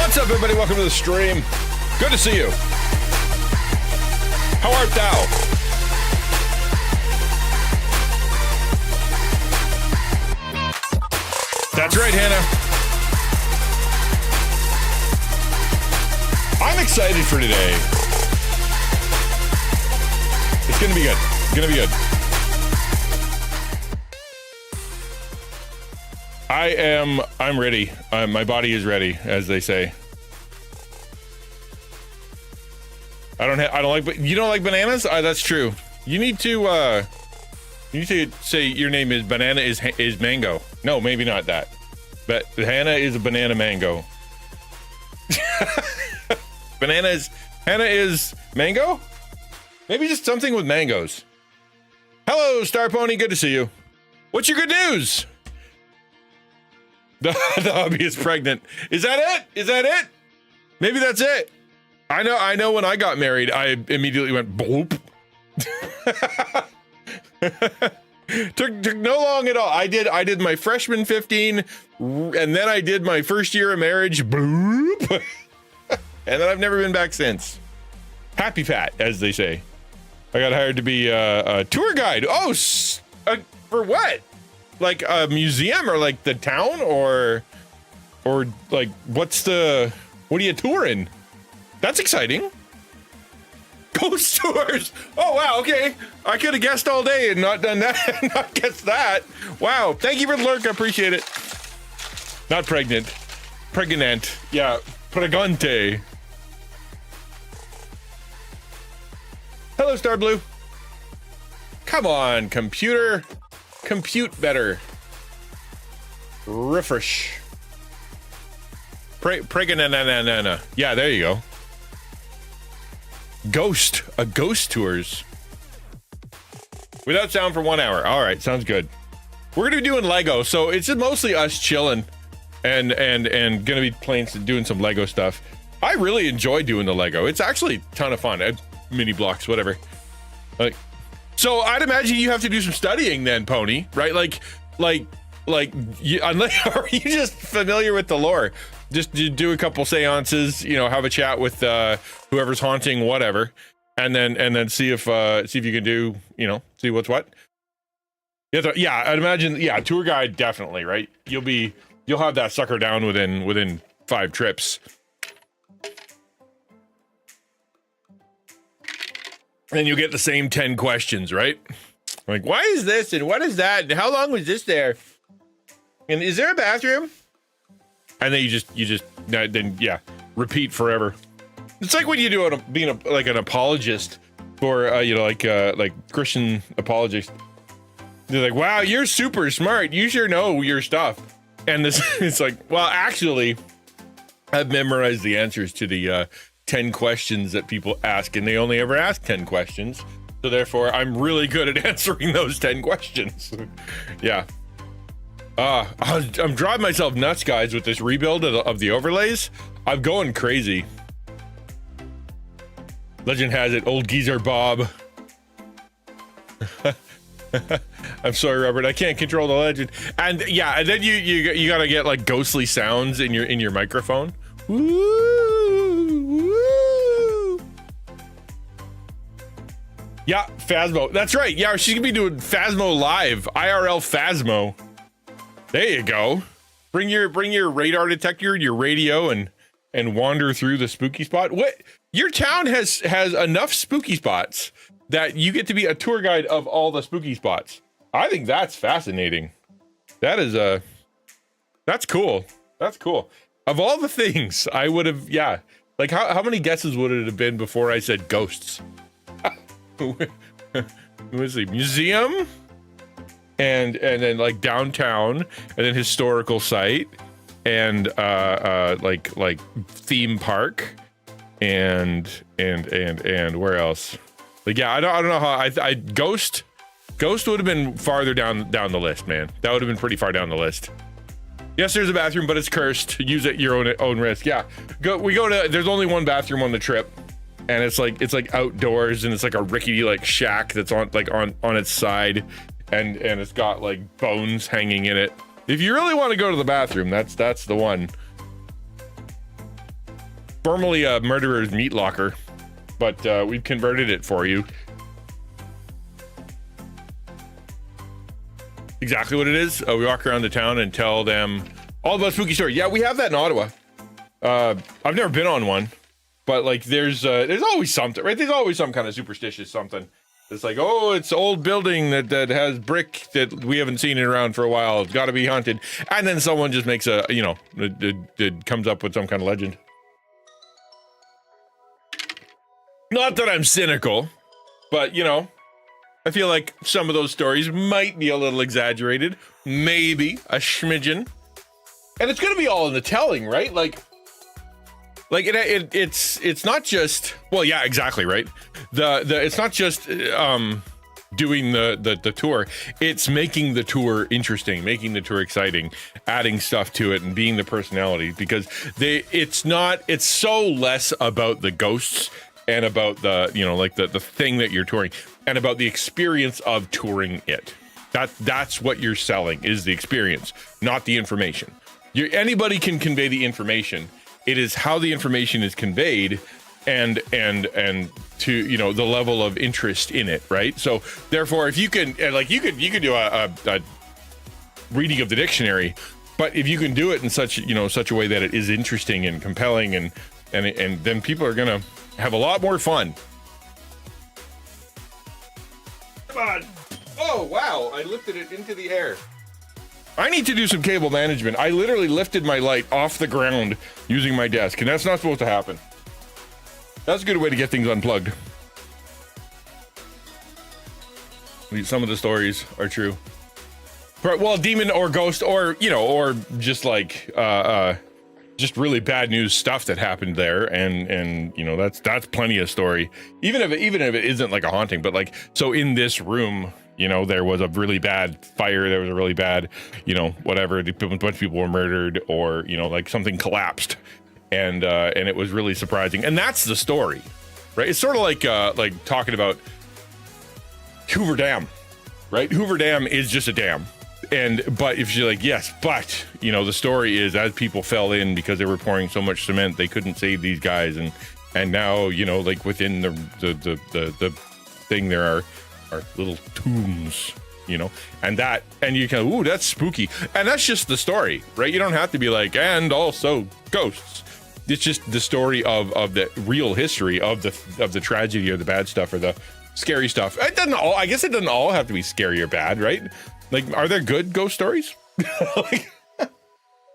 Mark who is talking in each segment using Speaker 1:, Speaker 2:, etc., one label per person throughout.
Speaker 1: What's up, everybody? Welcome to the stream. Good to see you. How art thou? That's right, Hannah. I'm excited for today. It's gonna be good. It's gonna be good. I'm ready. My body is ready, as they say. I don't like, you don't like bananas? That's true. You need to say your name is Banana is Mango. No, maybe not that. But Hannah is a banana mango. Hannah is mango? Maybe just something with mangoes. Hello, Star Pony. Good to see you. What's your good news? The hubby is pregnant. Is that it? Is that it? Maybe that's it. I know when I got married, I immediately went boop. took no long at all. I did my freshman 15, and then I did my first year of marriage, boop. And then I've never been back since. Happy Pat, as they say. I got hired to be a tour guide. Oh, for what? Like a museum or like the town or like what are you touring? That's exciting. Ghost tours. Oh wow, okay. I could have guessed all day and not done that. Not guessed that. Wow. Thank you for the lurk. I appreciate it. Not pregnant. Pregnant. Yeah. Pregante. Hello, Star Blue. Come on, computer. Compute better. Refresh. Pregnant. Yeah, there you go. Ghost tours. Without sound for 1 hour. All right, sounds good. We're gonna be doing Lego, so it's mostly us chilling and gonna be doing some Lego stuff. I really enjoy doing the Lego. It's actually a ton of fun. Mini blocks, whatever. So I'd imagine you have to do some studying then, Pony, right? Unless are you just familiar with the lore? Just do a couple seances, have a chat with whoever's haunting, whatever, and then see if you can do, see what's what. Yeah, I'd imagine. Yeah, tour guide definitely, right? You'll have that sucker down within 5 trips. And you get the same 10 questions, right? Like, why is this and what is that? And how long was this there? And is there a bathroom? And then you just repeat forever. It's like when you do being an apologist for like Christian apologist. They're like, wow, you're super smart. You sure know your stuff. And this it's like, well, actually, I've memorized the answers to the 10 questions that people ask, and they only ever ask 10 questions. So therefore, I'm really good at answering those 10 questions. Yeah. I'm driving myself nuts, guys, with this rebuild of the overlays. I'm going crazy. Legend has it, old geezer Bob. I'm sorry, Robert. I can't control the legend. And yeah, and then you gotta get like ghostly sounds in your microphone. Woo, woo. Yeah, Phasmo. That's right. Yeah, she's gonna be doing Phasmo live, IRL Phasmo. There you go. Bring your radar detector, your radio, and wander through the spooky spot. What? Your town has enough spooky spots that you get to be a tour guide of all the spooky spots. I think that's fascinating. That's cool. That's cool. Of all the things I would have, yeah. Like how many guesses would it have been before I said ghosts? Let's see, museum, and then like downtown, and then historical site, and like theme park, and where else? Like yeah, I don't know how I Ghost would have been farther down the list, man. That would have been pretty far down the list. Yes, there's a bathroom, but it's cursed. Use it at your own risk. Yeah, there's only one bathroom on the trip, and it's like outdoors, and it's like a rickety like shack that's on its side, and it's got like bones hanging in it. If you really want to go to the bathroom, that's the one. formerly a murderer's meat locker, but we've converted it for you. Exactly what it is. We walk around the town and tell them all about spooky stories. Yeah, we have that in Ottawa. I've never been on one, but like there's always something, right? There's always some kind of superstitious something. It's like, oh, it's old building that has brick that we haven't seen it around for a while. It's got to be haunted. And then someone just makes it comes up with some kind of legend. Not that I'm cynical, but I feel like some of those stories might be a little exaggerated, maybe a smidgen, and it's going to be all in the telling, right? Like it's not just, well, yeah, exactly, right. It's not just doing the tour. It's making the tour interesting, making the tour exciting, adding stuff to it, and being the personality, because it's so less about the ghosts and about the thing that you're touring, and about the experience of touring it. That's what you're selling, is the experience, not the information. Anybody can convey the information. It is how the information is conveyed and to the level of interest in it, right? So therefore, if you can you could do a reading of the dictionary, but if you can do it in such a way that it is interesting and compelling, and then people are gonna have a lot more fun. Come on. Oh, wow. I lifted it into the air. I need to do some cable management. I literally lifted my light off the ground using my desk, and that's not supposed to happen. That's a good way to get things unplugged. Some of the stories are true. Well, demon or ghost or just like just really bad news stuff that happened there, and that's plenty of story. Even if it isn't like a haunting, but like, so in this room, there was a really bad fire, there was a really bad, whatever, a bunch of people were murdered, or like something collapsed, and it was really surprising, and that's the story, right? It's sort of like talking about Hoover Dam, right? Hoover Dam is just a dam. But if you're like, yes, but the story is, as people fell in because they were pouring so much cement, they couldn't save these guys, and now like within the thing there are little tombs, and you can, ooh, that's spooky, and that's just the story, right? You don't have to be like, and also ghosts. It's just the story of the real history of the tragedy or the bad stuff or the scary stuff. I guess it doesn't all have to be scary or bad, right? Like, are there good ghost stories?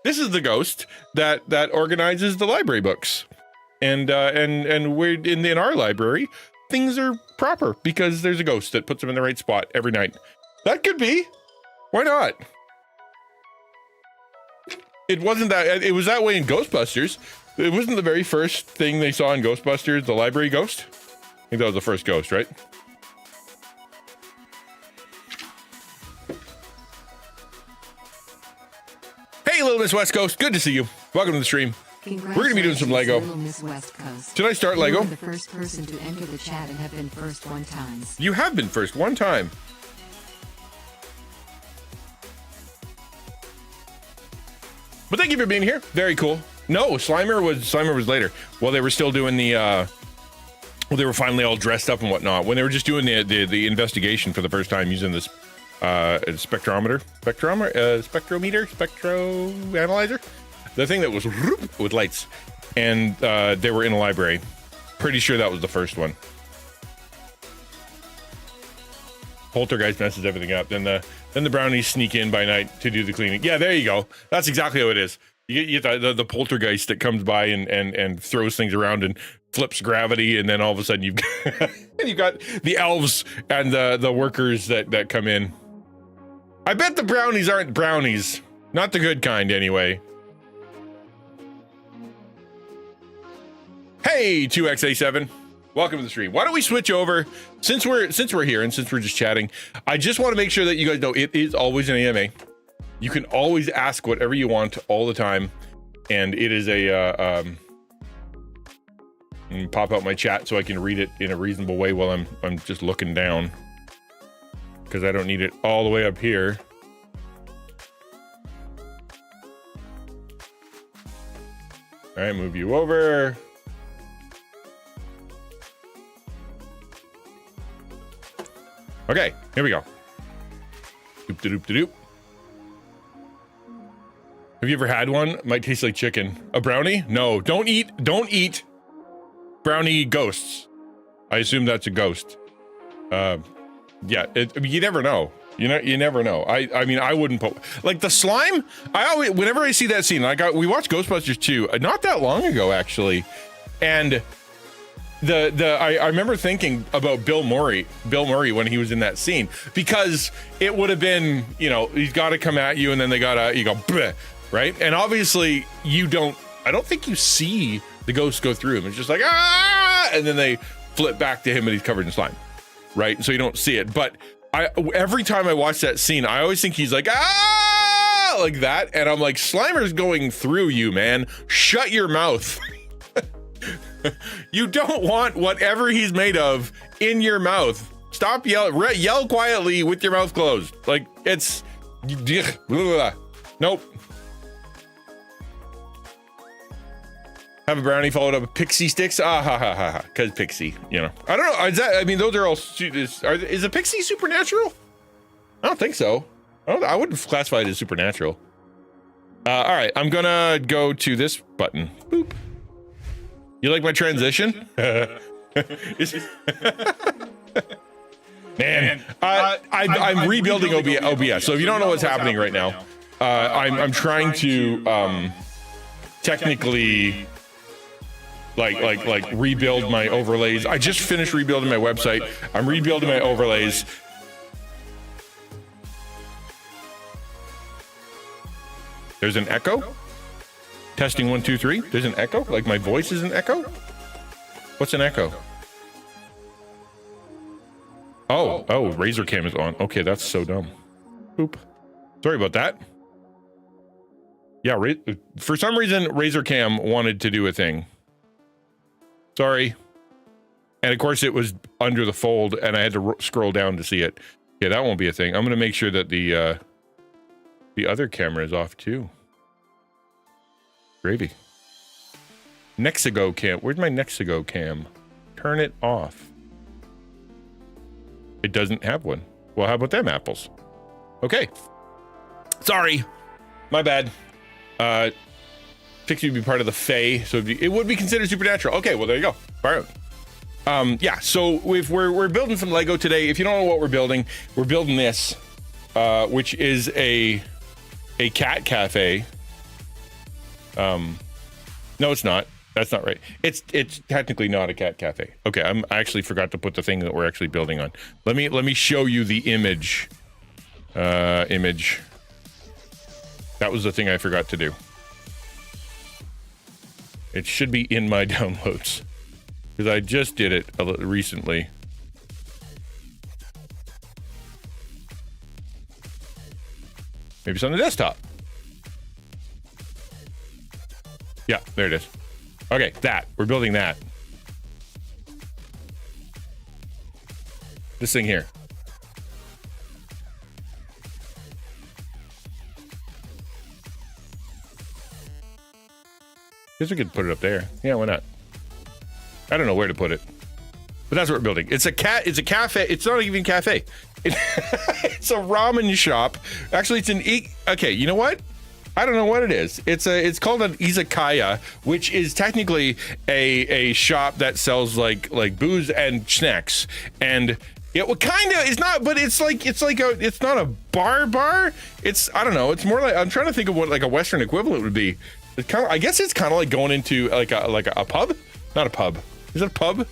Speaker 1: This is the ghost that organizes the library books, and we're in our library, things are proper because there's a ghost that puts them in the right spot every night. That could be. Why not? It wasn't that. It was that way in Ghostbusters. It wasn't the very first thing they saw in Ghostbusters, the library ghost. I think that was the first ghost, right? Hey, Little Miss West Coast, good to see you. Welcome to the stream. We're going to be doing some Lego.
Speaker 2: Little Miss West Coast.
Speaker 1: Did I start Lego?
Speaker 2: You're the first person to enter the chat and have been first one time.
Speaker 1: You have been first one time. But thank you for being here. Very cool. No, Slimer was later. Well, they were still doing the they were finally all dressed up and whatnot. When they were just doing the investigation for the first time using this spectrometer, spectroanalyzer, the thing that was with lights, and they were in a library. Pretty sure that was the first one. Poltergeist messes everything up. Then the brownies sneak in by night to do the cleaning. Yeah, there you go. That's exactly how it is. You get the poltergeist that comes by and throws things around and flips gravity, and then all of a sudden you've got the elves and the workers that come in. I bet the brownies aren't brownies. Not the good kind, anyway. Hey, 2XA7. Welcome to the stream. Why don't we switch over, since we're here and since we're just chatting, I just want to make sure that you guys know it is always an AMA. You can always ask whatever you want all the time, and it is let me pop out my chat so I can read it in a reasonable way while I'm just looking down, because I don't need it all the way up here. All right, move you over. Okay, here we go. Doop de doop de doop. Have you ever had one? Might taste like chicken. A brownie? No, don't eat brownie ghosts. I assume that's a ghost. Yeah, I mean, you never know. You never know. I mean, I wouldn't put like the slime. I always, whenever I see that scene, we watched Ghostbusters 2 not that long ago actually, and I remember thinking about Bill Murray when he was in that scene, because it would have been, he's got to come at you and then you go bleh, right? And obviously I don't think you see the ghost go through him. It's just like and then they flip back to him and he's covered in slime, right? So you don't see it. But every time I watch that scene, I always think he's like like that, and I'm like, Slimer's going through you, man. Shut your mouth. You don't want whatever he's made of in your mouth. Stop yell quietly with your mouth closed. Like, it's nope. Have a brownie followed up with pixie sticks. Cause pixie, I don't know. Those are all. Is a pixie supernatural? I don't think so. I wouldn't classify it as supernatural. All right, I'm gonna go to this button. Boop. You like my transition? Man, I'm rebuilding OBS. So if you don't know what's happening right now, I'm trying to technically like rebuild my overlays. I just finished rebuilding my website. I'm rebuilding my overlays. There's an echo. Testing 1 2 3. There's an echo. Like my voice is an echo. What's an echo? Oh, Razor Cam is on. Okay, that's so dumb. Oop. Sorry about that. Yeah, for some reason Razor Cam wanted to do a thing. Sorry. And of course it was under the fold and I had to scroll down to see it. Yeah, that won't be a thing. I'm going to make sure that the other camera is off too. Gravy. Nexigo cam. Where's my Nexigo cam? Turn it off. It doesn't have one. Well, how about them apples? Okay. Sorry. My bad. Pixie would be part of the Fae, so it would be considered supernatural. Okay, well there you go. Fire out. Yeah, so we're building some Lego today. If you don't know what we're building this, which is a cat cafe. No, it's not. That's not right. It's technically not a cat cafe. Okay, I actually forgot to put the thing that we're actually building on. Let me show you the image. Image. That was the thing I forgot to do. It should be in my downloads because I just did it recently. Maybe it's on the desktop. Yeah, there it is. Okay, we're building that. This thing here. Guess we could put it up there. Yeah, why not? I don't know where to put it, but that's what we're building. It's a cafe. It's not even a cafe. It's a ramen shop. Actually, it's okay, you know what? I don't know what it is. It's called an Izakaya, which is technically a shop that sells like booze and snacks. And it kind of is not, but it's not a bar. I don't know. It's more like, I'm trying to think of what like a Western equivalent would be. It's kind of, I guess it's kind of like going into like a pub. Not a pub. Is it a pub?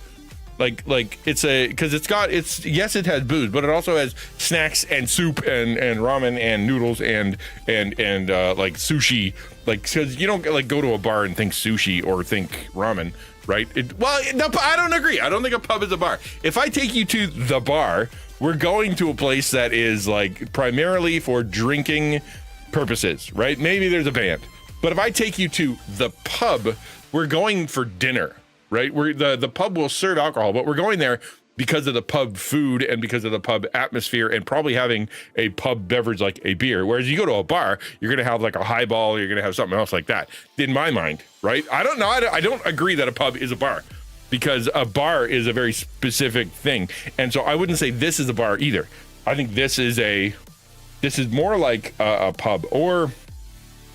Speaker 1: Like because yes, it has booze, but it also has snacks and soup and ramen and noodles and like sushi. Like, because you don't like go to a bar and think sushi or think ramen, right? I don't agree. I don't think a pub is a bar. If I take you to the bar, we're going to a place that is like primarily for drinking purposes, right? Maybe there's a band, but if I take you to the pub, we're going for dinner. Right, the pub will serve alcohol, but we're going there because of the pub food and because of the pub atmosphere and probably having a pub beverage like a beer. Whereas you go to a bar, you're going to have like a highball, you're going to have something else like that. In my mind, right? I don't know. I don't agree that a pub is a bar because a bar is a very specific thing. And so I wouldn't say this is a bar either. I think this is more like a pub or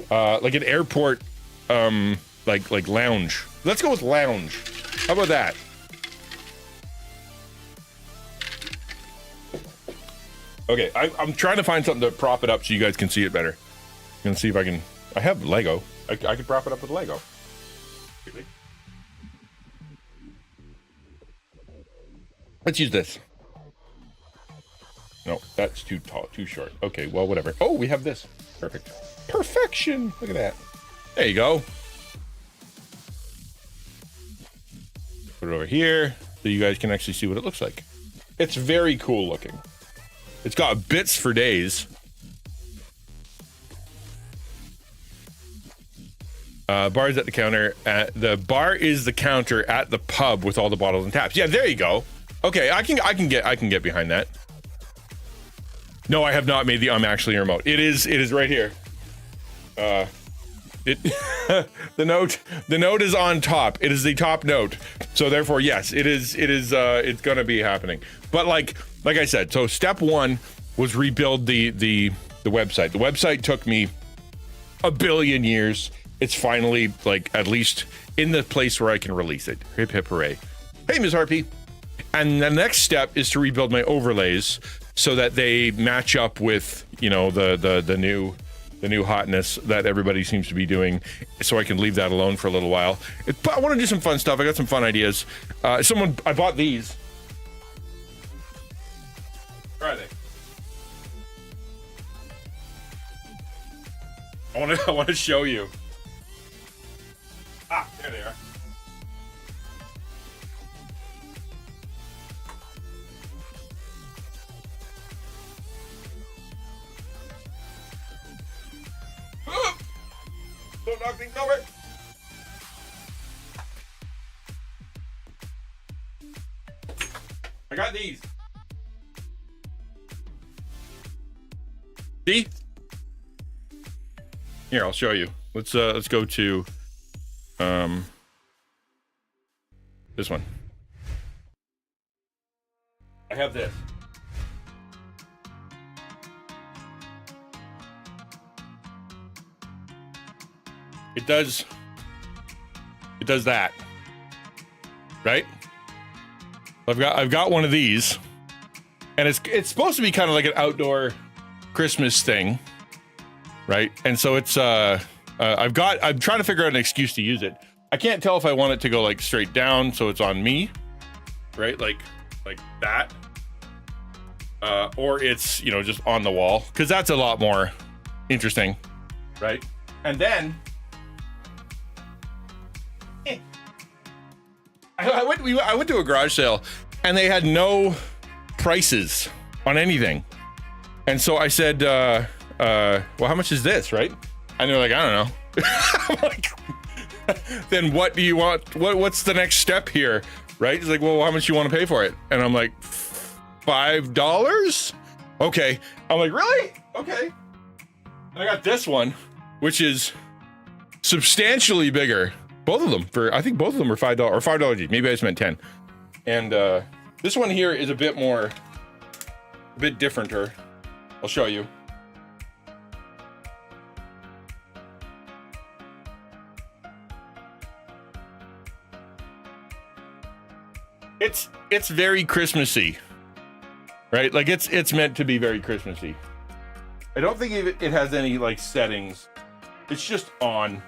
Speaker 1: like an airport, like lounge. Let's go with lounge. How about that? Okay, I'm trying to find something to prop it up so you guys can see it better. I'm gonna see if I can. I have Lego. I could prop it up with Lego. Let's use this. No, that's too tall, too short. Okay, well, whatever. Oh, we have this. Perfect. Perfection. Look at that. There you go. Put it over here so you guys can actually see what it looks like. It's very cool looking. It's got bits for days. Bars at the counter. The bar is the counter at the pub with all the bottles and taps. Yeah, there you go. Okay, I can get behind that. No, I have not made the I'm actually remote. It is right here. The note is on top. It is the top note. So therefore, yes, it's gonna be happening. But like I said, so step one was rebuild the website. The website took me a billion years. It's finally like at least in the place where I can release it. Hip hip hooray. Hey, Ms. Harpy. And the next step is to rebuild my overlays so that they match up with, you know, the new hotness that everybody seems to be doing, so I can leave that alone for a little while. I want to do some fun stuff. I got some fun ideas. I bought these. Where are they? I want to show you. Ah, there they are. Don't knock things over. I got these. See? Here, I'll show you. Let's go to this one. I have this. It does that, right? I've got one of these, and it's supposed to be kind of like an outdoor Christmas thing, right? And so it's I'm trying to figure out an excuse to use it. I can't tell if I want it to go like straight down so it's on me, right? Like that, or it's, you know, just on the wall, because that's a lot more interesting, right? And then I went to a garage sale and they had no prices on anything. And so I said, well, how much is this, right? And they're like, I don't know. I'm like, then what do you want? What's the next step here, right? He's like, well, how much you want to pay for it? And I'm like, $5? Okay. I'm like, really? Okay. And I got this one, which is substantially bigger. Both of them I think both of them are $5 or $5 each. Maybe I just meant 10. And this one here is a bit differenter. I'll show you. It's very Christmassy, right? Like it's meant to be very Christmassy. I don't think it has any like settings. It's just on.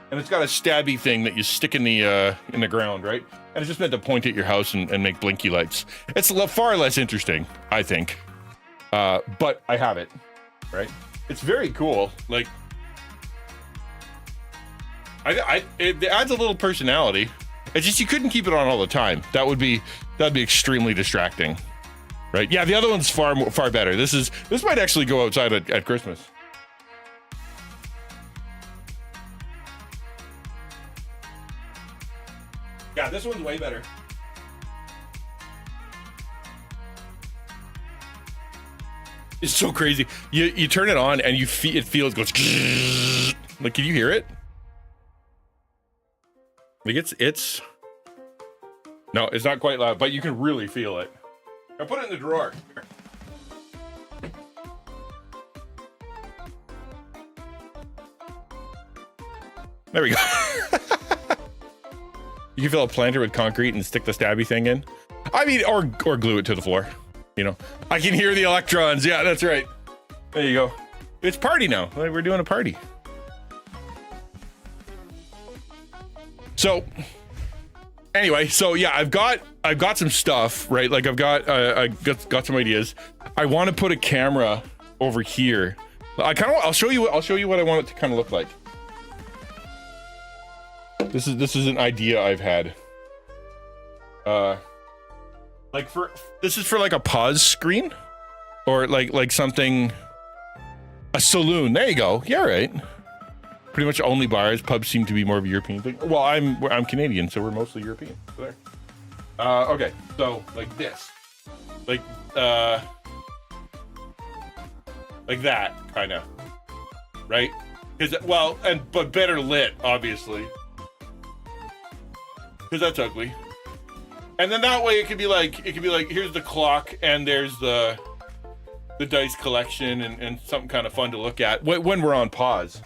Speaker 1: And it's got a stabby thing that you stick in the ground, right? And it's just meant to point at your house and make blinky lights. It's far less interesting, I think. But I have it, right? It's very cool. Like, it adds a little personality. It's just you couldn't keep it on all the time. That'd be extremely distracting, right? Yeah, the other one's far better. This might actually go outside at Christmas. Yeah, this one's way better. It's so crazy. You turn it on and it goes like, can you hear it? Like it's No, it's not quite loud, but you can really feel it. I'll put it in the drawer. There we go. You can fill a planter with concrete and stick the stabby thing in. I mean, or glue it to the floor. You know, I can hear the electrons. Yeah, that's right. There you go. It's party now. Like, we're doing a party. So anyway, so yeah, I've got some stuff, right? Like I've got some ideas. I want to put a camera over here. I'll show you what I want it to kind of look like. This is an idea I've had. This is for like a pause screen, or like something, a saloon. There you go. Yeah, right. Pretty much only bars. Pubs seem to be more of a European thing. Well, I'm Canadian, so we're mostly European. So there. Okay, so like this, like that kind of, right? But better lit, obviously, because that's ugly. And then that way it could be like here's the clock and there's the dice collection and something kind of fun to look at when we're on pause.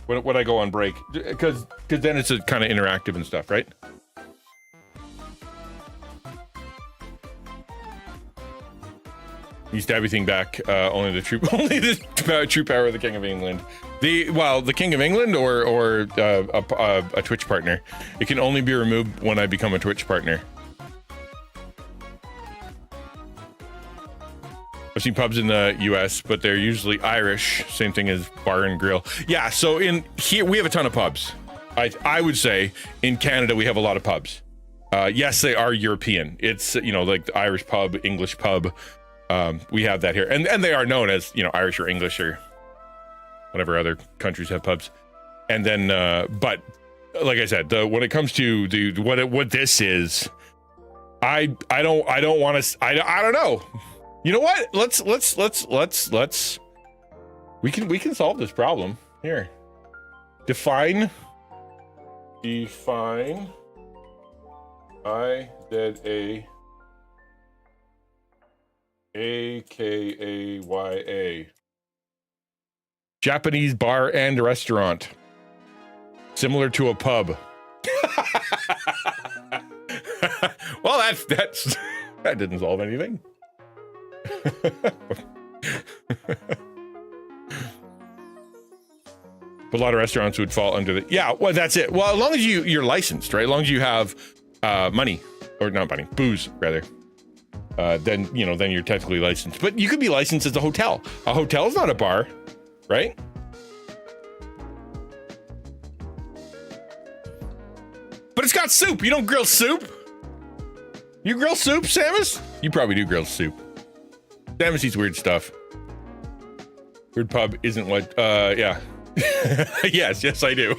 Speaker 1: When I go on break, because then it's a kind of interactive and stuff, right? You stab everything back. Only the true power of the King of England. The King of England or a Twitch partner. It can only be removed when I become a Twitch partner. I've seen pubs in the US, but they're usually Irish. Same thing as bar and grill. Yeah, so in here we have a ton of pubs. I would say in Canada we have a lot of pubs. Yes, they are European. It's, like the Irish pub, English pub. We have that here, and they are known as, Irish or English or whatever other countries have pubs. And then, but like I said, when it comes to what this is, I don't want to. I don't know. You know what? Let's. We can solve this problem here. Define. AKAYA. Japanese bar and restaurant. Similar to a pub. Well, that didn't solve anything. But a lot of restaurants would fall under the. Yeah, well, that's it. Well, as long as you're licensed, right? As long as you have money, or not money, booze rather. Then you're technically licensed. But you could be licensed as a hotel. A hotel is not a bar, right? But it's got soup. You don't grill soup. You grill soup, Samus? You probably do grill soup. Samus eats weird stuff. Weird pub isn't what. Yeah. yes, I do.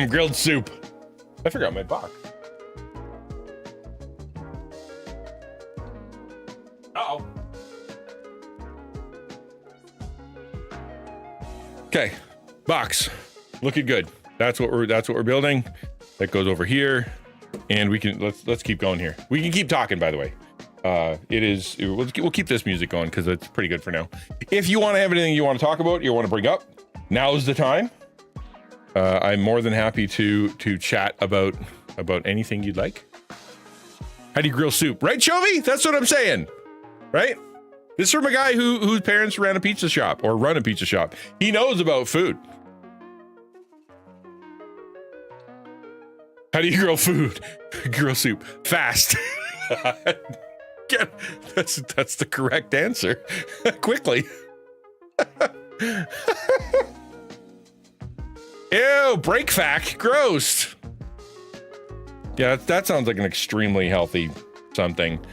Speaker 1: Grilled soup. I forgot my box. Uh-oh. Okay, box, looking good. That's what we're building. That goes over here, and we can let's keep going here. We can keep talking, by the way. We'll keep this music going because it's pretty good for now. If you want to have anything you want to talk about, you want to bring up, now's the time. I'm more than happy to chat about anything you'd like. How do you grill soup, right, Chovy? That's what I'm saying. Right? This is from a guy whose parents ran a pizza shop or run a pizza shop. He knows about food. How do you grill food? Grill soup. Fast. That's the correct answer. Quickly. Ew, break fact. Gross. Yeah, that sounds like an extremely healthy something.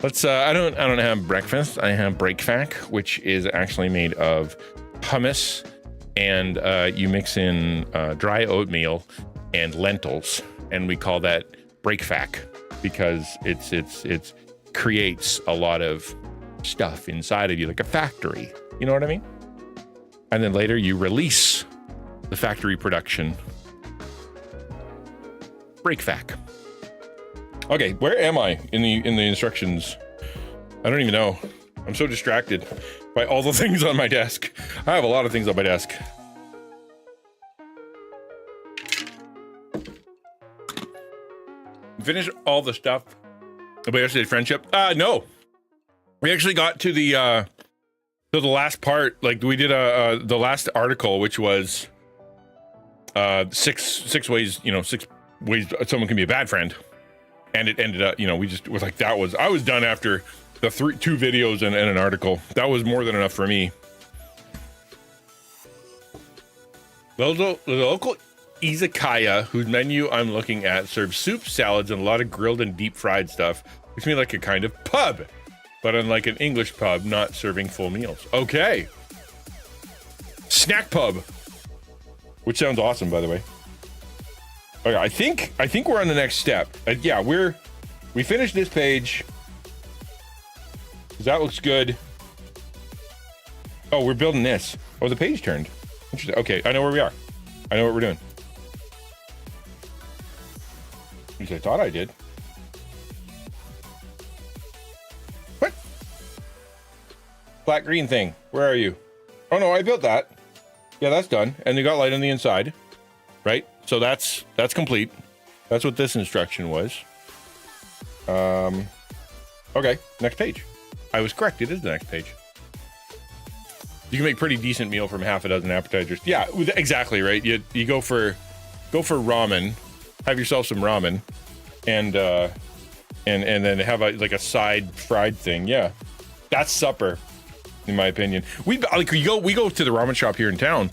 Speaker 1: Let's I don't have breakfast. I have breakfast, which is actually made of hummus, and you mix in dry oatmeal and lentils, and we call that breakfast because it's creates a lot of stuff inside of you, like a factory. You know what I mean? And then later you release the factory production. Break vac. Okay, where am I in the instructions? I don't even know. I'm so distracted by all the things on my desk. I have a lot of things on my desk. Finish all the stuff about yesterday's friendship. No, we actually got to the last part. Like we did the last article, which was six ways, 6 ways someone can be a bad friend, and it ended up, we just was like, I was done after the 2 videos and an article. That was more than enough for me. The local Izakaya, whose menu I'm looking at, serves soup, salads, and a lot of grilled and deep fried stuff, which means like a kind of pub, but unlike an English pub, not serving full meals. Okay. Snack pub, which sounds awesome, by the way. Okay, I think we're on the next step. Yeah, we finished this page. That looks good. Oh, we're building this. Oh, the page turned. Interesting. Okay, I know where we are. I know what we're doing. At least I thought I did. What? Black green thing. Where are you? Oh no, I built that. Yeah, that's done. And you got light on the inside, right? So that's complete. That's what this instruction was. Okay, next page. I was correct. It is the next page. You can make pretty decent meal from half a dozen appetizers. Yeah, exactly right. You go for ramen. Have yourself some ramen, and then have a side fried thing. Yeah, that's supper, in my opinion. We go to the ramen shop here in town,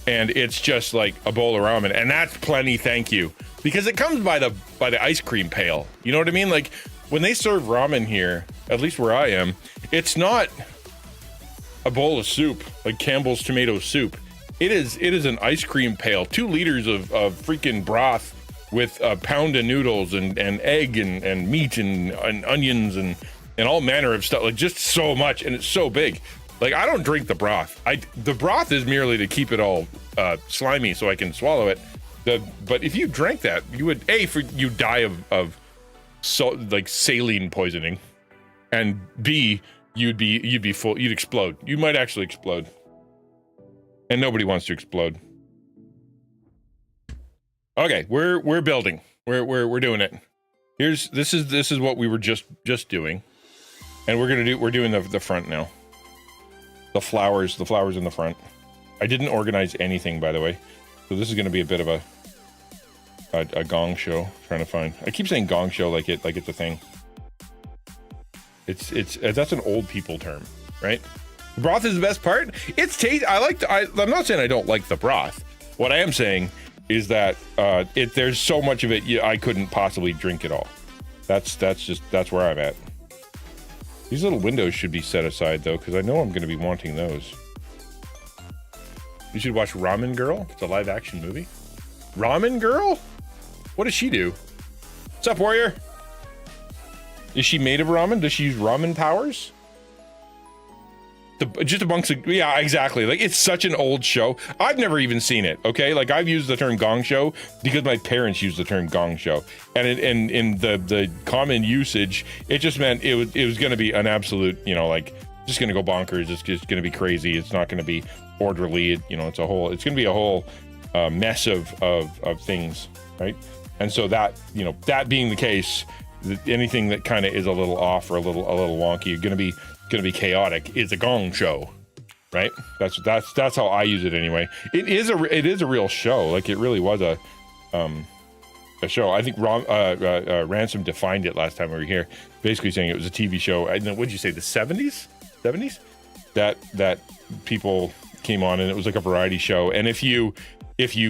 Speaker 1: and it's just like a bowl of ramen, and that's plenty. Thank you, because it comes by the ice cream pail. You know what I mean? Like when they serve ramen here, at least where I am, it's not a bowl of soup like Campbell's tomato soup. It is an ice cream pail, 2 liters of freaking broth with a pound of noodles and egg and meat and onions and all manner of stuff. Like just so much, and it's so big. Like I don't drink the broth. The broth is merely to keep it all slimy so I can swallow it. But if you drank that, you would you die of saline poisoning, and B, you'd be full. You'd explode. You might actually explode, and nobody wants to explode. Okay, we're building. We're doing it. This is what we were just doing, and we're doing the front now. The flowers in the front. I didn't organize anything, by the way, so this is going to be a bit of a gong show. Trying to find. I keep saying gong show like it's a thing. It's that's an old people term, right? The broth is the best part. It's taste. I'm not saying I don't like the broth. What I am saying is that there's so much of it I couldn't possibly drink it all. That's where I'm at. These little windows should be set aside though, because I know I'm going to be wanting those. You should watch Ramen Girl. It's a live action movie. Ramen Girl? What does she do? What's up, warrior? Is she made of ramen? Does she use ramen powers? Just a bunch of, yeah, exactly. Like it's such an old show. I've never even seen it. Okay, like I've used the term gong show because my parents used the term gong show, and in the common usage, it just meant it was going to be an absolute, just going to go bonkers. It's just going to be crazy. It's not going to be orderly. It's going to be a whole mess of things, right? And so that being the case, anything that kind of is a little off or a little wonky, going to be chaotic, is a gong show, right? That's how I use it anyway. It is a real show. Like it really was a show. I think Ransom defined it last time we were here, basically saying it was a TV show. And then, what'd you say, the 70s that people came on, and it was like a variety show. And if you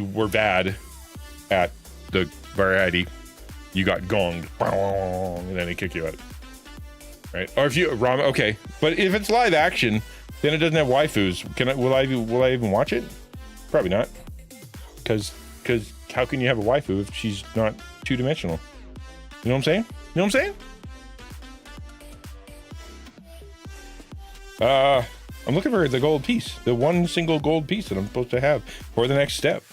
Speaker 1: were bad at the variety, you got gonged, and then they kick you out. Right? Or if you ramen, okay, but if it's live action, then it doesn't have waifus. Will I even watch it? Probably not, because how can you have a waifu if she's not 2-dimensional? You know what I'm saying? I'm looking for the gold piece, the one single gold piece that I'm supposed to have for the next step.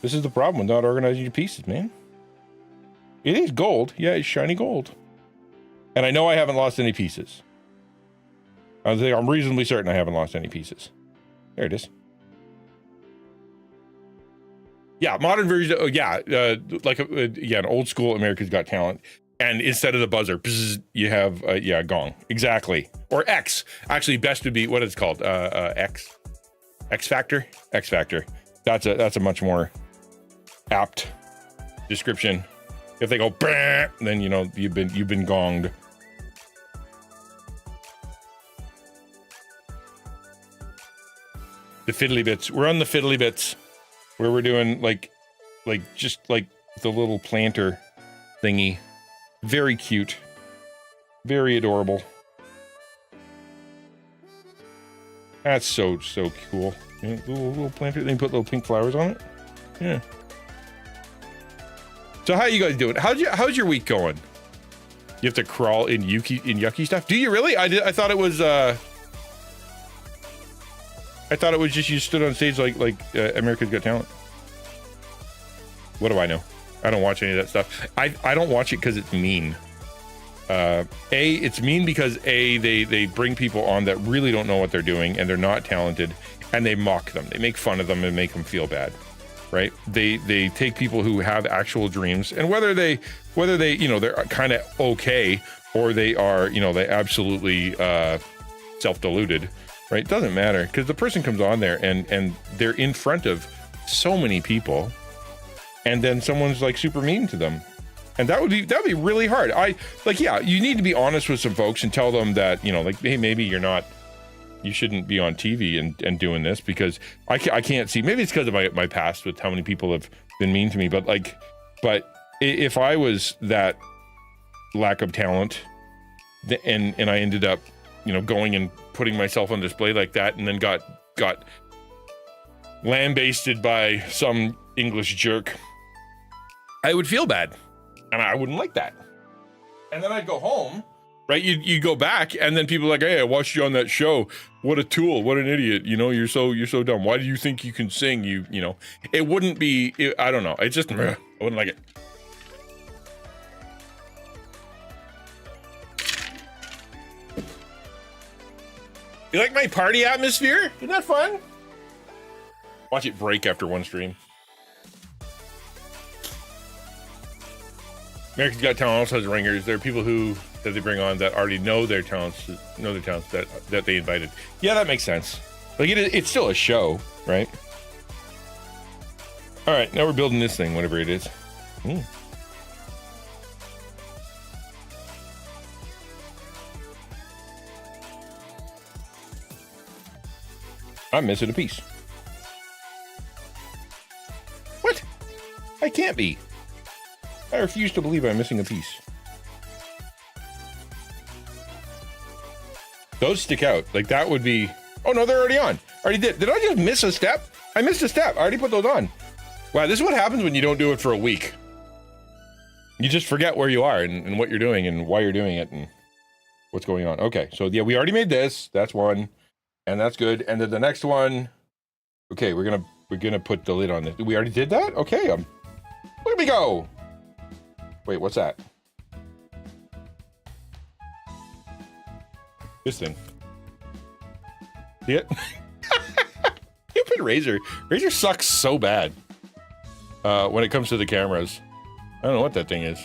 Speaker 1: This is the problem with not organizing your pieces, man. It is gold. Yeah, it's shiny gold. And I know I haven't lost any pieces. I'm reasonably certain I haven't lost any pieces. There it is. Yeah, modern version. Oh, yeah, an old school America's Got Talent. And instead of the buzzer, bzz, you have gong. Exactly. Or X. Actually, best would be what it's called. X Factor. X Factor. That's a much more apt description. If they go, bah, then you know you've been gonged. The fiddly bits. We're on the fiddly bits, where we're doing like just like the little planter thingy. Very cute, very adorable. That's so cool. Yeah, little planter. They put little pink flowers on it. Yeah. So how you guys doing? How's your week going? You have to crawl in yucky stuff. Do you really? I thought it was. I thought it was just you stood on stage like America's Got Talent. What do I know? I don't watch any of that stuff. I don't watch it because it's mean. It's mean because they bring people on that really don't know what they're doing and they're not talented, and they mock them. They make fun of them and make them feel bad, right? They take people who have actual dreams, and whether they they're kind of okay or they are they absolutely self-deluded, right? It doesn't matter, because the person comes on there and they're in front of so many people. And then someone's like super mean to them, and that would be really hard. You need to be honest with some folks and tell them that hey, maybe you shouldn't be on TV and doing this, because I can't see. Maybe it's because of my past with how many people have been mean to me. But if I was that lack of talent, and I ended up going and putting myself on display like that, and then got lambasted by some English jerk, I would feel bad, and I wouldn't like that. And then I'd go home, right? You go back, and then people are like, hey, I watched you on that show. What a tool! What an idiot! You're so dumb. Why do you think you can sing? It wouldn't be. I don't know. It just I wouldn't like it. You like my party atmosphere? Isn't that fun? Watch it break after one stream. America's Got Talent also has ringers. There are people that they bring on that already know their talents that they invited. Yeah, that makes sense. It's still a show, right? All right, now we're building this thing, whatever it is. I'm missing a piece. What? I can't be. I refuse to believe I'm missing a piece. Those stick out. That would be... Oh, no, they're already on. I already did. Did I just miss a step? I missed a step. I already put those on. Wow, this is what happens when you don't do it for a week. You just forget where you are and what you're doing and why you're doing it and what's going on. Okay, so yeah, we already made this. That's one. And that's good. And then the next one... Okay, we're gonna put the lid on this. We already did that? Okay, look at me go. Wait, what's that? This thing. See it? Stupid Razor. Razor sucks so bad when it comes to the cameras. I don't know what that thing is.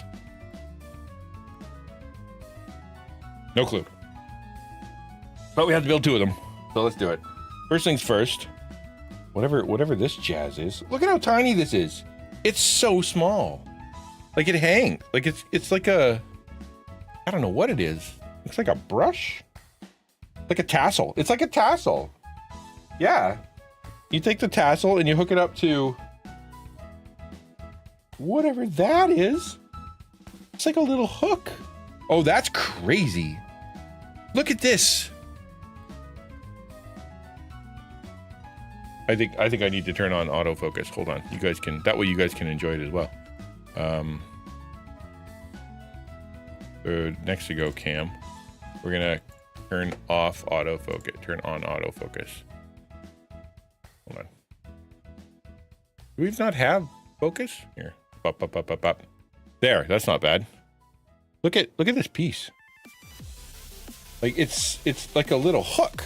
Speaker 1: No clue. But we have to build two of them. So let's do it. First things first. Whatever this jazz is. Look at how tiny this is. It's so small. It hangs. It's like a... I don't know what it is. Looks like a brush. Like a tassel. It's like a tassel. Yeah. You take the tassel and you hook it up to... whatever that is. It's like a little hook. Oh, that's crazy. Look at this. I think I need to turn on autofocus. Hold on. You guys can... that way you guys can enjoy it as well. Next to go cam, we're gonna turn off autofocus, turn on autofocus. Hold on. Do we not have focus? Here. Up. There, that's not bad. Look at this piece. Like it's like a little hook.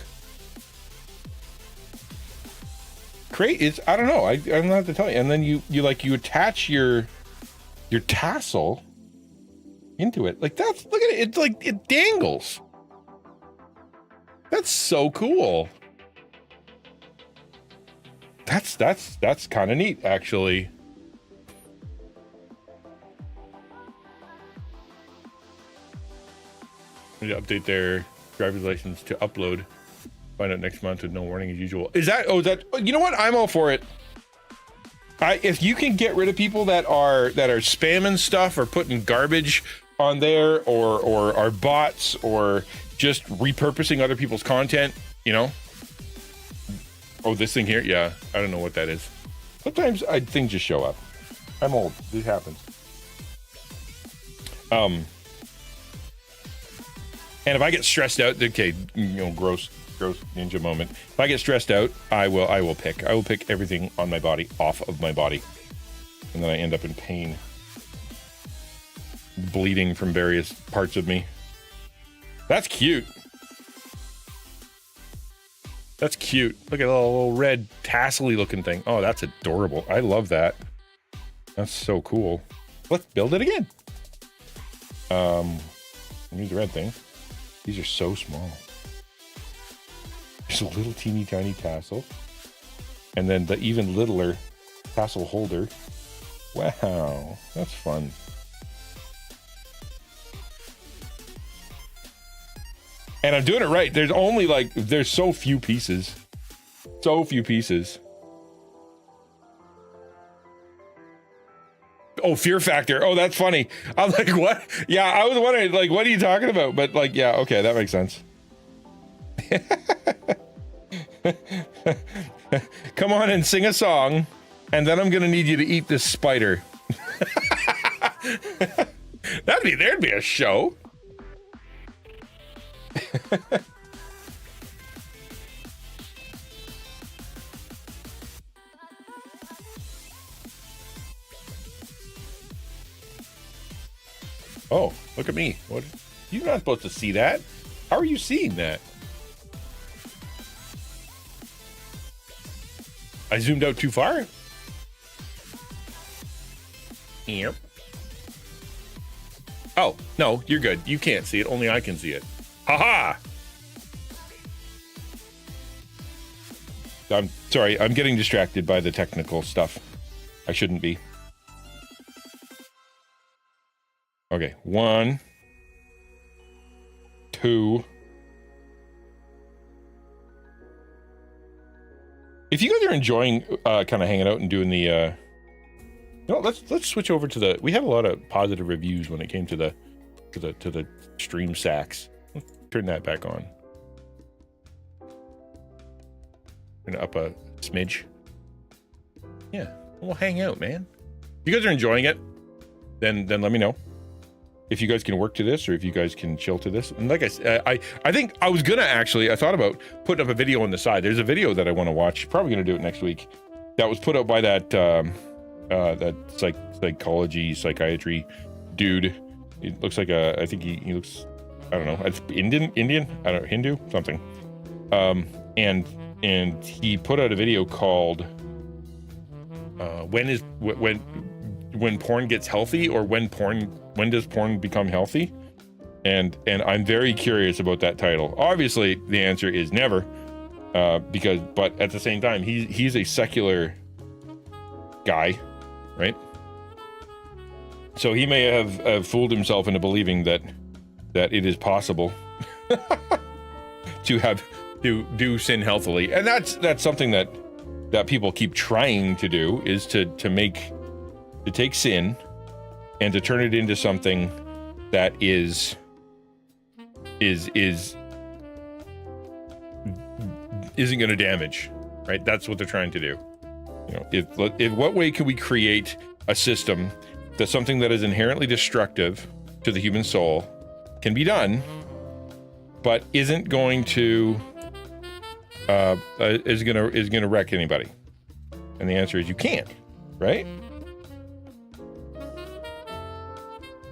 Speaker 1: I don't know. I don't know how to tell you. And then you attach your tassel into it. Like look at it. It's like it dangles. That's so cool. That's kind of neat, actually. Need to update their driver's license to upload. Find out next month with no warning as usual. Is that? You know what? I'm all for it. If you can get rid of people that are spamming stuff or putting garbage on there, or are bots, or just repurposing other people's content, you know. Oh, this thing here? Yeah, I don't know what that is. Sometimes things just show up. I'm old. This happens. And if I get stressed out, okay, you know, gross ninja moment. If I get stressed out, I will pick everything on my body off of my body, and then I end up in pain, bleeding from various parts of me. That's cute. That's cute. Look at a little red tassel-y looking thing. Oh, that's adorable. I love that. That's so cool. Let's build it again. Here's the red thing. These are so small. There's a little teeny tiny tassel. And then the even littler tassel holder. Wow, that's fun. And I'm doing it right. There's so few pieces. So few pieces. Oh, fear factor. Oh, that's funny. I'm like, what? Yeah, I was wondering, like, what are you talking about? But like, yeah, okay, that makes sense. Come on and sing a song, and then I'm gonna need you to eat this spider. There'd be a show. Oh, look at me. What? You're not supposed to see that. How are you seeing that? I zoomed out too far? Yep. Oh, no, you're good. You can't see it. Only I can see it. Haha! I'm sorry. I'm getting distracted by the technical stuff. I shouldn't be. Okay, 1, 2. If you guys are enjoying kind of hanging out and doing the no, let's switch over to the. We had a lot of positive reviews when it came to the stream sacks. Let's turn that back on. Turn it up a smidge. Yeah, we'll hang out, man. If you guys are enjoying it, then let me know. If you guys can work to this, or if you guys can chill to this. And like I said, I think I was gonna I thought about putting up a video on the side. There's a video that I want to watch. Probably gonna do it next week. That was put up by that psychiatry dude. It looks like I think he looks, I don't know, it's Indian, I don't know, Hindu, something. And he put out a video called when porn gets healthy, or when does porn become healthy? And I'm very curious about that title. Obviously, the answer is never, but at the same time, he's a secular guy, right? So he may have fooled himself into believing that it is possible to do sin healthily, and that's something that people keep trying to do, is to take sin and to turn it into something that isn't going to damage, right? That's what they're trying to do. You know, if what way can we create a system that something that is inherently destructive to the human soul can be done, but isn't going to is going to wreck anybody? And the answer is you can't. right?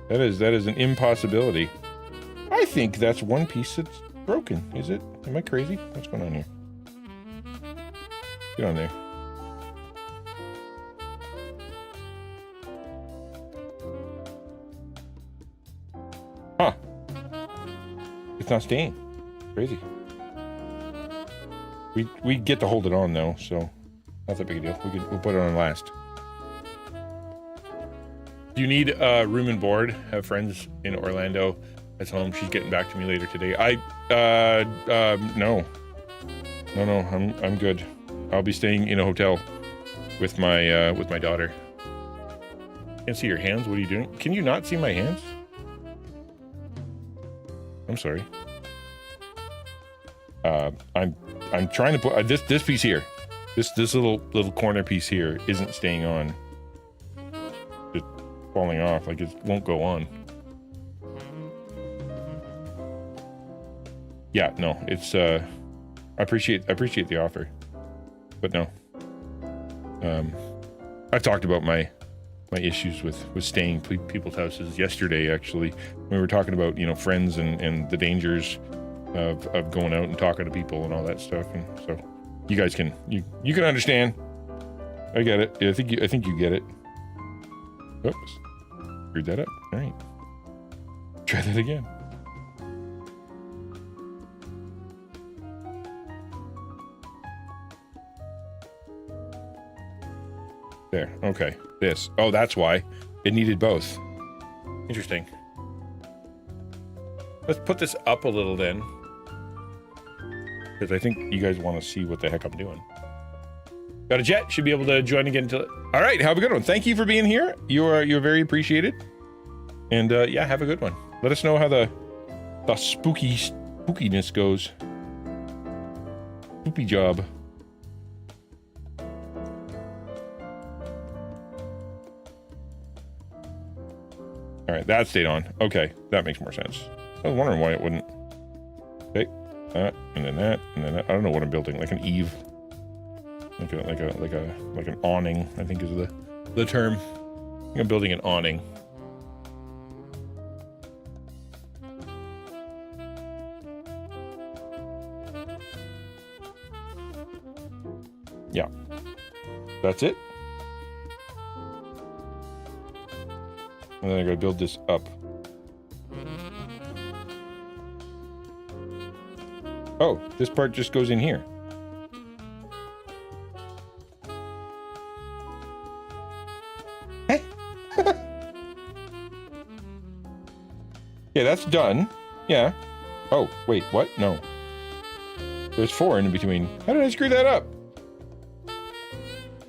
Speaker 1: That is an impossibility. I think that's one piece that's broken. Is it? Am I crazy? What's going on here? Get on there. Huh. It's not staying. Crazy. We get to hold it on though, so not that big a deal. We'll put it on last. Do you need a room and board? Have friends in Orlando that's home. She's getting back to me later today. No. I'm good. I'll be staying in a hotel with my daughter. Can't see your hands. What are you doing? Can you not see my hands? I'm sorry. I'm trying to put this piece here. This little corner piece here isn't staying on. It's falling off. Like it won't go on. Yeah, no, it's I appreciate the offer, but no. I've talked about my issues with staying people's houses yesterday. Actually, we were talking about friends and the dangers of going out and talking to people and all that stuff, and so you guys can you can understand. I get it. I think you get it. Oops, screwed that up. All right, try that again. There. Okay. This. Oh, that's why it needed both. Interesting. Let's put this up a little then, because I think you guys want to see what the heck I'm doing. Got a jet. Should be able to join again until. All right. Have a good one. Thank you for being here. You're very appreciated. And yeah, have a good one. Let us know how the spookiness goes. Spoopy job. All right, that stayed on. Okay, that makes more sense. I was wondering why it wouldn't. Okay, that, and then that, and then that. I don't know what I'm building, like an eave, like an awning, I think is the term. I think I'm building an awning. Yeah, that's it. And then I gotta build this up. Oh, this part just goes in here. Hey. Yeah, that's done. Yeah. Oh, wait, what? No. There's 4 in between. How did I screw that up?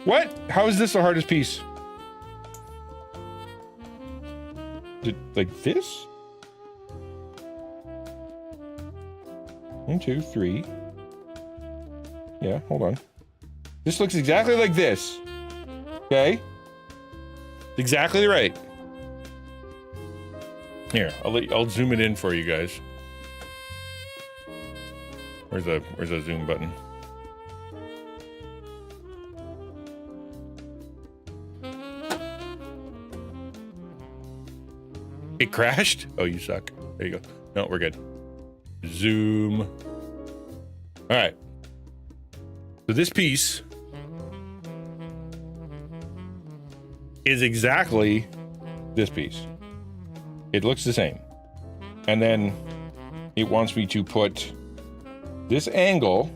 Speaker 1: What? How is this the hardest piece? Like this? 1, 2, 3. Yeah, hold on. This looks exactly like this. Okay? Exactly right. Here, I'll zoom it in for you guys. Where's the zoom button? It crashed? Oh, you suck. There you go. No, we're good. Zoom. All right. So this piece is exactly this piece. It looks the same. And then it wants me to put this angle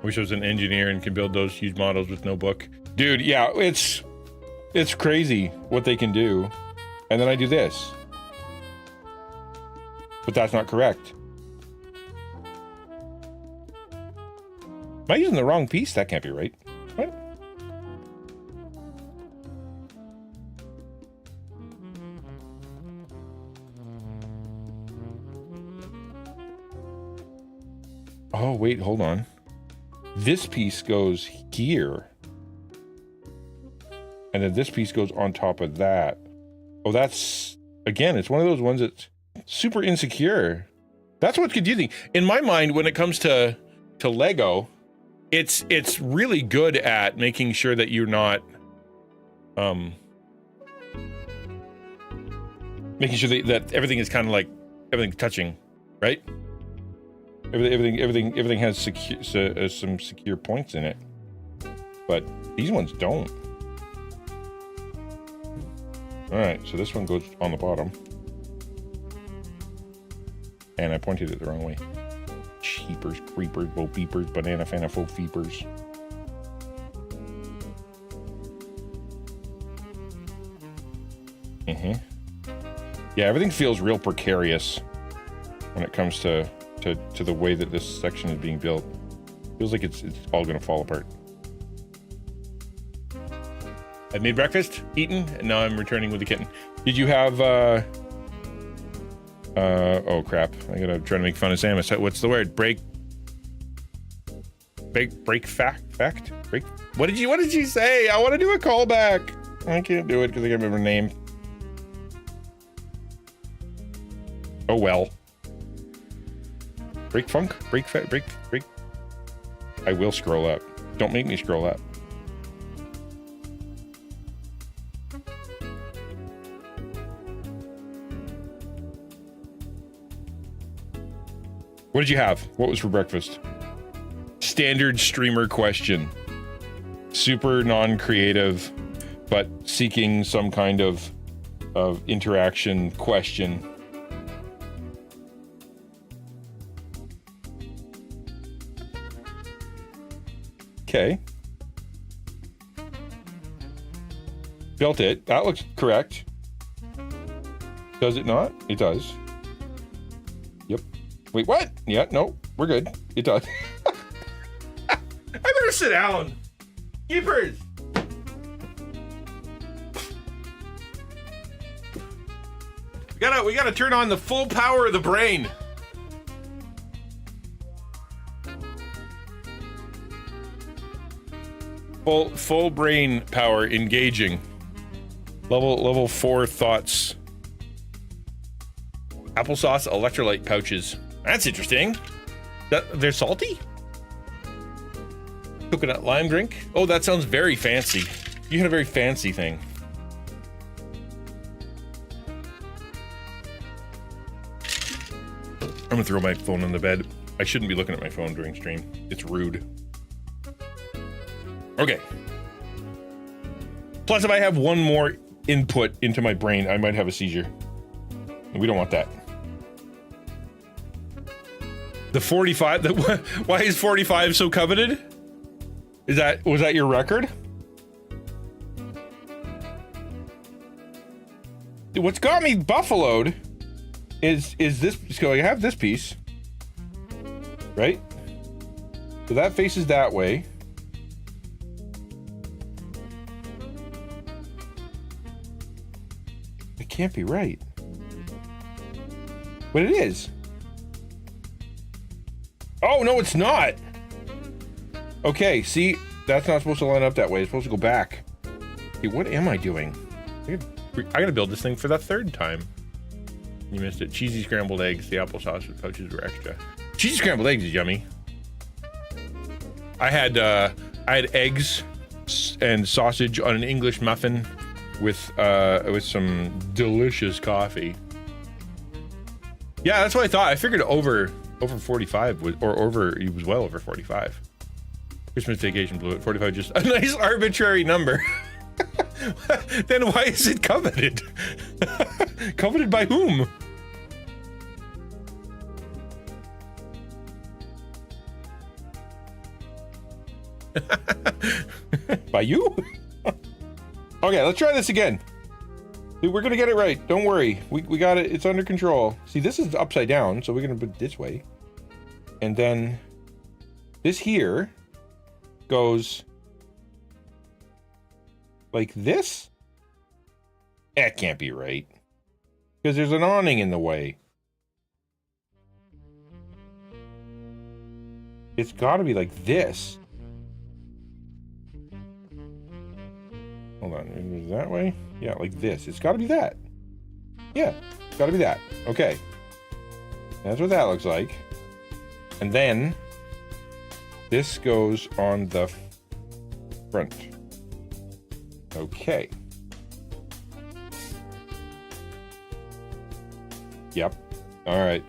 Speaker 1: wish I was an engineer and could build those huge models with no book. Dude, yeah, it's crazy what they can do. And then I do this. But that's not correct. Am I using the wrong piece? That can't be right. What? Oh, wait, hold on. This piece goes here. And then this piece goes on top of that. Oh, that's, again, it's one of those ones that's super insecure. That's what's confusing. In my mind, when it comes to Lego, it's really good at making sure that you're not making sure that everything is kind of like everything's touching, right? Everything has some secure points in it, but these ones don't. All right, so this one goes on the bottom, and I pointed it the wrong way. Cheapers, creepers, bo beepers, banana fana fo feepers. Yeah, everything feels real precarious when it comes to the way that this section is being built. Feels like it's all gonna fall apart. I've made breakfast, eaten, and now I'm returning with the kitten. Did you have oh crap, I gotta try to make fun of Samus. What's the word? Break fact? What did you say? I want to do a callback. I can't do it because I can't remember her name. Oh well. Break. I will scroll up. Don't make me scroll up. What did you have? What was for breakfast? Standard streamer question. Super non-creative, but seeking some kind of interaction question. Okay. Built it. That looks correct. Does it not? It does. Yep. Wait, what? Yeah, no, we're good. It does. I better sit down. Keepers. We gotta turn on the full power of the brain. Full brain power engaging. Level 4 thoughts. Applesauce electrolyte pouches. That's interesting. They're salty? Coconut lime drink? Oh, that sounds very fancy. You had a very fancy thing. I'm gonna throw my phone on the bed. I shouldn't be looking at my phone during stream. It's rude. Okay. Plus, if I have one more input into my brain, I might have a seizure. We don't want that. The 45, why is 45 so coveted? Was that your record? What's got me buffaloed is this, so I have this piece, right? So that faces that way. It can't be right. But it is. Oh, no, it's not. Okay, see, that's not supposed to line up that way. It's supposed to go back. Okay, what am I doing? I gotta build this thing for the third time. You missed it. Cheesy scrambled eggs. The applesauce pouches were extra. Cheesy scrambled eggs is yummy. I had eggs and sausage on an English muffin with some delicious coffee. Yeah, that's what I thought. I figured over 45 was, or over, it was well over 45. Christmas vacation blew it. 45, just a nice arbitrary number. Then why is it coveted? Coveted by whom? By you? Okay, let's try this again. We're gonna get it right. Don't worry. We got it. It's under control. See, this is upside down, so we're gonna put it this way. And then this here goes like this? That can't be right. Because there's an awning in the way. It's gotta be like this. Hold on, is it that way? Yeah, like this. It's gotta be that. Yeah, it's gotta be that. Okay. That's what that looks like. And then This goes on the front. Okay. Yep. All right.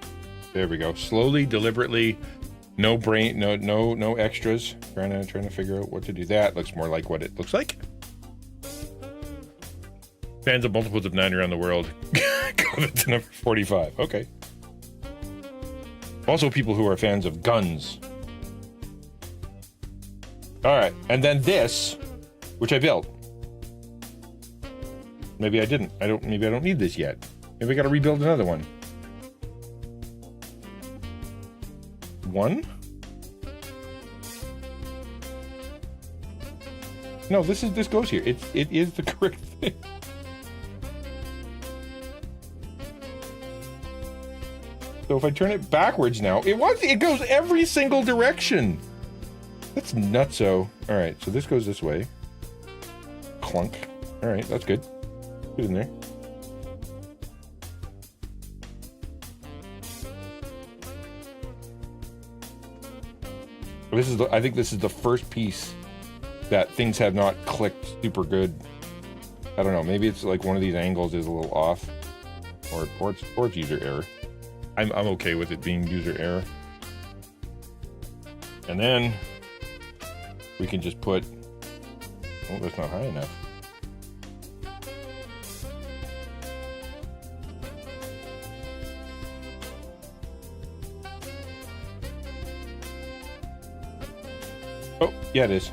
Speaker 1: There we go. Slowly, deliberately, no extras. Trying to figure out what to do. That looks more like what it looks like. Fans of multiples of 9 around the world. Go to number 45. Okay. Also, people who are fans of guns. All right, and then this, which I built. Maybe I didn't. Maybe I don't need this yet. Maybe I got to rebuild another one. One? No, this goes here. It is the correct thing. So if I turn it backwards now, it goes every single direction. That's nutso. All right, so this goes this way. Clunk. All right, that's good. Get in there. I think this is the first piece that things have not clicked super good. I don't know. Maybe it's like one of these angles is a little off, or it's user error. I'm okay with it being user error. And then we can just put. Oh, that's not high enough. Oh, yeah, it is.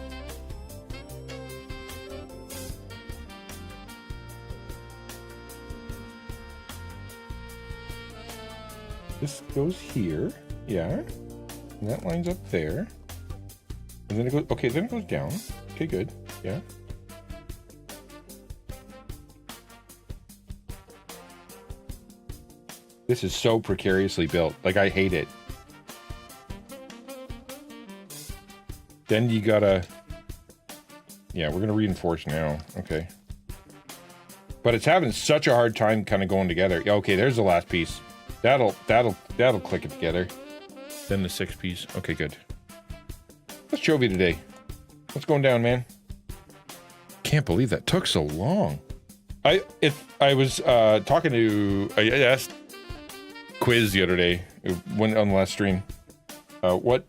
Speaker 1: This goes here, yeah, and that lines up there, and then it goes, okay, then it goes down. Okay, good, yeah. This is so precariously built, like I hate it. Then you gotta, yeah, we're gonna reinforce now, okay. But it's having such a hard time kind of going together. Okay, there's the last piece. That'll click it together. Then the 6th piece. Okay, good. What's Chovy today? What's going down, man? Can't believe that took so long. I was talking to, I asked Quiz the other day when on the last stream. What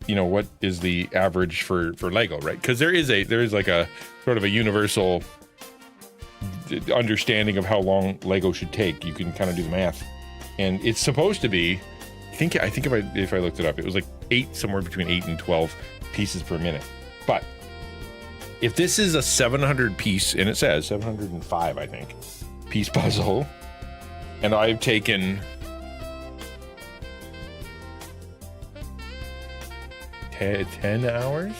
Speaker 1: is the average for Lego, right? Because there is like a sort of a universal understanding of how long Lego should take. You can kind of do the math. And it's supposed to be, I think if I looked it up, it was like 8, somewhere between 8 and 12 pieces per minute. But if this is a 700 piece, and it says 705, I think, piece puzzle, and I've taken 10 hours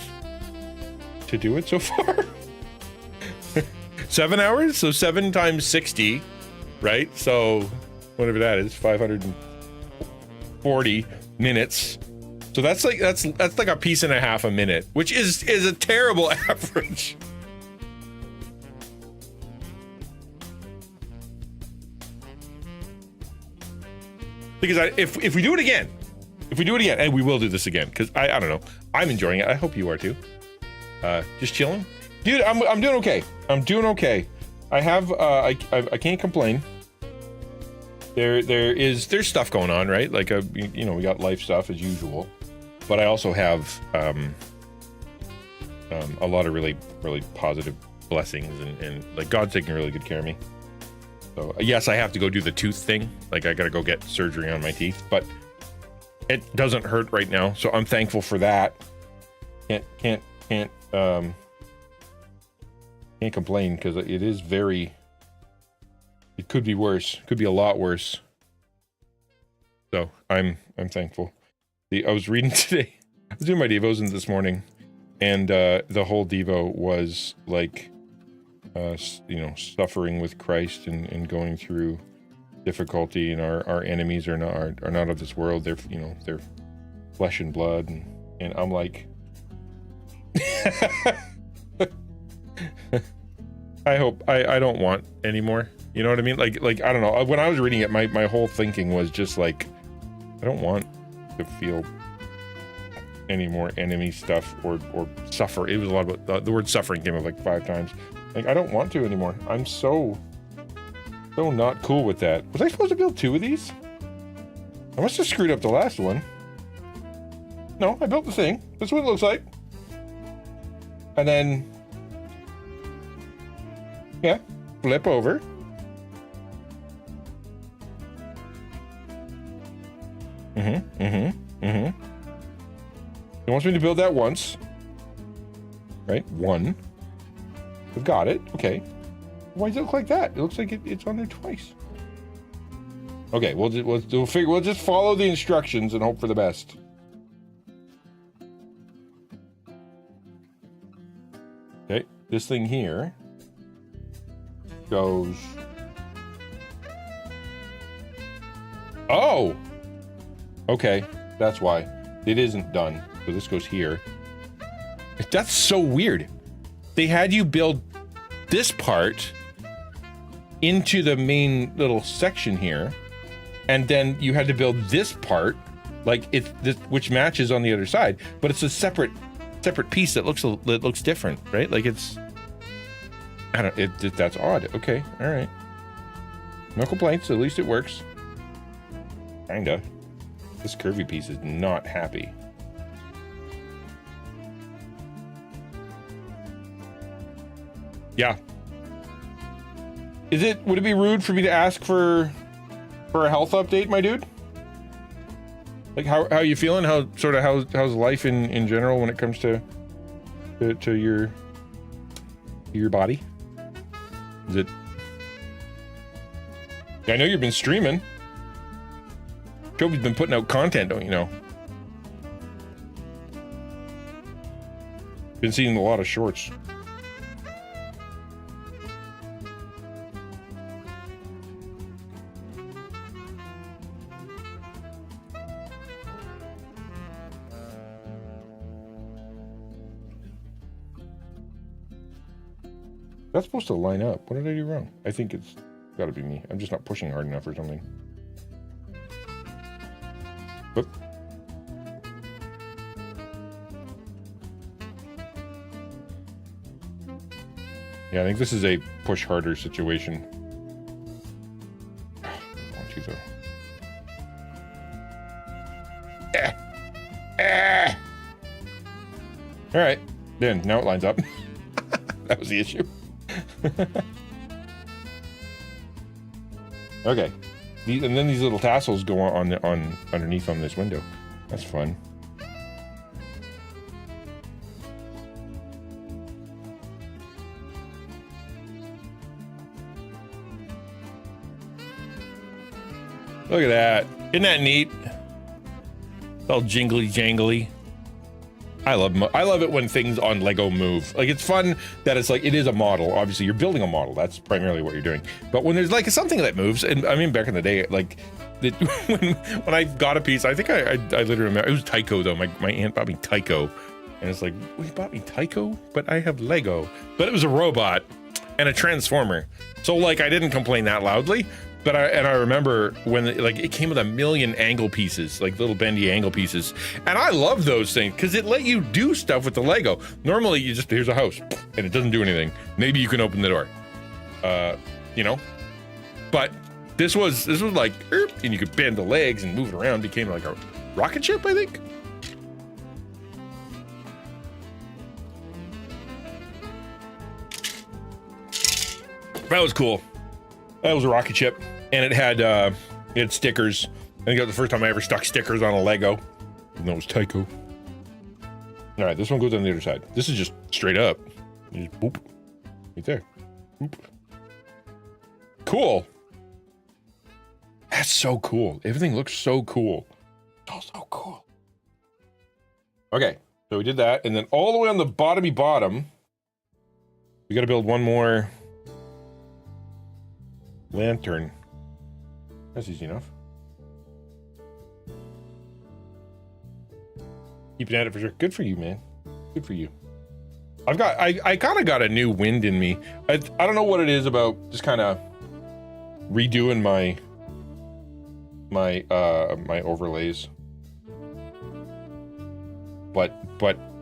Speaker 1: to do it so far. 7 hours, so 7 times 60, right? So whatever that is, 540 minutes. So that's like a piece and a half a minute, which is a terrible average. Because if we do it again, and we will do this again, because I don't know, I'm enjoying it. I hope you are too. Just chilling, dude. I'm doing okay. I have I can't complain. There's stuff going on, right? Like we got life stuff as usual, but I also have a lot of really, really positive blessings and like God's taking really good care of me. So yes, I have to go do the tooth thing. Like I gotta go get surgery on my teeth, but it doesn't hurt right now, so I'm thankful for that. Can't complain, because it is very. It could be worse. Could be a lot worse. So I'm thankful. I was reading today. I was doing my devos this morning, and the whole devo was like, suffering with Christ and going through difficulty, and our enemies are not of this world. They're they're flesh and blood, and I'm like, I hope I don't want any more. You know what I mean? Like I don't know. When I was reading it, my whole thinking was just like, I don't want to feel any more enemy stuff or suffer. It was a lot about the word suffering came up like 5 times. Like, I don't want to anymore. I'm so not cool with that. Was I supposed to build 2 of these? I must have screwed up the last one. No, I built the thing. That's what it looks like. And then, yeah, flip over. It wants me to build that once. Right, 1. I've got it, okay. Why does it look like that? It looks like it's on there twice. Okay, we'll just follow the instructions and hope for the best. Okay, this thing here goes. Oh! Okay, that's why. It isn't done. So this goes here. That's so weird. They had you build this part into the main little section here, and then you had to build this part, like it's this, which matches on the other side, but it's a separate piece that looks different, right? Like it's, I don't. That's odd. Okay, all right. No complaints. At least it works. Kinda. This curvy piece is not happy. Yeah. Would it be rude for me to ask for a health update, my dude? Like how you feeling? How's life in general when it comes to your body? Is it? I know you've been streaming. Joby's been putting out content, don't you know? Been seeing a lot of shorts. That's supposed to line up. What did I do wrong? I think it's got to be me. I'm just not pushing hard enough or something. Oop. Yeah, I think this is a push harder situation. I want you though. All right, then now it lines up. That was the issue. Okay, and then these little tassels go on underneath on this window. That's fun. Look at that. Isn't that neat? It's all jingly jangly. I love it when things on Lego move. Like, it's fun that it's like, it is a model. Obviously, you're building a model. That's primarily what you're doing. But when there's like something that moves, and I mean, back in the day, like, when I got a piece, I think I literally remember, it was Tyco though. My aunt bought me Tyco. And it's like, well, you bought me Tyco? But I have Lego. But it was a robot and a transformer. So like, I didn't complain that loudly. But I remember when it came with a million angle pieces, like little bendy angle pieces, and I love those things because it let you do stuff with the Lego. Normally, you just, here's a house and it doesn't do anything. Maybe you can open the door, you know. But this was like, and you could bend the legs and move it around. It became like a rocket ship, I think. That was cool. That was a rocket ship, and it had stickers. I think that was the first time I ever stuck stickers on a Lego. And that was Tyco. All right, this one goes on the other side. This is just straight up. You just boop, right there. Boop. Cool. That's so cool. Everything looks so cool. It's all so cool. Okay, so we did that, and then all the way on the bottom, we got to build one more lantern. That's easy enough. Keeping at it for sure. Good for you, man. Good for you. I kind of got a new wind in me. I don't know what it is about just kind of redoing my overlays. But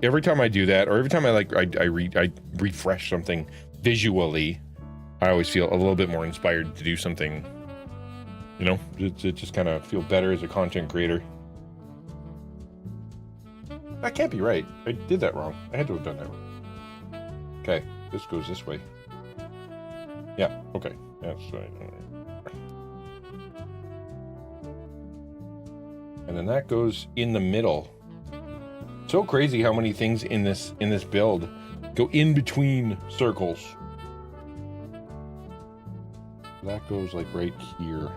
Speaker 1: every time I do that, or every time I refresh something visually, I always feel a little bit more inspired to do something, you know, to just kind of feel better as a content creator. That can't be right. I did that wrong. I had to have done that wrong. Okay, this goes this way. Yeah, okay. That's right. And then that goes in the middle. So crazy how many things in this build go in between circles. That goes like right here.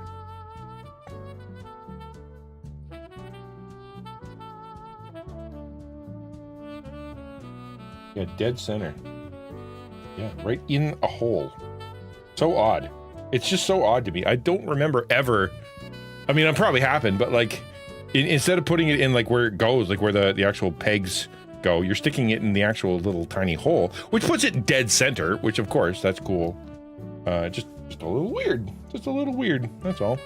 Speaker 1: Yeah, dead center. Yeah, right in a hole. So odd. It's just so odd to me. I don't remember ever. I mean, it probably happened, but like, instead of putting it in like where it goes, like where the actual pegs go, you're sticking it in the actual little tiny hole, which puts it dead center, which of course, that's cool. Just a little weird. Just a little weird, that's all.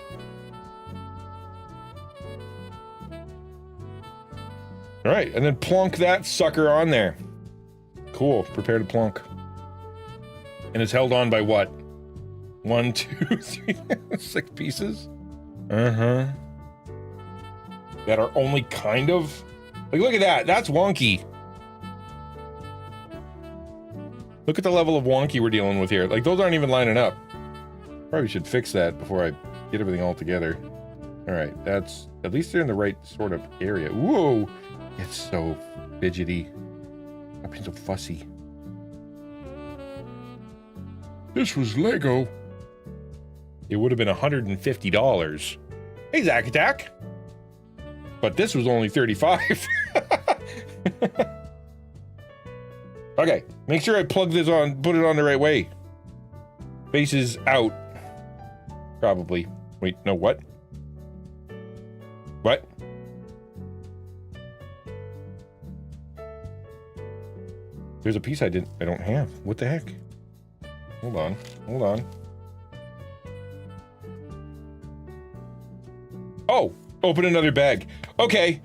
Speaker 1: All right, and then plonk that sucker on there. Cool, prepare to plonk. And it's held on by what? 1, 2, 3, 6 pieces? Uh-huh. That are only kind of... Like, look at that. That's wonky. Look at the level of wonky we're dealing with here. Like, those aren't even lining up. Probably should fix that before I get everything all together. All right, that's... At least they're in the right sort of area. Whoa! It's so fidgety. I've been so fussy. This was Lego. It would have been $150. Hey, Zack Attack. But this was only $35. Okay, make sure I plug this on, put it on the right way. Faces out. Probably. Wait, no, what? What? There's a piece I don't have. What the heck? Hold on, hold on. Oh, open another bag. Okay.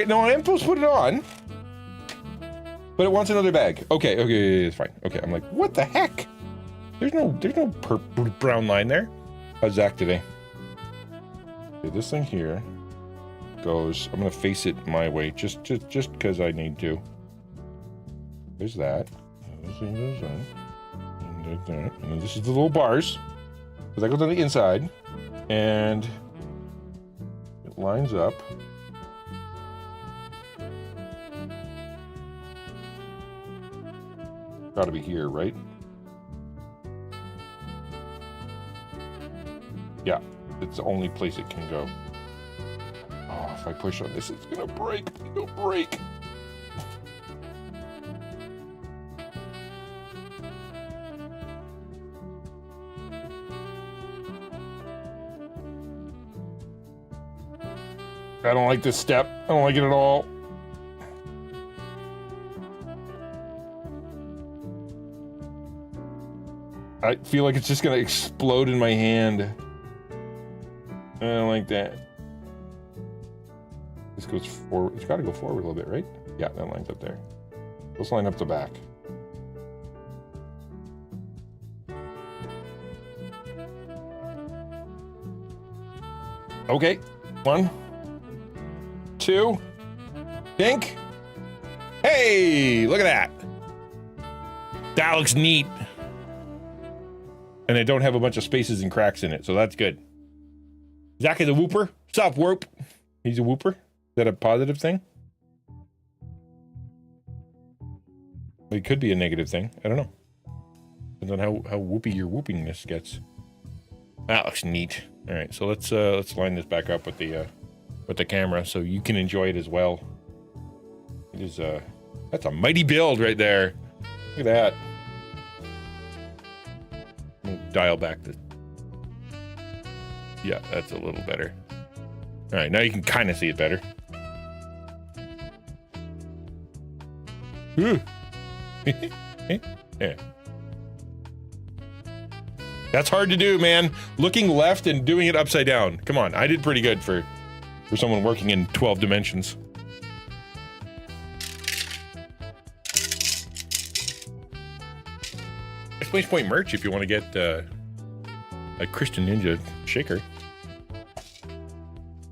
Speaker 1: No, I am supposed to put it on, but it wants another bag. Okay, it's fine. Okay, I'm like, what the heck? There's no brown line there. How's Zach today? Okay, this thing here goes. I'm gonna face it my way, just because I need to. There's that. And then this is the little bars. So that goes on the inside, and it lines up. Gotta be here, right? Yeah, it's the only place it can go. Oh, if I push on this, it's gonna break. It'll break. I don't like this step. I don't like it at all. I feel like it's just gonna explode in my hand. I don't like that. This goes forward. It's gotta go forward a little bit, right? Yeah, that lines up there. Let's line up the back. Okay, 1, 2, think. Hey, look at that. That looks neat. And I don't have a bunch of spaces and cracks in it, so that's good. Zach is a whooper. What's up, Whoop? He's a whooper. Is that a positive thing? It could be a negative thing. I don't know. Depends on how whoopy your whoopingness gets. That looks neat. All right, so let's line this back up with the camera so you can enjoy it as well. It is that's a mighty build right there. Look at that. I'm gonna dial back the. Yeah, that's a little better. All right, now you can kind of see it better. Ooh. Yeah. That's hard to do, man. Looking left and doing it upside down. Come on, I did pretty good for for someone working in 12 dimensions. Exclamation point merch if you want to get a XtianNinja shaker.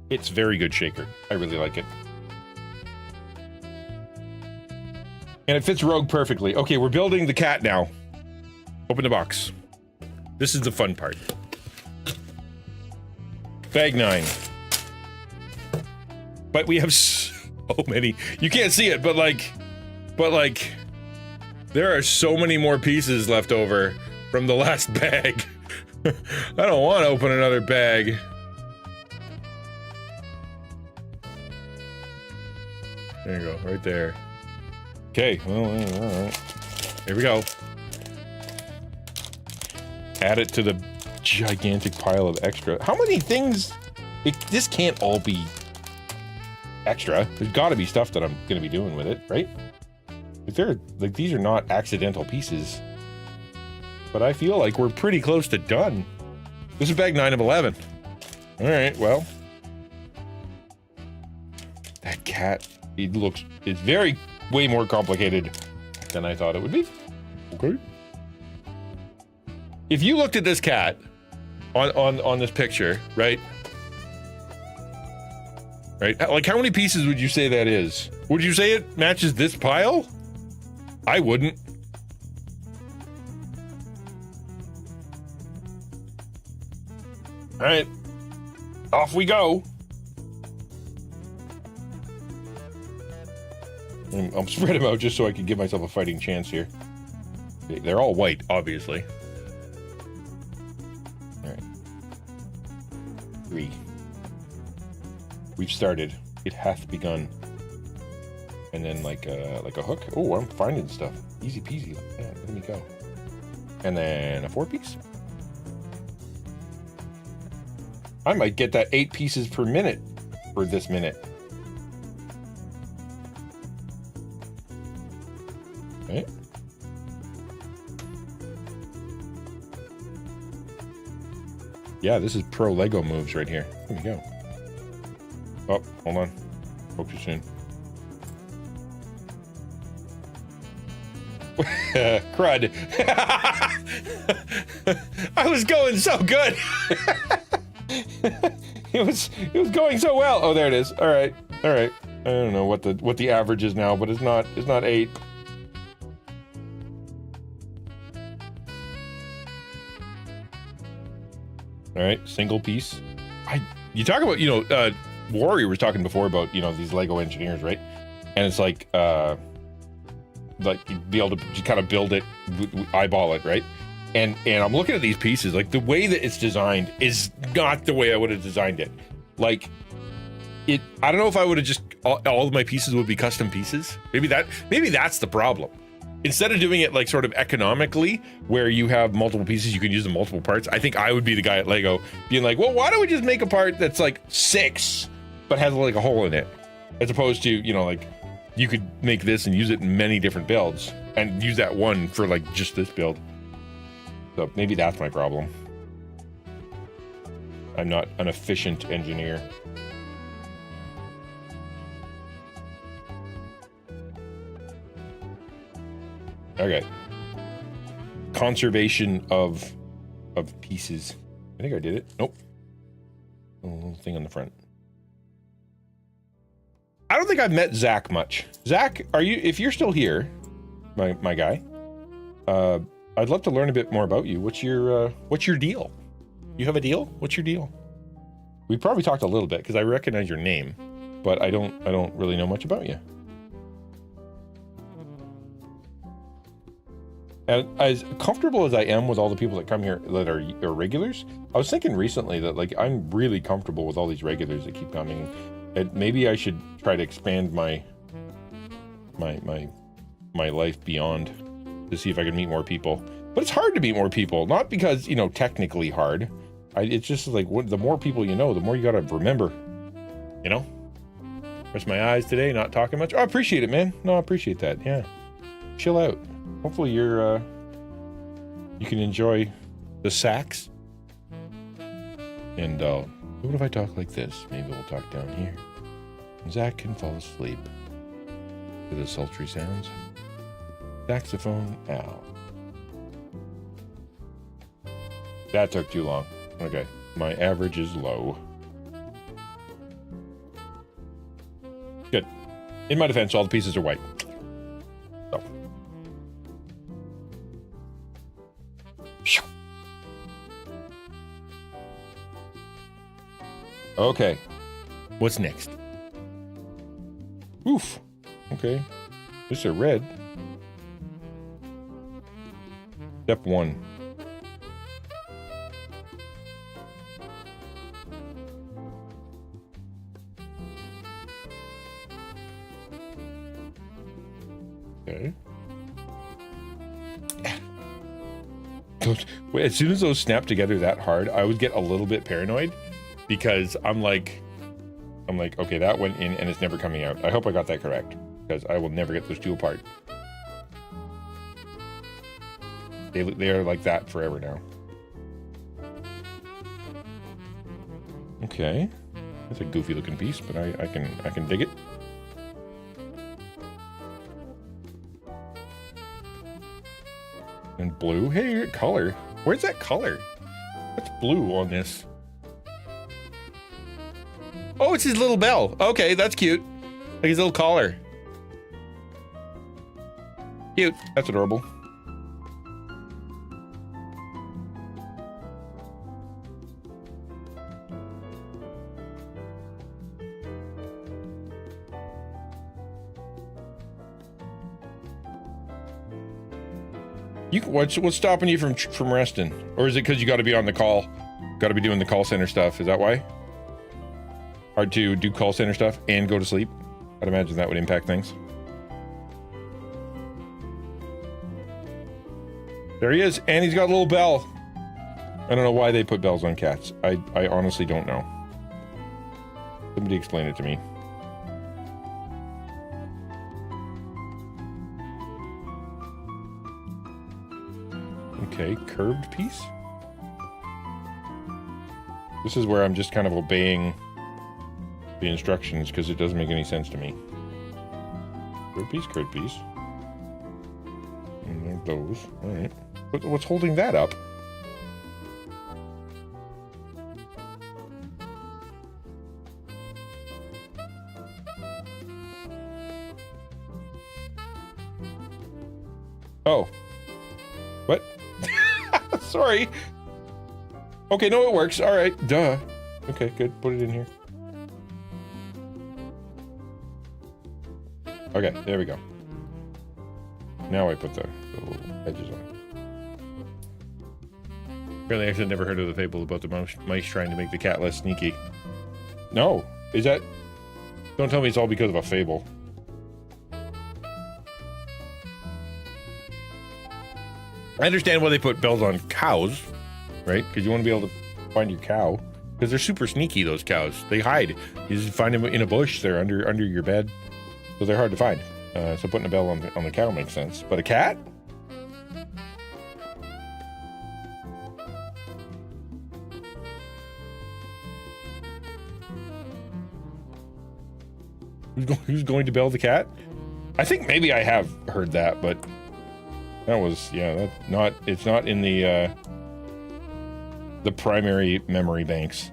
Speaker 1: It's very good shaker. I really like it. And it fits Rogue perfectly. Okay, we're building the cat now. Open the box. This is the fun part. Bag 9. But we have so many. You can't see it, but like, there are so many more pieces left over from the last bag. I don't want to open another bag. There you go, right there. Okay, well, all right. Here we go. Add it to the gigantic pile of extra. How many things? This can't all be extra. There's got to be stuff that I'm going to be doing with it, right? Like, these are not accidental pieces. But I feel like we're pretty close to done. This is bag 9 of 11. All right, well. That cat, it's way more complicated than I thought it would be. Okay. If you looked at this cat on this picture, right? Right? Like, how many pieces would you say that is? Would you say it matches this pile? I wouldn't. All right. Off we go. I'll spread them out just so I can give myself a fighting chance here. They're all white, obviously. All right. 3. We've started. It hath begun. And then like a hook. Oh, I'm finding stuff. Easy peasy like that. Let me go. And then a 4-piece. I might get that 8 pieces per minute for this minute. Right? Yeah, this is pro Lego moves right here. Here we go. Oh, hold on. Focus soon. Crud. I was going so good. it was going so well. Oh, there it is. All right. I don't know what the average is now, but it's not 8. All right, single piece. You talk about, Warrior was talking before about, these Lego engineers, right? And it's like you'd be able to just kind of build it, eyeball it, right? And I'm looking at these pieces, like the way that it's designed is not the way I would have designed it. Like I don't know if I would have just, all of my pieces would be custom pieces. Maybe that's the problem. Instead of doing it like sort of economically, where you have multiple pieces, you can use the multiple parts. I think I would be the guy at Lego being like, well, why don't we just make a part that's like 6, but has like a hole in it? As opposed to, like you could make this and use it in many different builds and use that one for like just this build. So maybe that's my problem. I'm not an efficient engineer. Okay. Conservation of pieces. I think I did it. Nope. A little thing on the front. I don't think I've met Zach much. Zach, if you're still here, my guy, I'd love to learn a bit more about you. What's your deal? You have a deal? What's your deal? We probably talked a little bit because I recognize your name, but I don't really know much about you. And as comfortable as I am with all the people that come here that are regulars, I was thinking recently that like I'm really comfortable with all these regulars that keep coming. And maybe I should try to expand my life beyond to see if I can meet more people. But it's hard to meet more people, not because technically hard. It's just like the more people you know, the more you gotta remember. Rest my eyes today, not talking much. Oh, I appreciate it, man. No, I appreciate that. Yeah, chill out. Hopefully you can enjoy the sax. And What if I talk like this? Maybe we'll talk down here. Zach can fall asleep to the sultry sounds. Saxophone, ow. That took too long. Okay, my average is low. Good. In my defense, all the pieces are white. So. Okay. What's next? Oof. Okay. This is red. Step 1. Okay. As soon as those snap together that hard, I would get a little bit paranoid because I'm like, okay, that went in and it's never coming out. I hope I got that correct because I will never get those two apart. They are like that forever now. Okay, that's a goofy looking piece, but I can dig it. And blue. Hey, color. Where's that color? What's blue on this? Oh, it's his little bell. Okay, that's cute. Like his little collar. Cute. That's adorable. What's stopping you from resting? Or is it because you got to be on the call? Got to be doing the call center stuff. Is that why? Hard to do call center stuff and go to sleep? I'd imagine that would impact things. There he is, and he's got a little bell. I don't know why they put bells on cats. I honestly don't know. Somebody explain it to me. Okay, curved piece. This is where I'm just kind of obeying the instructions because it doesn't make any sense to me. Curved piece, curved piece. And there those. All right. What's holding that up? Oh. What? Sorry. Okay, no, it works. All right, duh. Okay, good. Put it in here. Okay, there we go. Now I put the little edges on. Apparently, I've never heard of the fable about the mice trying to make the cat less sneaky. No, is that? Don't tell me it's all because of a fable. I understand why they put bells on cows, right? Because you want to be able to find your cow. Because they're super sneaky, those cows. They hide. You just find them in a bush. They're under your bed. So they're hard to find. So putting a bell on the cow makes sense. But a cat? Who's going to bell the cat? I think maybe I have heard that, but that was, yeah, it's not in the primary memory banks.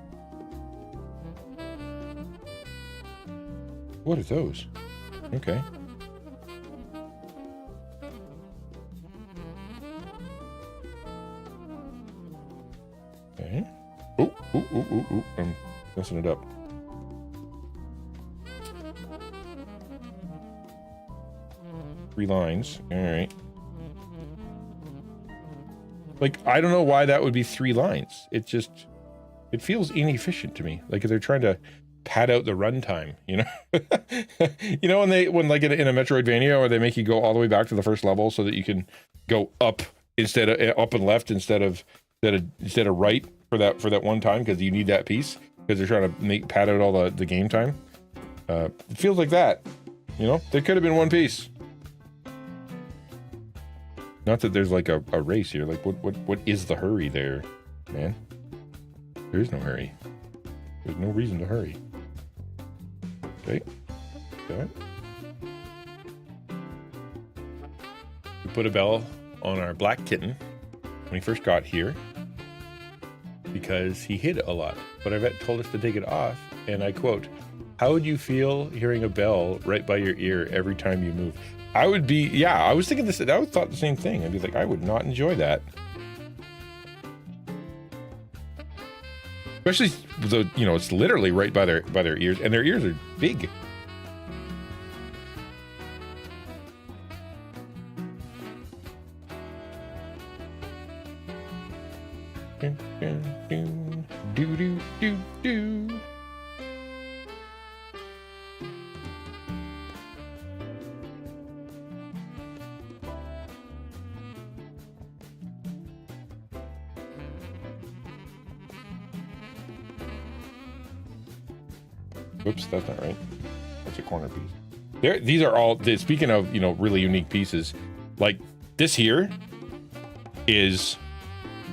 Speaker 1: What are those? Okay. Okay. Ooh, I'm messing it up. Three lines. All right. Like, I don't know why that would be 3 lines. It feels inefficient to me. Like they're trying to pad out the runtime, you know? You know, when like in a Metroidvania, or they make you go all the way back to the first level so that you can go up instead of up and left instead of right for that one time because you need that piece because they're trying to pad out all the game time. It feels like that, you know? There could have been one piece. Not that there's like a race here. Like what is the hurry there, man? There is no hurry. There's no reason to hurry. Okay. Okay. We put a bell on our black kitten when he first got here because he hid a lot. But our vet told us to take it off, and I quote, "How would you feel hearing a bell right by your ear every time you move?" I would be, yeah, I was thinking this, I would thought the same thing. I'd be like, I would not enjoy that. Especially the, you know, it's literally right by their ears, and their ears are big. Do do do do. Whoops, that's not right. That's a corner piece. These are all, speaking of, you know, really unique pieces, like this here is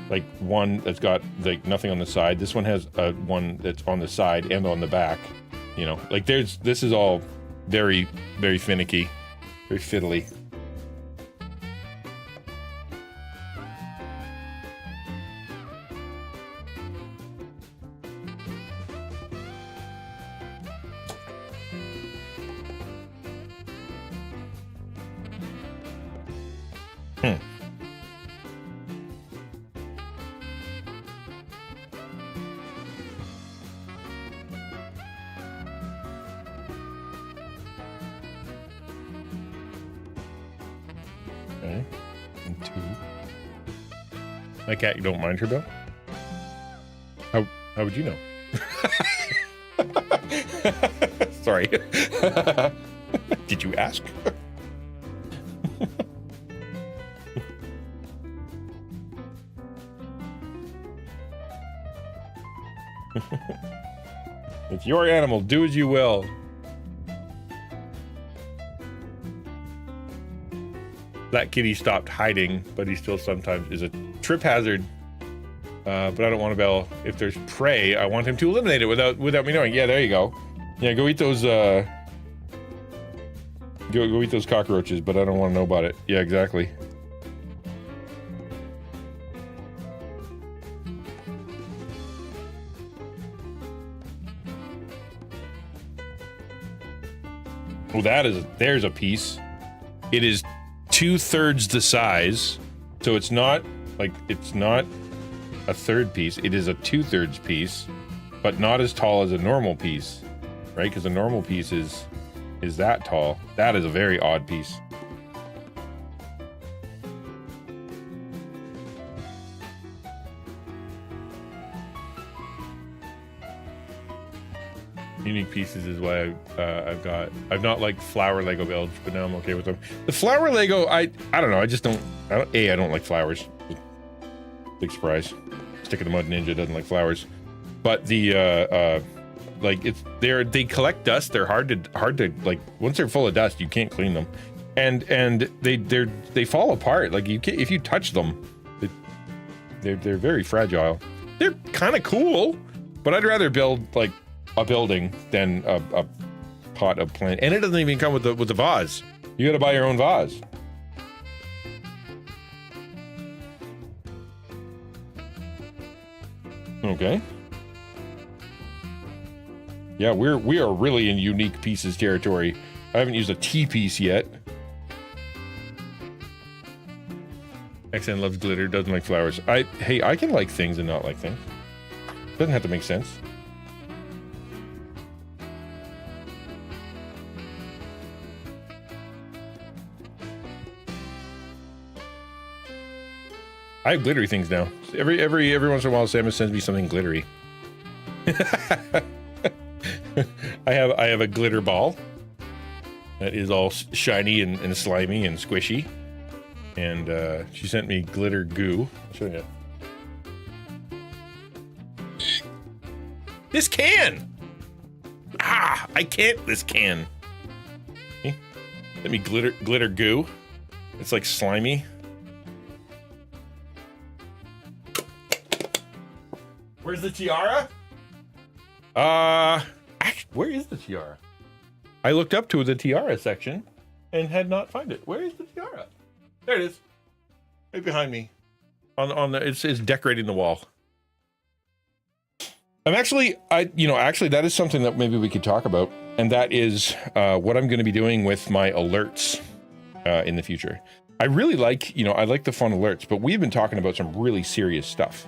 Speaker 1: like one that's got like nothing on the side. This one has one that's on the side and on the back, you know, like this is all very, very finicky, very fiddly. Okay, and two. My cat, you don't mind her, Bill? How would you know? Sorry. Did you ask? It's your animal. Do as you will. That kitty stopped hiding, but he still sometimes is a trip hazard. But I don't want to bell. If there's prey, I want him to eliminate it without me knowing. Yeah, there you go. Yeah, go eat those. Go eat those cockroaches. But I don't want to know about it. Yeah, exactly. Well, there's a piece. It is 2/3 the size, so it's not a third piece. It is a 2/3 piece, but not as tall as a normal piece, right? Because a normal piece is that tall. That is a very odd piece. Unique pieces is why I've not liked flower Lego builds, but now I'm okay with them. The flower Lego, I don't know. I don't like flowers. Big surprise. Stick of the Mud Ninja doesn't like flowers, but the like they collect dust. They're hard to like, once they're full of dust, you can't clean them, and they fall apart. Like if you touch them, they're very fragile. They're kind of cool, but I'd rather build like a building than a pot of plant. And it doesn't even come with the vase. You got to buy your own vase. Okay. Yeah, we are really in unique pieces territory. I haven't used a T piece yet. XN loves glitter, doesn't like flowers. I can like things and not like things. Doesn't have to make sense. I have glittery things now. Every once in a while, Samus sends me something glittery. I have a glitter ball that is all shiny and slimy and squishy, and she sent me glitter goo. I'll show you. This can! I can't. This can. Okay. Let me glitter goo. It's like slimy. Where's the tiara? Where is the tiara? I looked up to the tiara section and had not found it. Where is the tiara? There it is, right behind me. On the it's decorating the wall. Actually, that is something that maybe we could talk about, and that is what I'm going to be doing with my alerts in the future. I really like, I like the fun alerts, but we've been talking about some really serious stuff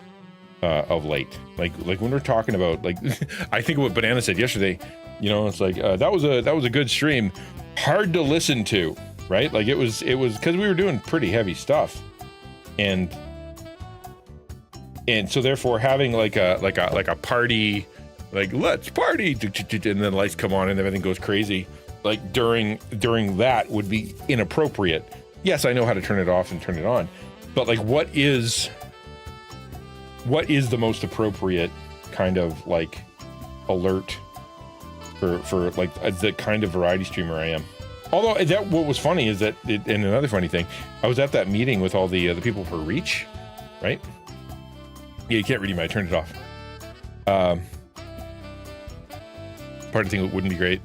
Speaker 1: of late. Like when we're talking about, like, I think of what Banana said yesterday. It's like that was a good stream, hard to listen to, right? Like it was because we were doing pretty heavy stuff, and so therefore having like a party, like let's party, and then lights come on and everything goes crazy, like during that would be inappropriate. Yes, I know how to turn it off and turn it on, but like what is the most appropriate kind of like alert for like the kind of variety streamer I am? Although what was funny is that, and another funny thing, I was at that meeting with all the people for Reach, right? Yeah, you can't read email. I turned it off. Part of the thing that wouldn't be great.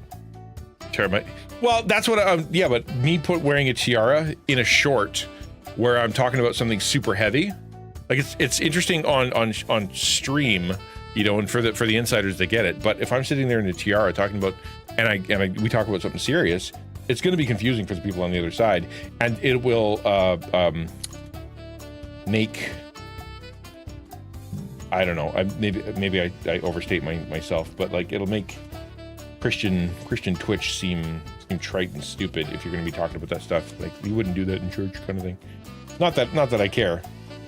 Speaker 1: Well, that's what but me wearing a tiara in a short where I'm talking about something super heavy, like it's interesting on stream, and for the insiders that get it. But if I'm sitting there in a tiara talking about, and we talk about something serious, it's going to be confusing for the people on the other side, and it will make, I don't know, maybe I overstate myself, but like it'll make Christian Twitch seem trite and stupid if you're going to be talking about that stuff. Like you wouldn't do that in church, kind of thing. Not that I care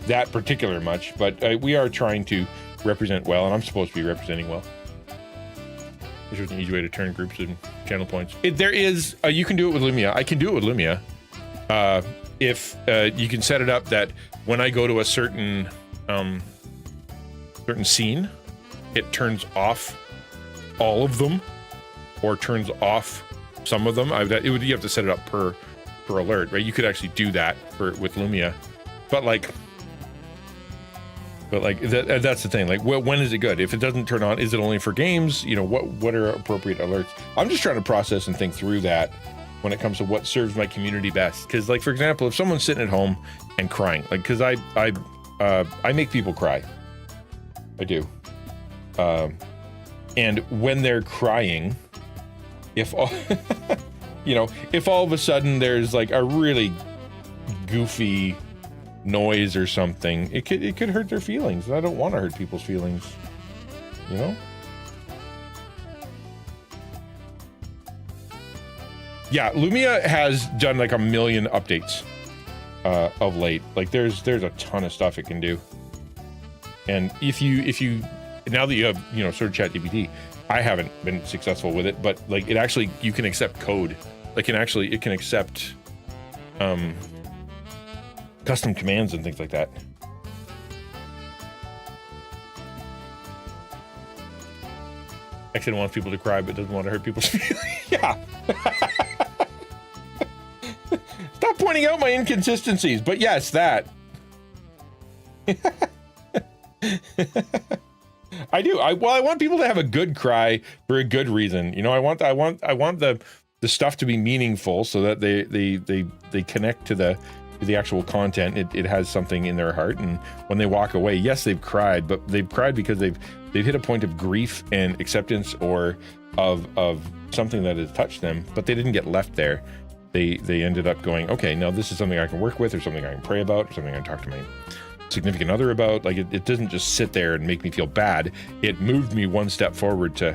Speaker 1: that particular much, but we are trying to represent well, and I'm supposed to be representing well. There's an easy way to turn groups and channel points. There is, you can do it with Lumia. I can do it with Lumia. If you can set it up that when I go to a certain scene, it turns off all of them, or turns off some of them. You have to set it up per alert, right? You could actually do that with Lumia, but that's the thing. Like, when is it good? If it doesn't turn on, is it only for games? What are appropriate alerts? I'm just trying to process and think through that when it comes to what serves my community best. Because, like, for example, if someone's sitting at home and crying, like, because I make people cry, I do, and when they're crying, if all if all of a sudden there's like a really goofy noise or something, it could hurt their feelings, and I don't want to hurt people's feelings, Yeah, Lumia has done like a million updates of late. Like there's a ton of stuff it can do, and if you now that you have sort of ChatGPT, I haven't been successful with it, but like you can accept code. Like it can accept custom commands and things like that. Actually wants people to cry, but doesn't want to hurt people's feelings. Yeah. Stop pointing out my inconsistencies, but yes, that. I do. I want people to have a good cry for a good reason. I want the stuff to be meaningful so that they connect to the actual content. It has something in their heart, and when they walk away, yes, they've cried, but they've cried because they've hit a point of grief and acceptance, or of something that has touched them, but they didn't get left there. They ended up going, okay, now this is something I can work with, or something I can pray about, or something I can talk to my significant other about. Like it doesn't just sit there and make me feel bad. It moved me one step forward to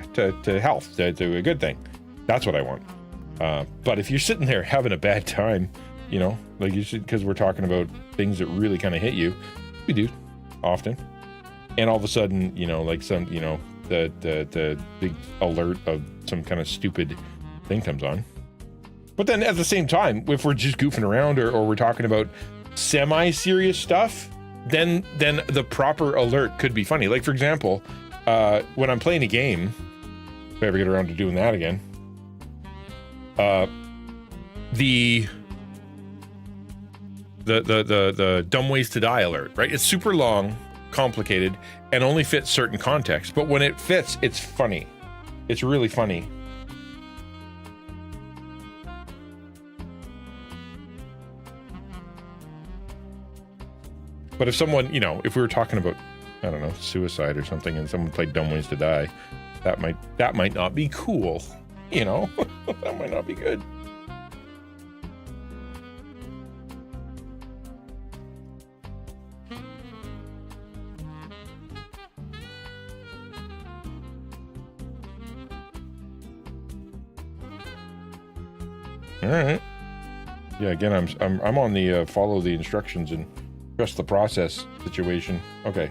Speaker 1: health, to a good thing. That's what I want. But if you're sitting there having a bad time, like you should, because we're talking about things that really kind of hit you. We do often, and all of a sudden, like some, the big alert of some kind of stupid thing comes on. But then at the same time, if we're just goofing around or we're talking about semi-serious stuff, then the proper alert could be funny. Like, for example, when I'm playing a game, if I ever get around to doing that again, the dumb ways to die alert, right? It's super long, complicated and only fits certain contexts. But when it fits, it's funny. It's really funny. But if someone, you know, if we were talking about, I don't know, suicide or something, and someone played Dumb Ways to Die, that might not be cool, you know. That might not be good. All right. Yeah. Again, I'm on the follow the instructions and trust the process situation. Okay.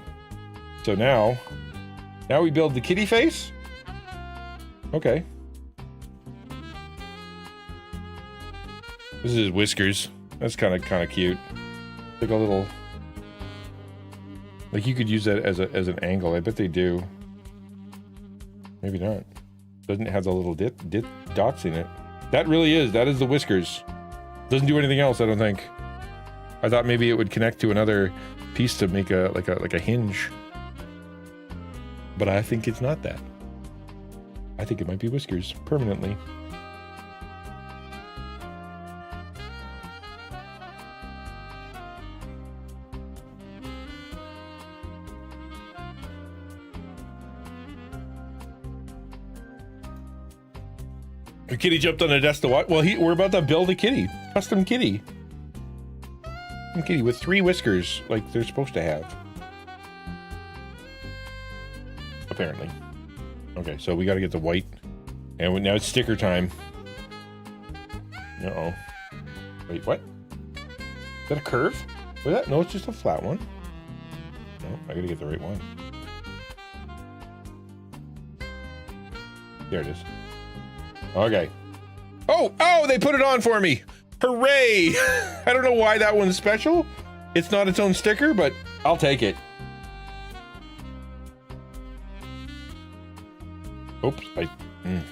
Speaker 1: So now we build the kitty face. Okay. This is his whiskers. That's kind of cute. Like a little. Like you could use that as an angle. I bet they do. Maybe not. Doesn't have the little dots in it. That is the whiskers. Doesn't do anything else, I don't think. I thought maybe it would connect to another piece to make like a hinge. But I think it's not that. I think it might be whiskers permanently. The kitty jumped on the desk to what? Well, we're about to build a kitty. Custom kitty. A kitty with 3 whiskers, like they're supposed to have. Apparently. Okay, so we got to get the white. And now it's sticker time. Uh-oh. Wait, what? Is that a curve? Was that? No, it's just a flat one. No, I gotta get the right one. There it is. Okay. Oh, they put it on for me. Hooray. I don't know why that one's special. It's not its own sticker, but I'll take it. Oops, that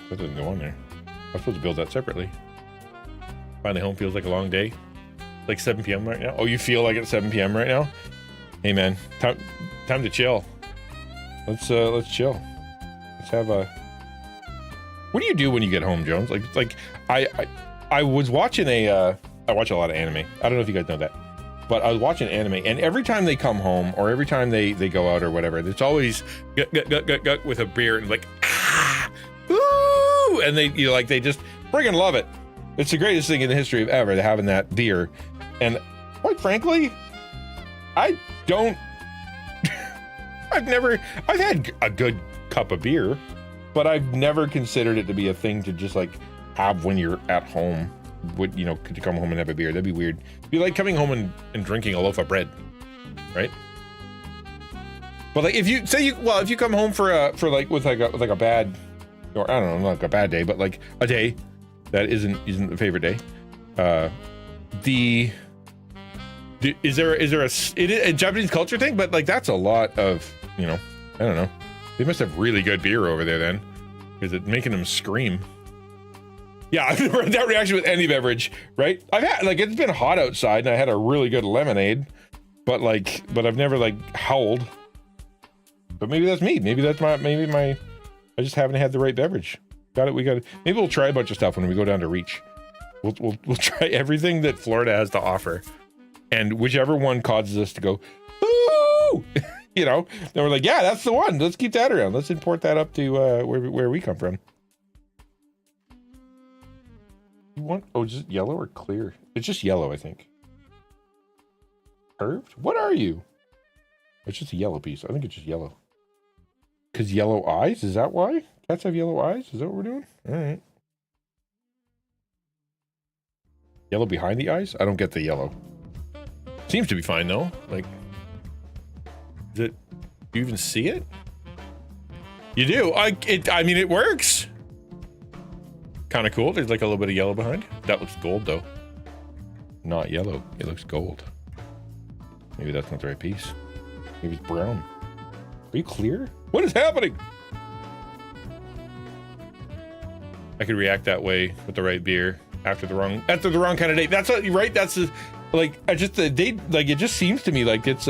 Speaker 1: doesn't go on there. I'm supposed to build that separately. Finally home feels like a long day. Like 7 p.m. right now. Oh, you feel like it's 7 p.m. right now? Hey man, time to chill. Let's chill. Let's have a. What do you do when you get home, Jones? Like I was watching I watch a lot of anime. I don't know if you guys know that, but I was watching anime, and every time they come home or every time they go out or whatever, it's always gut with a beer and like ooh, and they they just friggin' love it. It's the greatest thing in the history of ever, to having that beer. And quite frankly, I don't. I've had a good cup of beer, but I've never considered it to be a thing to just like have when you're at home. Would could you come home and have a beer? That'd be weird. It'd be like coming home and drinking a loaf of bread, right? But like if you come home for a bad, or I don't know, not like a bad day, but like a day that isn't a favorite day. Is there a Japanese culture thing? But like that's a lot of I don't know. They must have really good beer over there then, because it's making them scream. Yeah, I've never had that reaction with any beverage, right? I've had it's been hot outside and I had a really good lemonade, but I've never howled. But maybe that's me. Maybe that's my I just haven't had the right beverage. We got it. Maybe we'll try a bunch of stuff when we go down to Reach. We'll try everything that Florida has to offer, and whichever one causes us to go, ooh, then we're like, yeah, that's the one. Let's keep that around. Let's import that up to where we come from. You want just yellow or clear? It's just yellow, I think. Curved? What are you? It's just a yellow piece. I think it's just yellow. Because yellow eyes? Is that why? Cats have yellow eyes? Is that what we're doing? All right. Yellow behind the eyes? I don't get the yellow. Seems to be fine though. Do you even see it? You do. I mean, it works. Kind of cool. There's like a little bit of yellow behind. That looks gold though. Not yellow. It looks gold. Maybe that's not the right piece. Maybe it's brown. Are you clear? What is happening? I could react that way with the right beer after the wrong kind of date. That's what, right? That's the date. It just seems to me like it's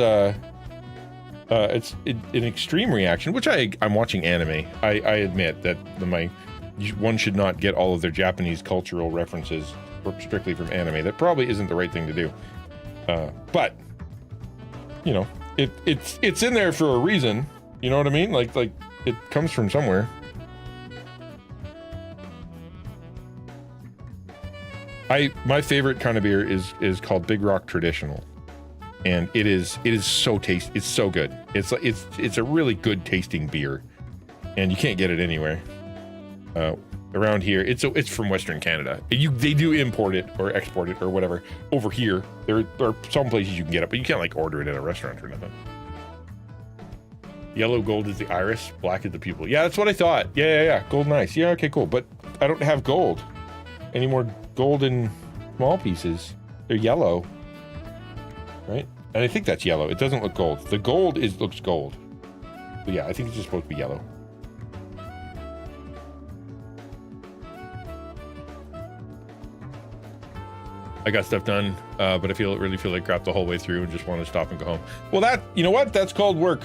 Speaker 1: It's an extreme reaction, which I'm watching anime. I admit that one should not get all of their Japanese cultural references strictly from anime. That probably isn't the right thing to do. But you know, it's in there for a reason. You know what I mean? Like it comes from somewhere. My favorite kind of beer is called Big Rock Traditional, and it is so tasty. It's so good. It's a really good tasting beer, and you can't get it anywhere around here. It's from Western Canada. They do import it or export it or whatever over here. There are some places you can get it, but you can't like order it at a restaurant or nothing. Yellow gold is the iris, black is the pupil. Yeah, that's what I thought. Yeah. Gold, nice. Yeah, okay, cool. But I don't have gold. Any more golden small pieces? They're yellow, right? And I think that's yellow. It doesn't look gold. The gold looks gold. But yeah, I think it's just supposed to be yellow. I got stuff done, but I really feel like crap the whole way through and just want to stop and go home. Well, you know what? That's called work.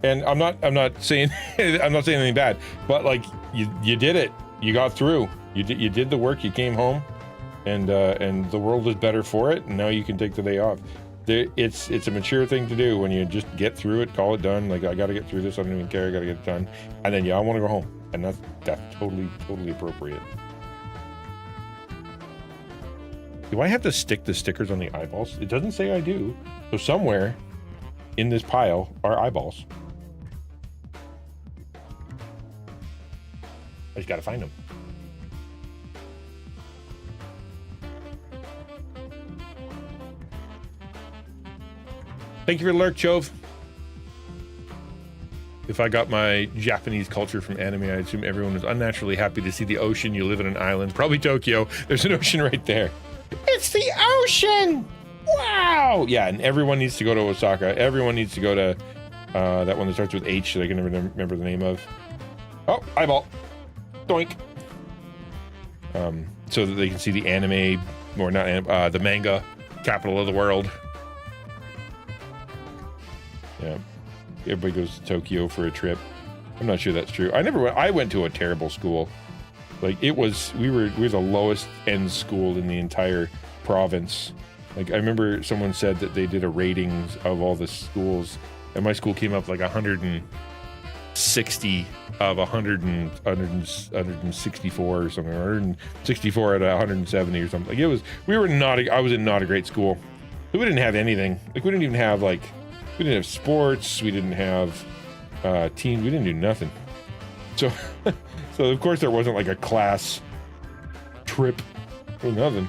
Speaker 1: And I'm not saying I'm not saying anything bad, but like you did it. You got through. You did the work. You came home, and the world is better for it. And now you can take the day off. It's a mature thing to do when you just get through it, call it done. Like I got to get through this. I don't even care. I got to get it done. And then I want to go home. And that's totally appropriate. Do I have to stick the stickers on the eyeballs? It doesn't say I do. So somewhere in this pile are eyeballs. I just gotta find them. Thank you for the lurk, Chove. If I got my Japanese culture from anime, I assume everyone was unnaturally happy to see the ocean. You live in an island, probably Tokyo. There's an ocean right there. It's the ocean! Wow! Yeah, and everyone needs to go to Osaka. Everyone needs to go to that one that starts with H that I can never remember the name of. Oh, eyeball. Doink. So that they can see the anime, or not anime, the manga capital of the world. Yeah. Everybody goes to Tokyo for a trip. I'm not sure that's true. I went to a terrible school. Like we were the lowest end school in the entire province. Like I remember someone said that they did a ratings of all the schools, and my school came up like 160 of 164 or something, 164 out of 170 or something. Like I was in not a great school. We didn't have anything. Like we didn't have sports. We didn't have teams. We didn't do nothing. So of course there wasn't like a class trip or nothing.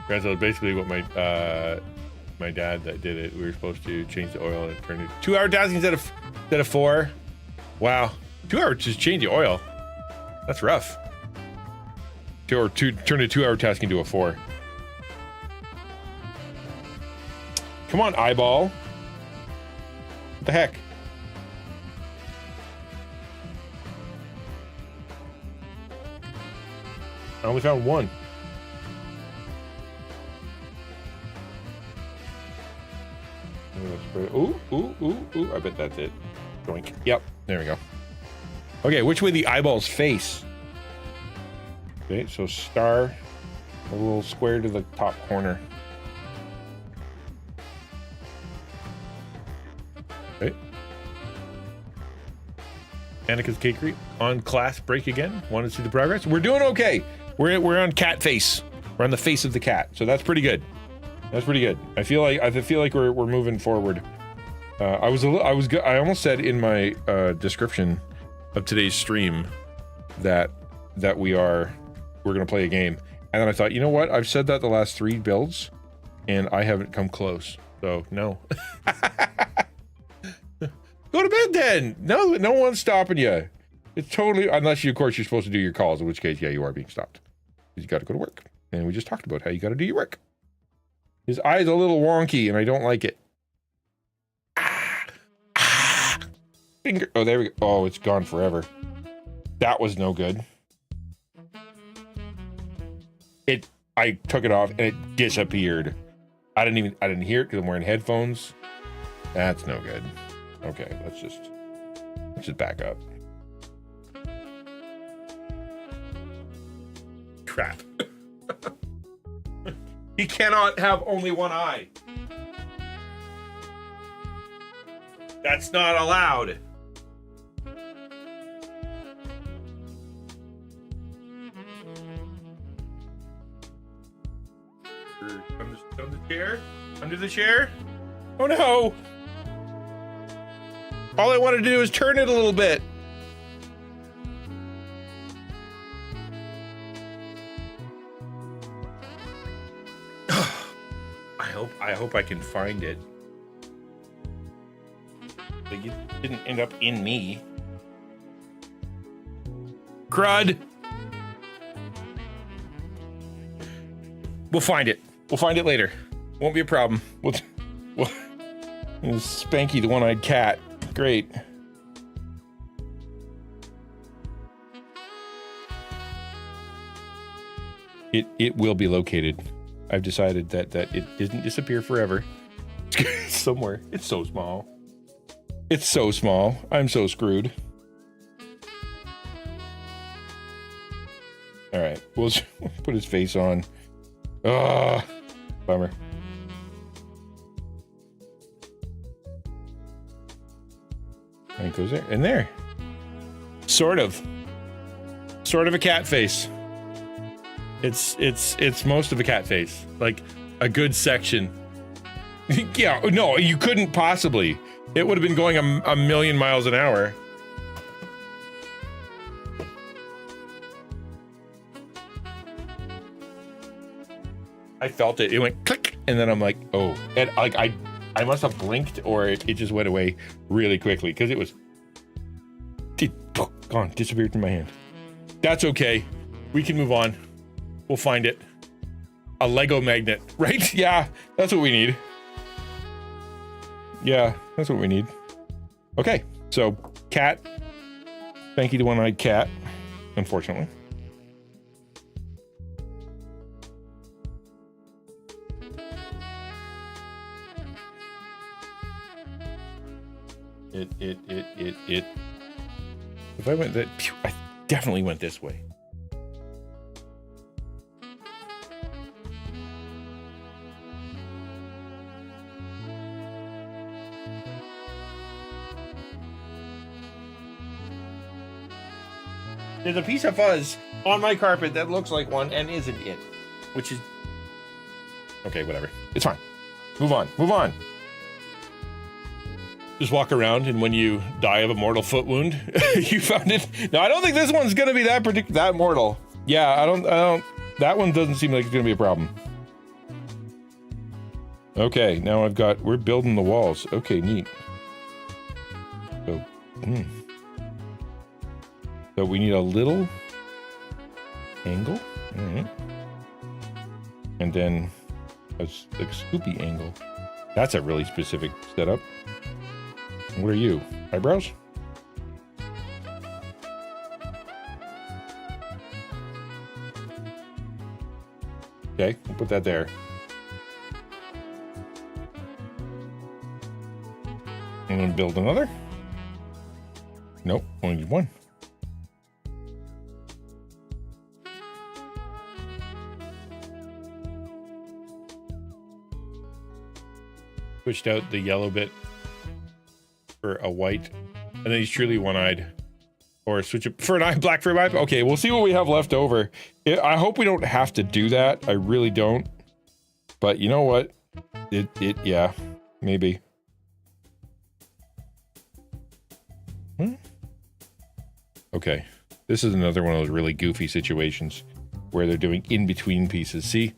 Speaker 1: Guys, that was basically what my dad that did it. We were supposed to change the oil and turn it 2 hour tasking instead of 4. Wow, 2 hours just change the oil. That's rough. Turn a 2 hour task into a 4. Come on, eyeball. What the heck? I only found one. Ooh. I bet that's it. Doink. Yep. There we go. Okay, which way the eyeballs face? Okay, so star, a little square to the top corner. Okay. Annika's Cakery on class break again. Want to see the progress? We're doing okay. We're on cat face. We're on the face of the cat, so that's pretty good. That's pretty good. I feel like we're moving forward. I almost said in my description of today's stream that we're gonna play a game, and then I thought, you know what? I've said that the last 3 builds, and I haven't come close. So no. Go to bed then. No one's stopping you. It's totally, unless of course you're supposed to do your calls, in which case, yeah, you are being stopped. You got to go to work, and we just talked about how you got to do your work. His eye's a little wonky, and I don't like it. Finger. Oh, there we go. Oh, it's gone forever. That was no good. I took it off, and it disappeared. I didn't hear it because I'm wearing headphones. That's no good. Okay, let's just back up. Crap. He cannot have only one eye. That's not allowed. Under the chair? Under the chair? Oh no! All I wanted to do is turn it a little bit. I hope I can find it. Like it didn't end up in me. Crud! We'll find it. We'll find it later. Won't be a problem. We'll Spanky the one-eyed cat. Great. It will be located. I've decided that it didn't disappear forever. It's somewhere. It's so small. It's so small. I'm so screwed. All right. We'll put his face on. Ah, bummer. And it goes there. And there. Sort of a cat face. It's most of a cat face. Like a good section. Yeah, no, you couldn't possibly. It would have been going a million miles an hour. I felt it. It went click, and then I'm like, oh. And like I must have blinked, or it just went away really quickly because it was gone, disappeared from my hand. That's okay. We can move on. We'll find it. A Lego magnet, right? Yeah, that's what we need. Yeah, that's what we need. Okay, so cat. Thank you to one-eyed cat, unfortunately. It. If I went that, I definitely went this way. There's a piece of fuzz on my carpet that looks like one and isn't it, which is okay. Whatever. It's fine. Move on. Move on. Just walk around, and when you die of a mortal foot wound, you found it. No, I don't think this one's gonna be that mortal. Yeah, I don't. That one doesn't seem like it's gonna be a problem. Okay, now we're building the walls. Okay, neat. So, So we need a little angle, all right, and then a scoopy angle. That's a really specific setup. What are you? Eyebrows? Okay, we'll put that there. And then build another. Nope, only need one. Switched out the yellow bit for a white, and then he's truly one-eyed, or switch it for an eye black for an eye. Okay, we'll see what we have left over. I hope we don't have to do that. I really don't. But you know what? Yeah, maybe. Okay, this is another one of those really goofy situations where they're doing in-between pieces. See,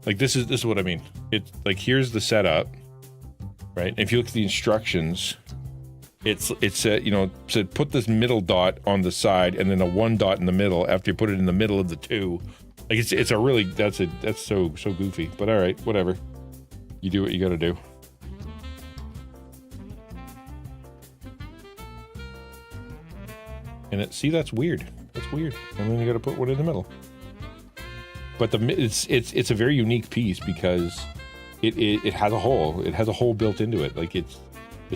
Speaker 1: like this is what I mean. It's like here's the setup, right? If you look at the instructions. It said put this middle dot on the side and then a one dot in the middle after you put it in the middle of the two. Like it's a really that's so goofy. But all right, whatever. You do what you got to do. And that's weird. That's weird. And then you got to put one in the middle. But it's a very unique piece because It has a hole. It has a hole built into it. Like it's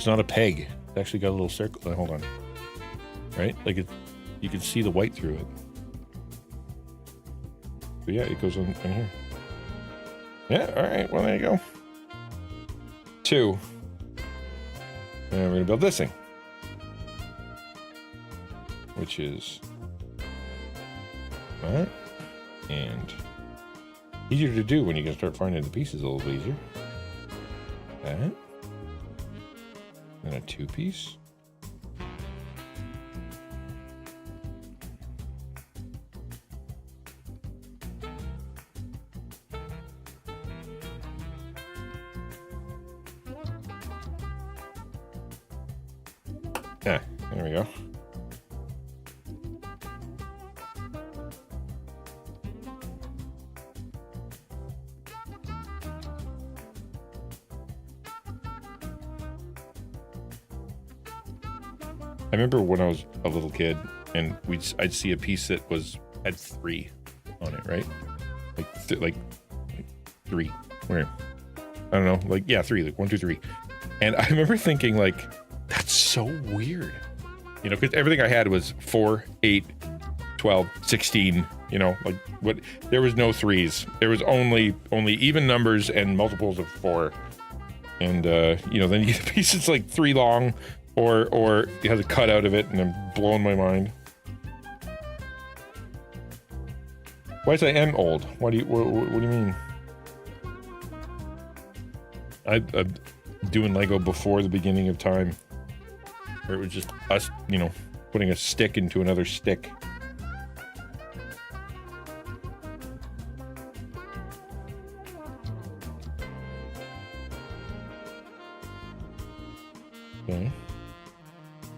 Speaker 1: not a peg. It's actually got a little circle. Hold on. Right? Like you can see the white through it. So yeah, it goes in here. Yeah, all right. Well, there you go. 2. And we're gonna build this thing, which is that, and easier to do when you can start finding the pieces a little easier. That, and a 2-piece. Yeah, there we go. I remember when I was a little kid and I'd see a piece that had 3 on it, right? Like 3. Where? I don't know. Like, yeah, 3, like 1, 2, 3. And I remember thinking, like, that's so weird. You know, because everything I had was 4, 8, 12, 16, you know, like what, there was no 3s. There was only even numbers and multiples of 4. And, you know, then you get a piece that's like 3 long or it has a cut out of it, and I'm blowing my mind. Why is I am old? What do you mean? I'm doing Lego before the beginning of time. Or it was just us, you know, putting a stick into another stick. Okay.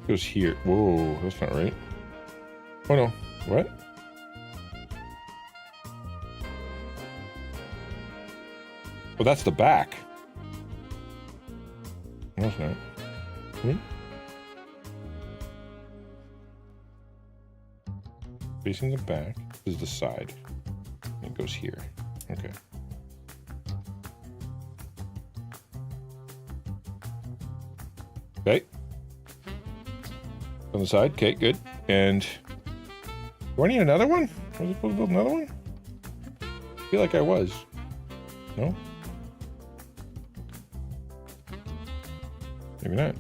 Speaker 1: Goes here. Whoa, that's not right. Oh no. What? Oh, that's the back. No, it's not. Hmm? Facing the back. This is the side. It goes here. Okay. Okay. On the side. Okay, good. And do I need another one? Was I supposed to build another one? I feel like I was. No? Maybe not.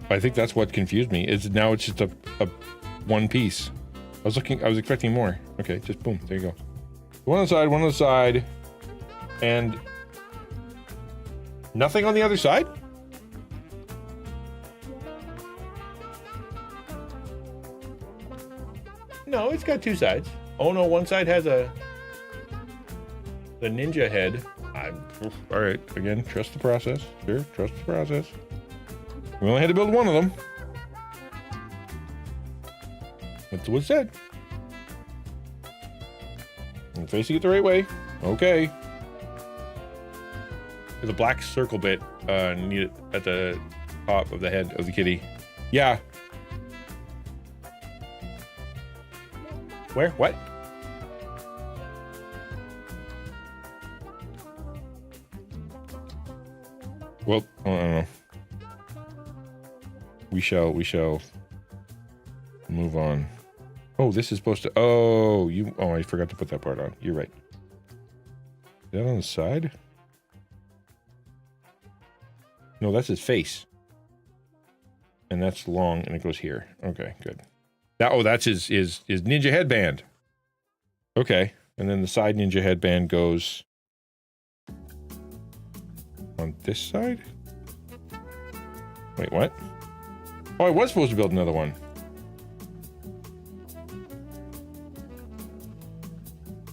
Speaker 1: I think that's what confused me. Now it's just a one piece. I was expecting more. Okay, just boom, there you go. One on the side, and nothing on the other side? No, it's got 2 sides. Oh no, one side has the ninja head. All right, again, trust the process. Sure, trust the process. We only had to build one of them. That's what it said. I'm facing it the right way. Okay. There's a black circle bit needed at the top of the head of the kitty. Yeah. Where? What? Well, I don't know. We shall move on. Oh, this is supposed to, oh, I forgot to put that part on. You're right. Is that on the side? No, that's his face. And that's long, and it goes here. Okay, good. That's his ninja headband. Okay, and then the side ninja headband goes on this side? Wait, what? Oh, I was supposed to build another one.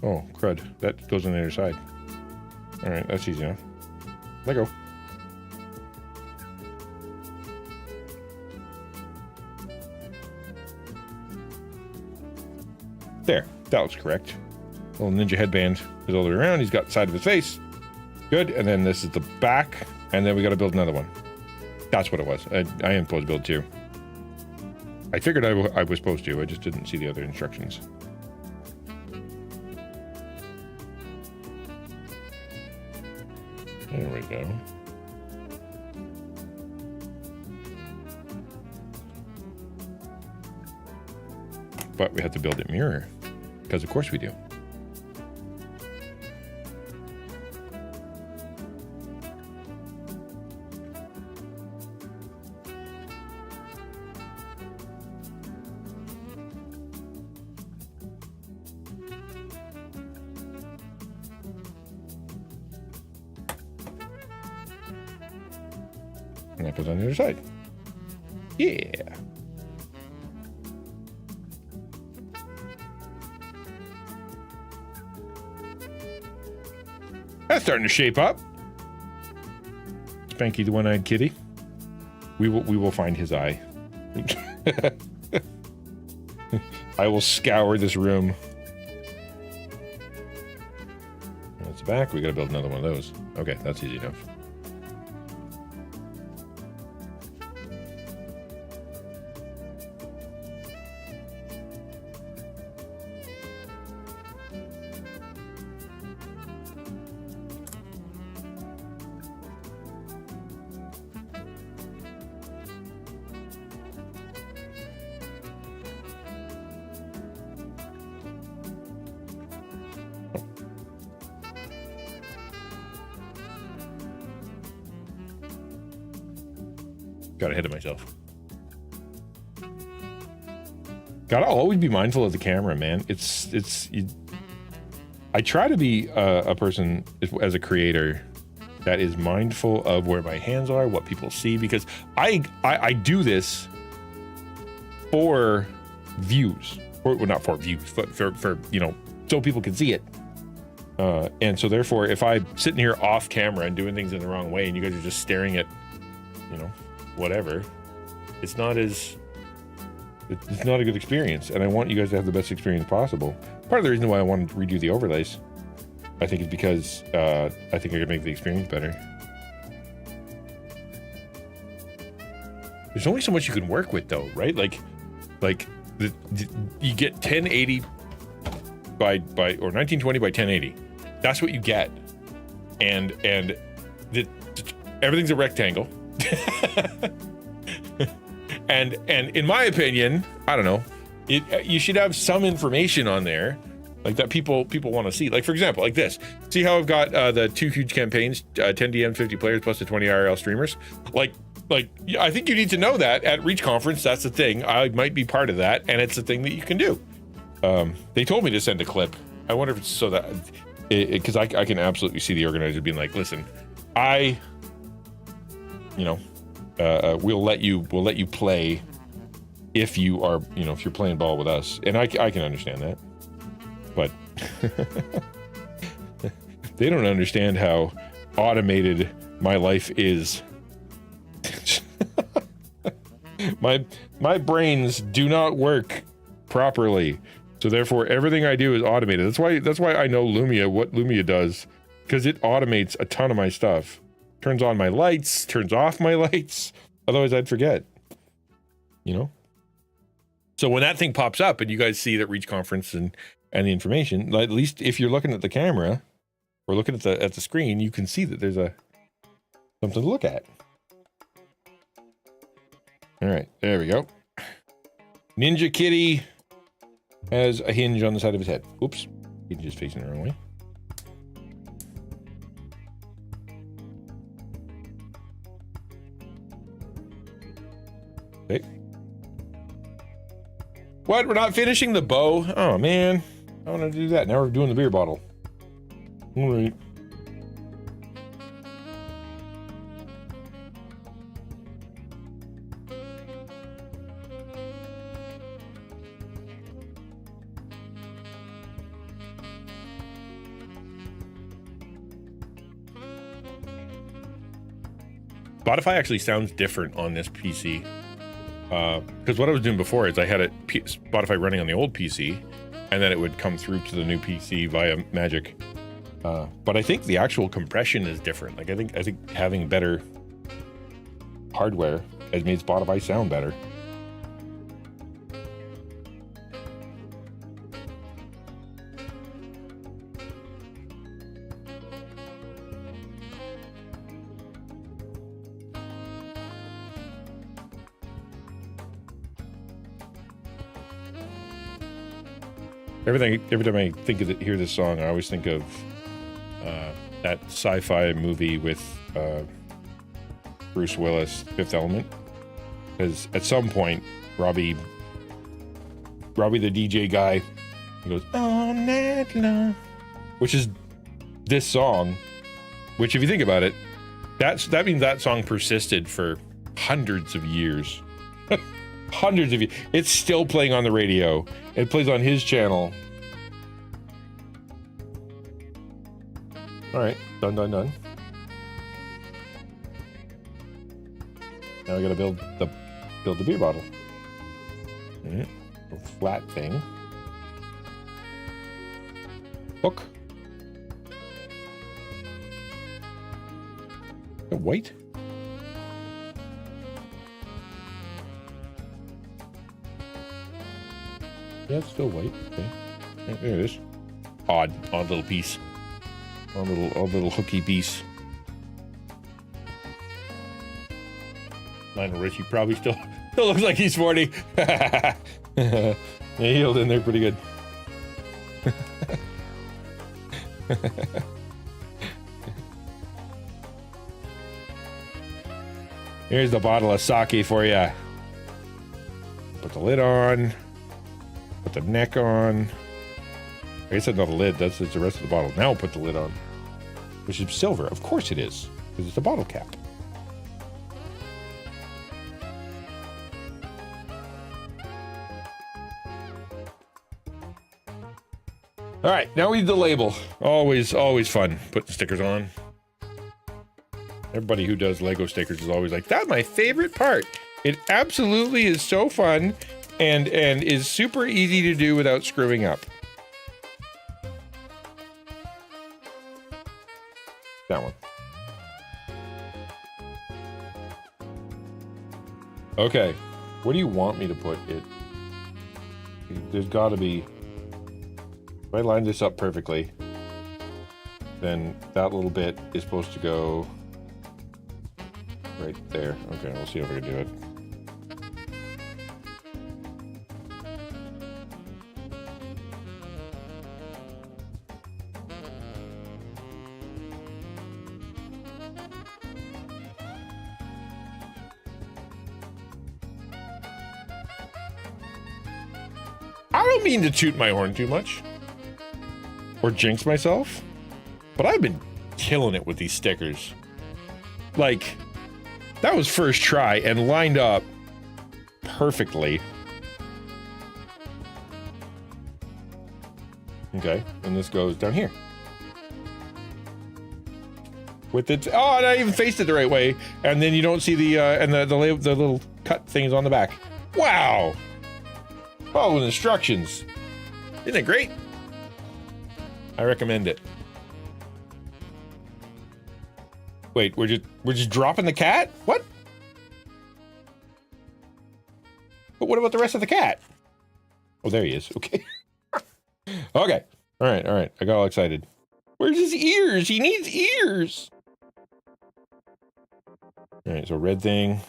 Speaker 1: Oh, crud. That goes on the other side. All right, that's easy enough. Let go. There, that was correct. Little ninja headband is all the way around. He's got the side of his face. Good. And then this is the back. And then we got to build another one. That's what it was. I am supposed to build 2. I figured I was supposed to. I just didn't see the other instructions. There we go. But we have to build it mirror. Because of course we do. And that goes on the other side. Yeah. That's starting to shape up. Spanky the one-eyed kitty. We will find his eye. I will scour this room. That's the back. We gotta build another one of those. Okay, that's easy enough. Got ahead of myself. Gotta always be mindful of the camera, man. I try to be a person as a creator that is mindful of where my hands are, what people see, because I do this for views, or well, not for views, but for you know, so people can see it. And so therefore, if I'm sitting here off camera and doing things in the wrong way, and you guys are just staring at, you know, whatever, it's not a good experience, and I want you guys to have the best experience possible. Part of the reason why I wanted to redo the overlays, I think, is because I think I could make the experience better. There's only so much you can work with, though, right? Like you get 1080 by or 1920 by 1080. That's what you get, and everything's a rectangle. and in my opinion, I don't know, you should have some information on there like that people want to see. Like, for example, like this. See how I've got the 2 huge campaigns, 10 DMs, 50 players plus the 20 IRL streamers. Like I think you need to know that at Reach Conference. That's the thing. I might be part of that, and it's a thing that you can do. They told me to send a clip. I wonder if it's so that because I can absolutely see the organizer being like, listen, we'll let you play if you are, you know, if you're playing ball with us, and I can understand that, but they don't understand how automated my life is. my brains do not work properly, so therefore everything I do is automated. That's why I know Lumia, what Lumia does, because it automates a ton of my stuff. Turns on my lights, turns off my lights. Otherwise, I'd forget. You know? So when that thing pops up and you guys see that Reach Conference and the information, at least if you're looking at the camera or looking at the screen, you can see that there's something to look at. All right, there we go. Ninja Kitty has a hinge on the side of his head. Oops, he's just facing the wrong way. Okay. What? We're not finishing the bow? Oh, man. I want to do that. Now we're doing the beer bottle. All right. Spotify actually sounds different on this PC. Because what I was doing before is I had Spotify running on the old PC, and then it would come through to the new PC via Magic. But I think the actual compression is different. Like I think having better hardware has made Spotify sound better. Every time I think of hear this song, I always think of that sci-fi movie with Bruce Willis, Fifth Element. Because at some point, Robbie the DJ guy, he goes, "All night long," which is this song. Which, if you think about it, that means that song persisted for hundreds of years. Hundreds of years. It's still playing on the radio. It plays on his channel. All right, done. Now we gotta build the beer bottle. All right, a flat thing. Hook. A white. Yeah, it's still white. Okay. There it is. Odd little piece. Odd little hooky piece. Lionel Richie probably still looks like he's 40. Yeah, he healed in there pretty good. Here's the bottle of sake for you. Put the lid on. Put the neck on. I guess that's not the lid. That's the rest of the bottle. Now put the lid on, which is silver. Of course it is, because it's a bottle cap. All right, now we need the label. Always fun putting stickers on. Everybody who does Lego stickers is always like, that's my favorite part. It absolutely is so fun and is super easy to do without screwing up. That one. Okay, where do you want me to put it? There's got to be... If I line this up perfectly, then that little bit is supposed to go right there. Okay, we'll see if I can do it. I don't mean to toot my horn too much or jinx myself, but I've been killing it with these stickers. Like, that was first try and lined up perfectly. Okay, and this goes down here. With it, oh, and I even faced it the right way, and then you don't see the the little cut things on the back. Wow! Following instructions. Isn't it great? I recommend it. Wait, we're just dropping the cat? What? But what about the rest of the cat? Oh, there he is. Okay. Okay. All right. I got all excited. Where's his ears? He needs ears. All right, so red thing.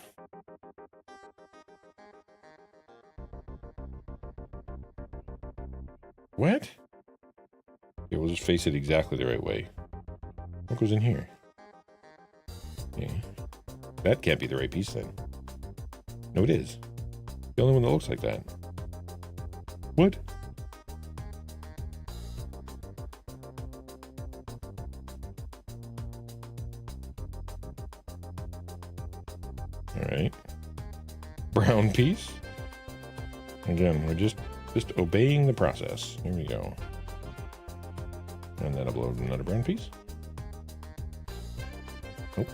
Speaker 1: What? Okay, we'll just face it exactly the right way. What goes in here? Okay. That can't be the right piece then. No, it is. The only one that looks like that. What? All right. Brown piece. Again, we're just obeying the process. Here we go. And then upload another brown piece. Nope.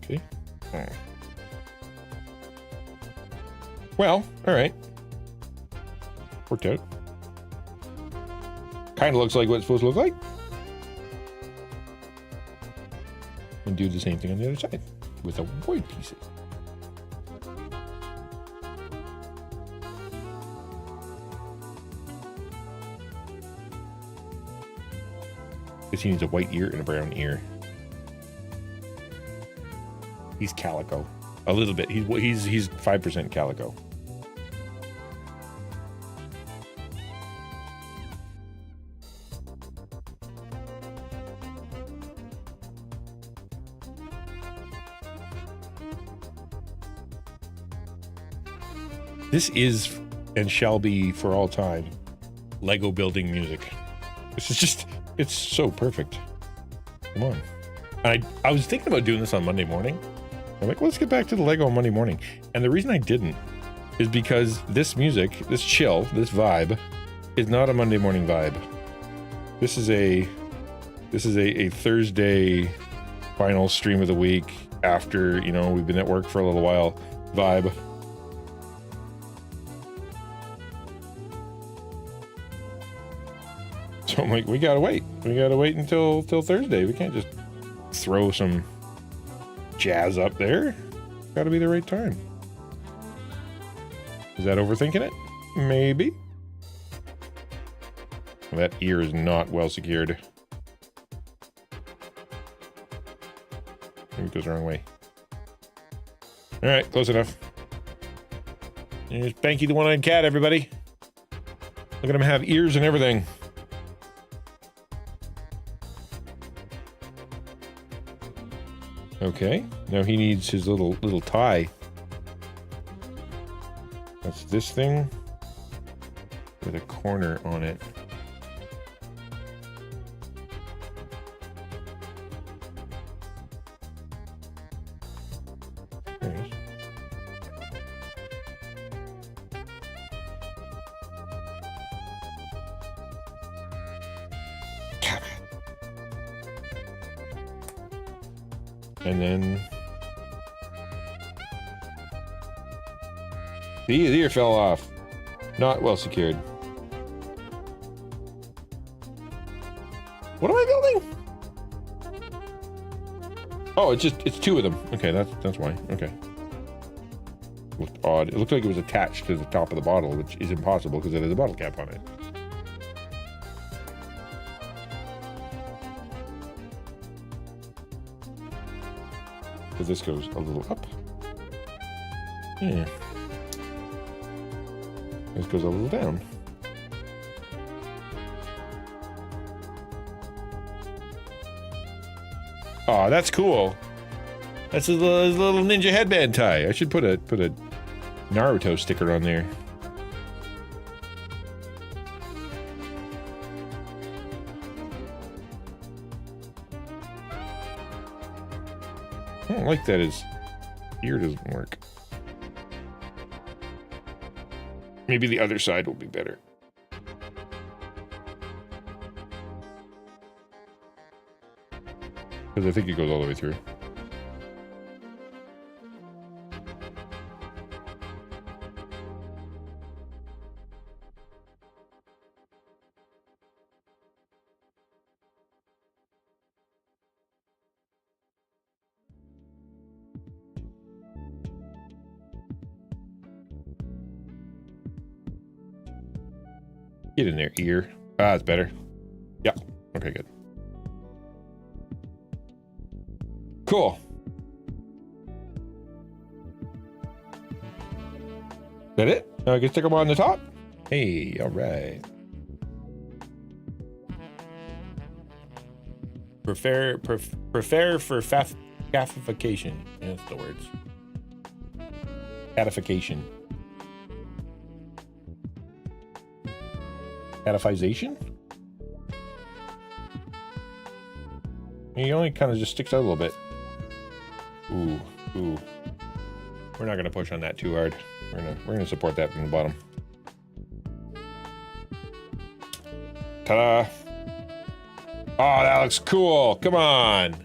Speaker 1: Okay. All right. Well, all right. Worked out. Kind of looks like what it's supposed to look like. And do the same thing on the other side with the white pieces. Because he needs a white ear and a brown ear. He's calico. A little bit. He's 5% calico. This is and shall be for all time Lego building music. This is just, it's so perfect. Come on. And I was thinking about doing this on Monday morning. I'm like, well, let's get back to the Lego on Monday morning. And the reason I didn't is because this music, this chill, this vibe is not a Monday morning vibe. This is a Thursday final stream of the week after, you know, we've been at work for a little while vibe. So I'm like, we gotta wait. We gotta wait until Thursday. We can't just throw some jazz up there. Gotta be the right time. Is that overthinking it? Maybe. Well, that ear is not well secured. Maybe it goes the wrong way. All right, close enough. There's Banky the one-eyed cat, everybody. Look at him have ears and everything. Okay, now he needs his little tie. That's this thing with a corner on it. There it is. And then the ear fell off. Not well secured. What am I building? Oh, it's two of them. Okay, that's why. Okay. Looked odd. It looked like it was attached to the top of the bottle, which is impossible because it has a bottle cap on it. Because this goes a little up. Yeah. This goes a little down. Oh, that's cool. That's his little ninja headband tie. I should put a Naruto sticker on there. I don't like that his ear doesn't work. Maybe the other side will be better. Because I think it goes all the way through. Get in there, ear. Ah, it's better. Yeah. Okay, good. Cool. Is that it? Now I can stick them on the top? Hey, all right. Prepare for catification. Yeah, that's the words. Catification. Catifization? He only kind of just sticks out a little bit. Ooh. We're not gonna push on that too hard. We're gonna support that from the bottom. Ta-da! Oh, that looks cool. Come on.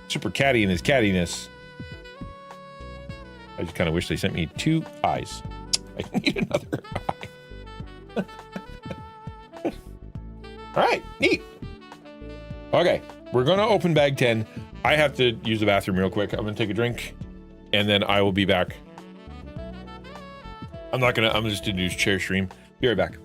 Speaker 1: Super catty in his cattiness. I just kind of wish they sent me 2 eyes. I need another eye. All right, neat. Okay, we're gonna open bag 10. I have to use the bathroom real quick. I'm gonna take a drink, and then I will be back. I'm just gonna do share stream. Be right back.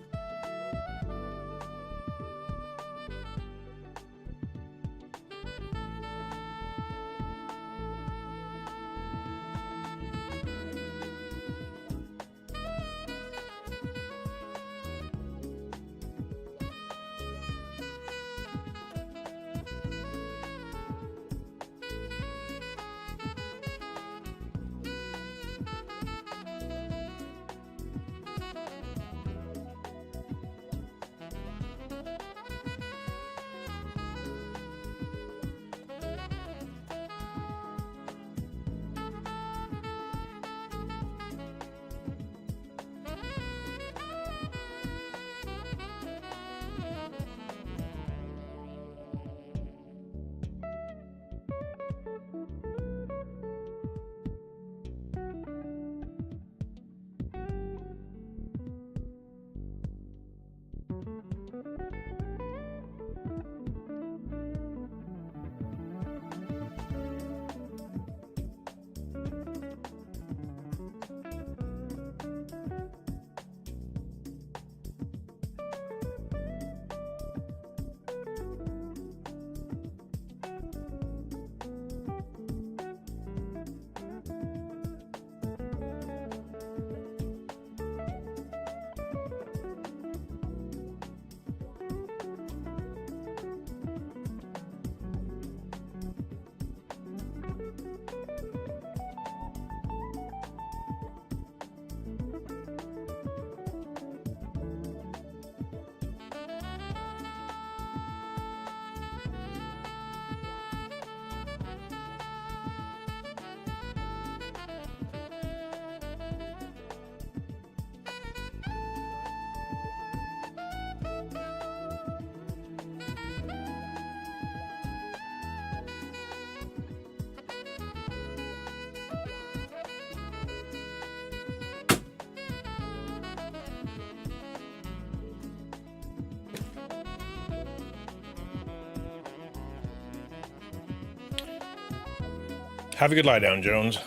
Speaker 1: Have a good lie down, Jones.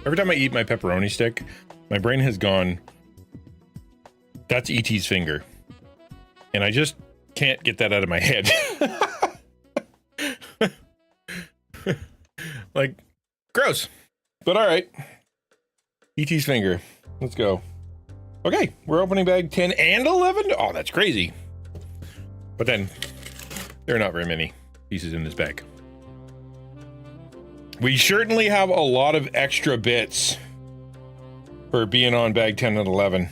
Speaker 1: Every time I eat my pepperoni stick, my brain has gone, that's E.T.'s finger. And I just can't get that out of my head. Like, gross. But all right. E.T.'s finger. Let's go. Okay, we're opening bag 10 and 11. Oh, that's crazy. But then, there are not very many pieces in this bag. We certainly have a lot of extra bits for being on bag 10 and 11.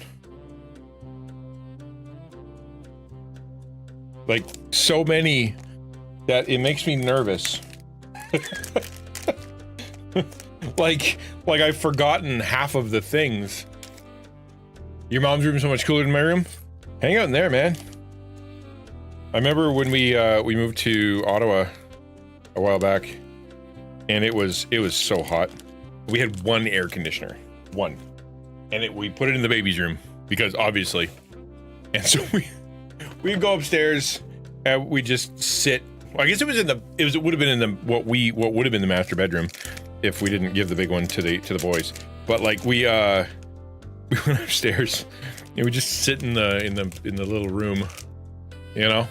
Speaker 1: Like, so many that it makes me nervous. like I've forgotten half of the things. Your mom's room is so much cooler than my room? Hang out in there, man. I remember when we moved to Ottawa a while back, and it was so hot. We had one air conditioner, one, and we put it in the baby's room because obviously, and so we'd go upstairs and we just sit. Well, I guess it would have been in the what would have been the master bedroom if we didn't give the big one to the boys. But like we went upstairs and we just sit in the little room, you know,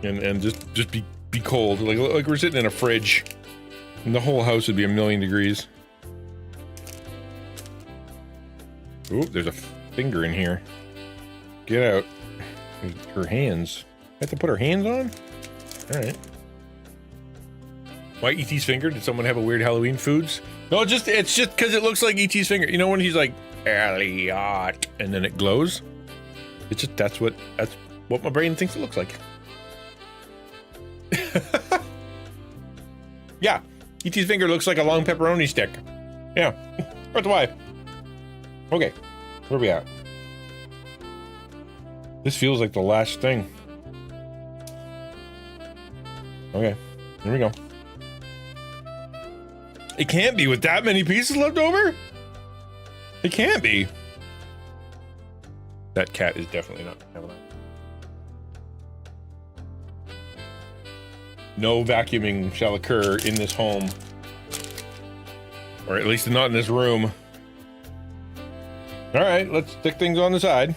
Speaker 1: and just be cold, like we're sitting in a fridge, and the whole house would be 1,000,000 degrees. Ooh, there's a finger in here. Get out. Her hands. I have to put her hands on? Alright. Why E.T.'s finger? Did someone have a weird Halloween foods? No, it's just because it looks like E.T.'s finger. You know when he's like, Elliot, and then it glows? It's just, that's what my brain thinks it looks like. Yeah, E.T.'s finger looks like a long pepperoni stick. Yeah, that's why. Okay, where are we at? This feels like the last thing. Okay, here we go. It can't be with that many pieces left over. It can't be. That cat is definitely not having that. No vacuuming shall occur in this home. Or at least not in this room. All right, let's stick things on the side.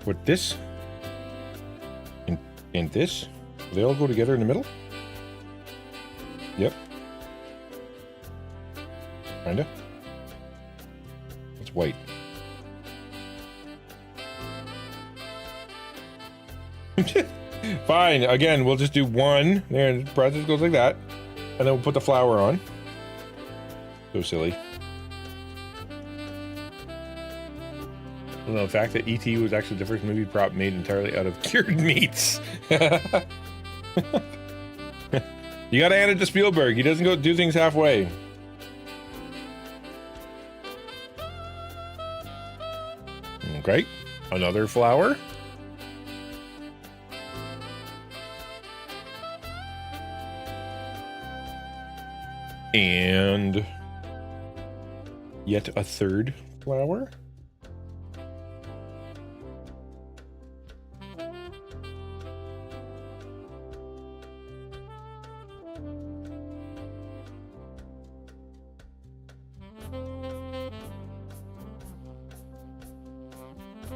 Speaker 1: With this and this, they all go together in the middle? Yep. Kinda. It's white. Fine. Again, we'll just do one. There, the process goes like that. And then we'll put the flour on. So silly. Well, no, the fact that E.T. was actually the first movie prop made entirely out of cured meats. You gotta hand it to Spielberg. He doesn't go do things halfway. Okay. Another flour. And yet a third flour.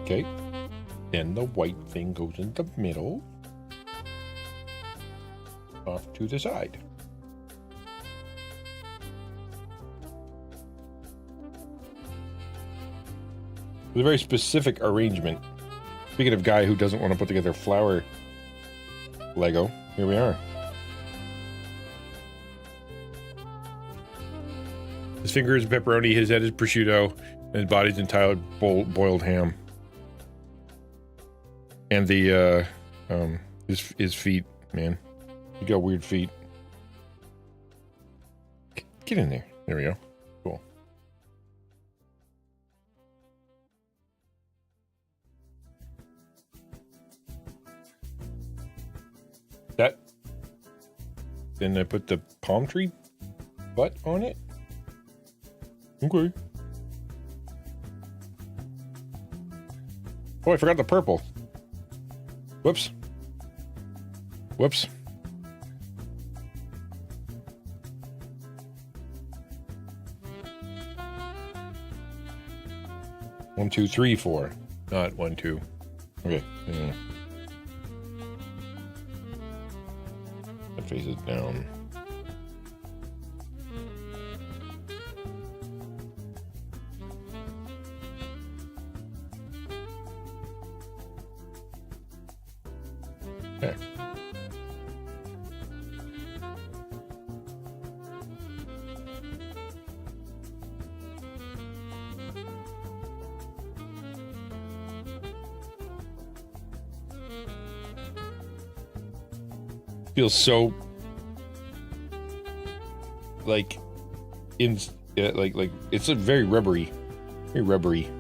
Speaker 1: Okay, then the white thing goes in the middle, off to the side. With a very specific arrangement. Speaking of guy who doesn't want to put together flour Lego, here we are. His finger is pepperoni, his head is prosciutto, and his body's entirely boiled ham. And the his feet, man, you got weird feet. Get in there. There we go. Cool. That. Then I put the palm tree butt on it. Okay. Oh, I forgot the purple. Whoops. Whoops. One, two, three, four. Not one, two. Okay. Yeah. That faces down. There. Feels so like like it's a very rubbery. Very rubbery.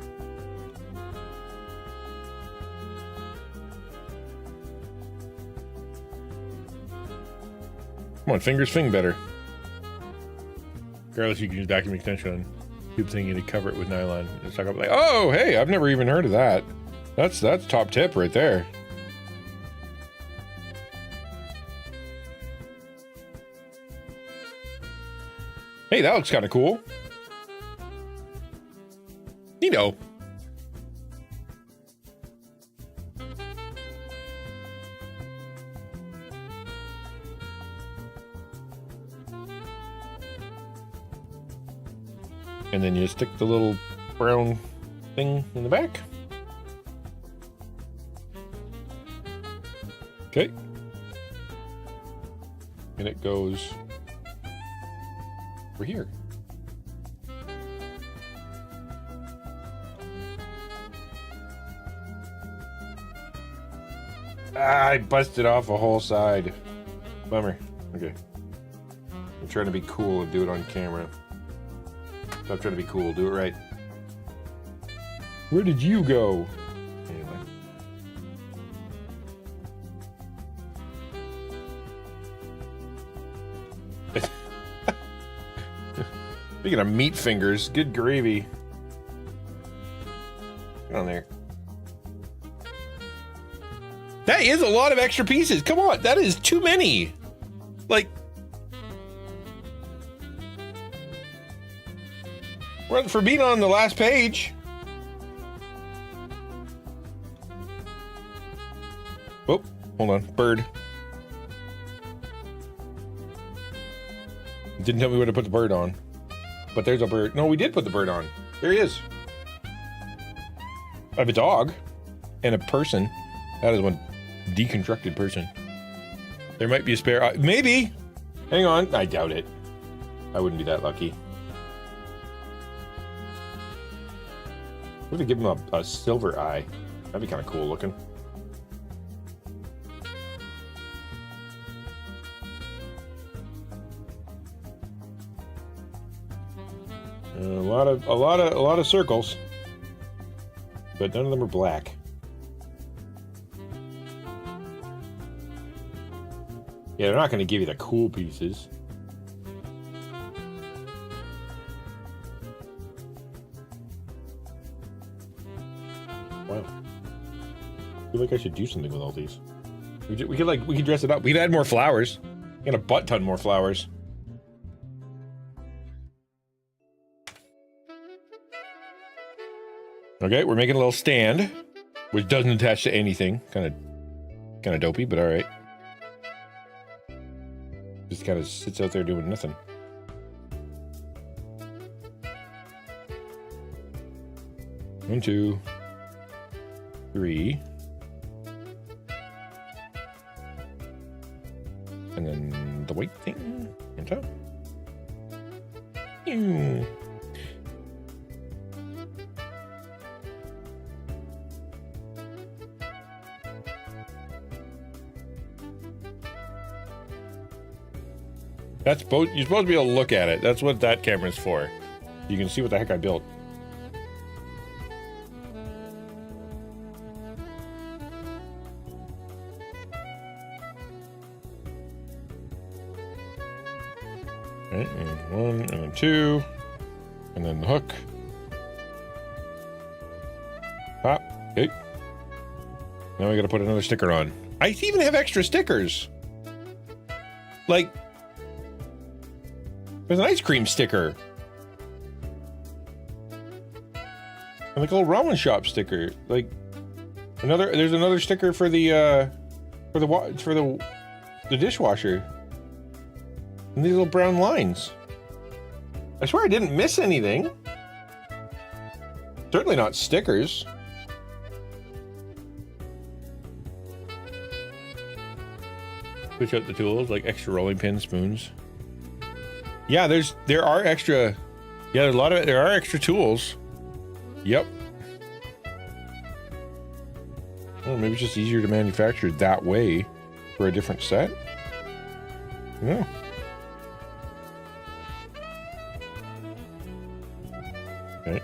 Speaker 1: Come on, fingers fing better. Regardless, you can use vacuum extension on people thinking to cover it with nylon. It's like, oh, hey, I've never even heard of that. That's top tip right there. Hey, that looks kind of cool. You know. And then you stick the little brown thing in the back. Okay. And it goes over here. I busted off a whole side. Bummer. Okay. I'm trying to be cool and do it on camera. Stop trying to be cool. Do it right. Where did you go? Anyway. Speaking of meat fingers, good gravy. Get on there. That is a lot of extra pieces. Come on, that is too many. Like, well, for being on the last page. Oh, hold on, bird. Didn't tell me where to put the bird on. But there's a bird. No, we did put the bird on. There he is. I have a dog and a person. That is one deconstructed person. There might be a spare. Maybe. Hang on. I doubt it. I wouldn't be that lucky. What if I give him a silver eye? That'd be kind of cool looking. A lot of circles, but none of them are black. Yeah, they're not going to give you the cool pieces. Wow. I feel like I should do something with all these. We could dress it up. We could add more flowers. And a butt ton more flowers. Okay, we're making a little stand, which doesn't attach to anything. Kind of dopey, but all right. Just kind of sits out there doing nothing. One, two, three. And then the white thing on top. Ew. You're supposed to be able to look at it. That's what that camera's for. You can see what the heck I built. Right, and one, and then two, and then the hook. Pop. Okay. Now we gotta put another sticker on. I even have extra stickers. Like, there's an ice cream sticker. And like a little ramen shop sticker. Like there's another sticker for the dishwasher. And these little brown lines. I swear I didn't miss anything. Certainly not stickers. Switch out the tools, like extra rolling pins, spoons. Yeah, there are extra. Yeah, there are extra tools. Yep. Well, maybe it's just easier to manufacture that way for a different set. Yeah. Okay.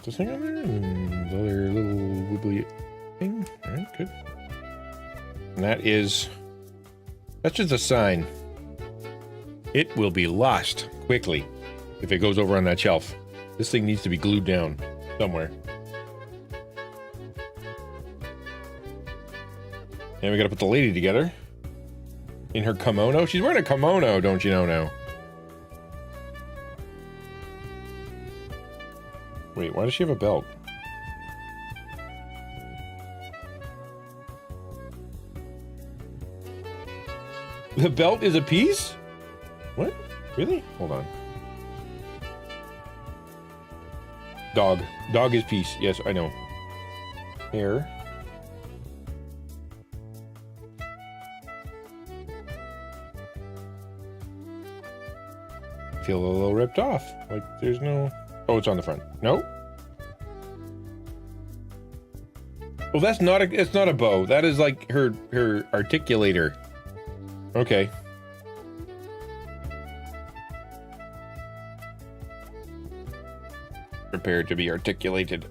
Speaker 1: This thing on there, and the other little wibbly thing. All right, good. And that's just a sign. It will be lost quickly if it goes over on that shelf. This thing needs to be glued down somewhere. And we gotta put the lady together in her kimono. She's wearing a kimono, don't you know now? Wait, why does she have a belt? The belt is a piece? What? Really? Hold on. Dog. Dog is peace. Yes, I know. Hair. Feel a little ripped off. Like there's no... Oh, it's on the front. No. Well, that's not a... It's not a bow. That is like her articulator. Okay. Prepared to be articulated.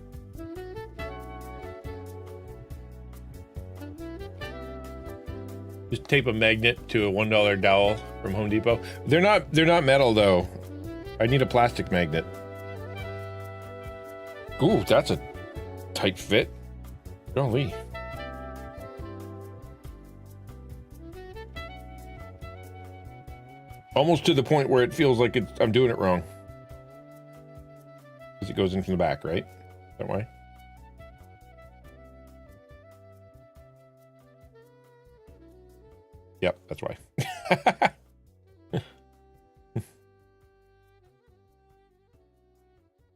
Speaker 1: Just tape a magnet to a $1 dowel from Home Depot. They're not metal though. I need a plastic magnet. Ooh, that's a tight fit. Golly. Almost to the point where it feels like I'm doing it wrong. Because it goes into the back, right? That way. Yep, that's why.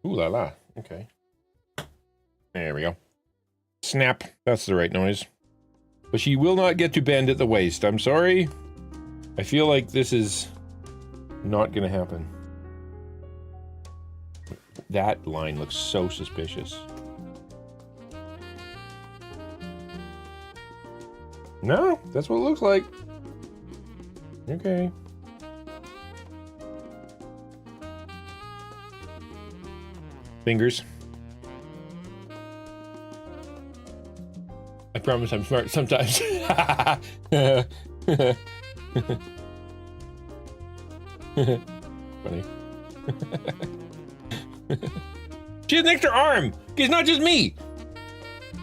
Speaker 1: Ooh la la. Okay. There we go. Snap. That's the right noise. But she will not get to bend at the waist. I'm sorry. I feel like this is not going to happen. That line looks so suspicious. No, that's what it looks like. Okay. Fingers. I promise I'm smart sometimes. Funny. She has an extra arm. It's not just me.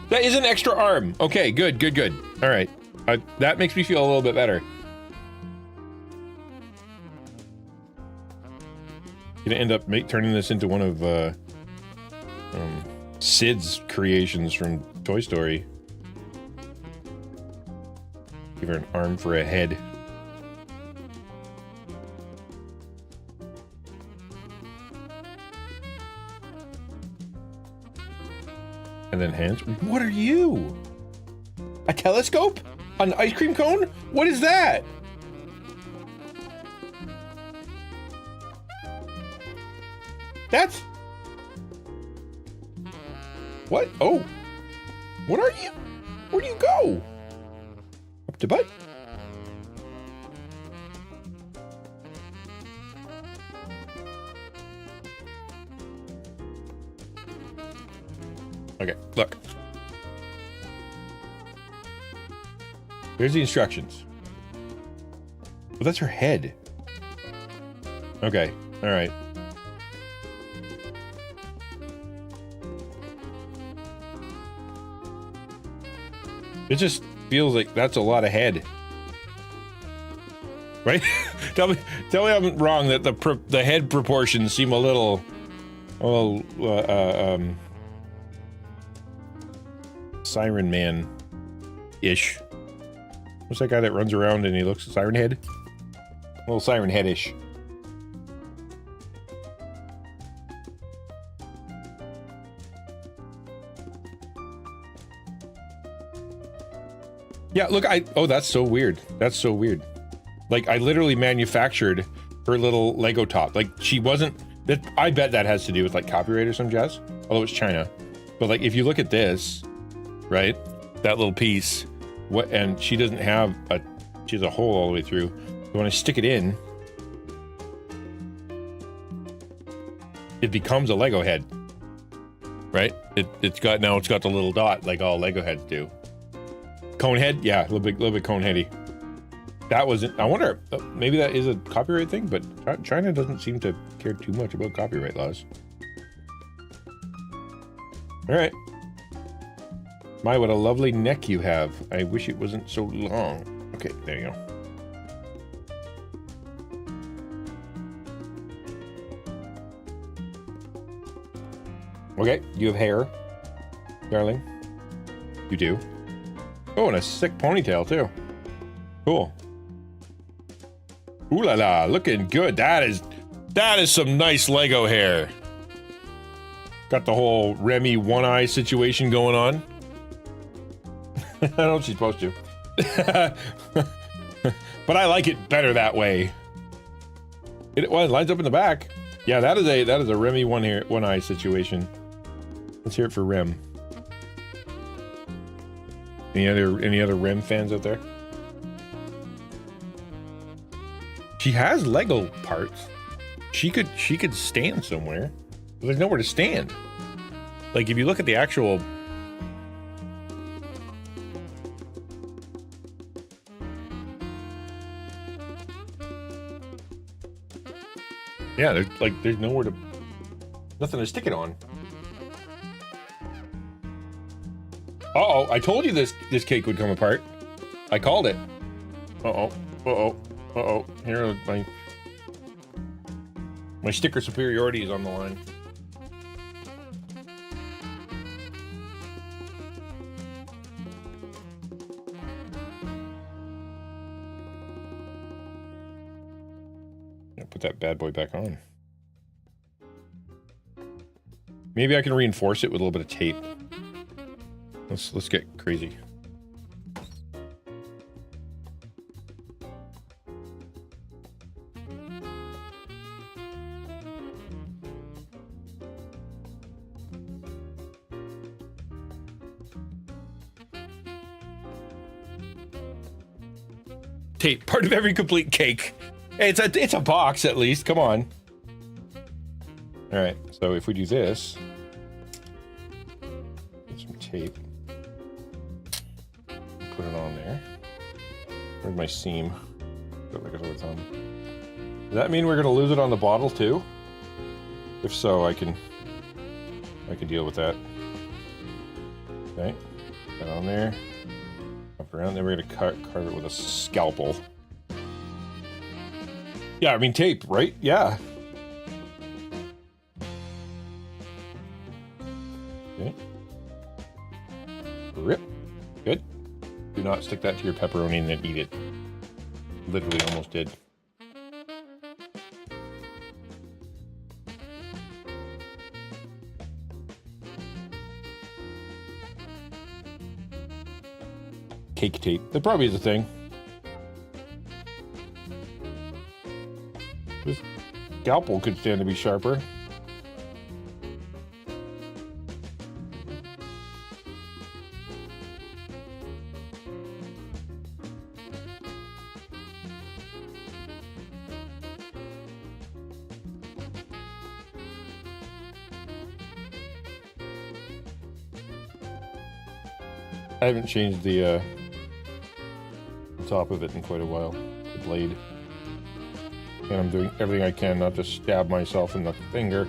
Speaker 1: That is an extra arm. Okay, good. All right. That makes me feel a little bit better. Gonna end up turning this into one of Sid's creations from Toy Story. Give her an arm for a head. And then hands. What are you? A telescope? An ice cream cone? What is that? That's... What? Oh. What are you? Where do you go? Up to butt? Okay, look. Here's the instructions. Well, that's her head. Okay, all right. It just feels like that's a lot of head. Right? tell me I'm wrong that the head proportions seem a little Siren Man-ish. What's that guy that runs around and he looks Siren Head? A little Siren Head-ish. Yeah, look, oh, that's so weird. That's so weird. Like, I literally manufactured her little Lego top. Like, she wasn't... I bet that has to do with, like, copyright or some jazz. Although it's China. But, like, if you look at this, right? That little piece... and she doesn't have a... She has a hole all the way through. So when I stick it in... It becomes a Lego head. Right? It's got the little dot, like all Lego heads do. Cone head? Yeah, a little bit cone heady. That wasn't... I wonder, maybe that is a copyright thing, but China doesn't seem to care too much about copyright laws. Alright. My, what a lovely neck you have. I wish it wasn't so long. Okay, there you go. Okay, you have hair, darling. You do. Oh, and a sick ponytail, too. Cool. Ooh la la, looking good. That is some nice Lego hair. Got the whole Remy one-eye situation going on. I don't know if she's supposed to. But I like it better that way. It lines up in the back. Yeah, that is a Remy one-eye situation. Let's hear it for Rem. Any other Rem fans out there? She has Lego parts. She could stand somewhere. There's nowhere to stand. Like if you look at the actual. Yeah, there's nowhere to, nothing to stick it on. Uh-oh, I told you this cake would come apart. I called it. Uh-oh. Here, my sticker superiority is on the line. Put that bad boy back on. Maybe I can reinforce it with a little bit of tape. Let's get crazy. Tape, part of every complete cake. It's a box at least. Come on. All right. So if we do this, get some tape, put it on there. Where's my seam? Does that mean we're gonna lose it on the bottle too? If so, I can deal with that. Okay. Put that on there. Up around. Then we're gonna carve it with a scalpel. Yeah, I mean tape, right? Yeah. Okay. Rip. Good. Do not stick that to your pepperoni and then eat it. Literally almost did. Cake tape. That probably is a thing. This scalpel could stand to be sharper. I haven't changed the top of it in quite a while. The blade. And I'm doing everything I can not to stab myself in the finger.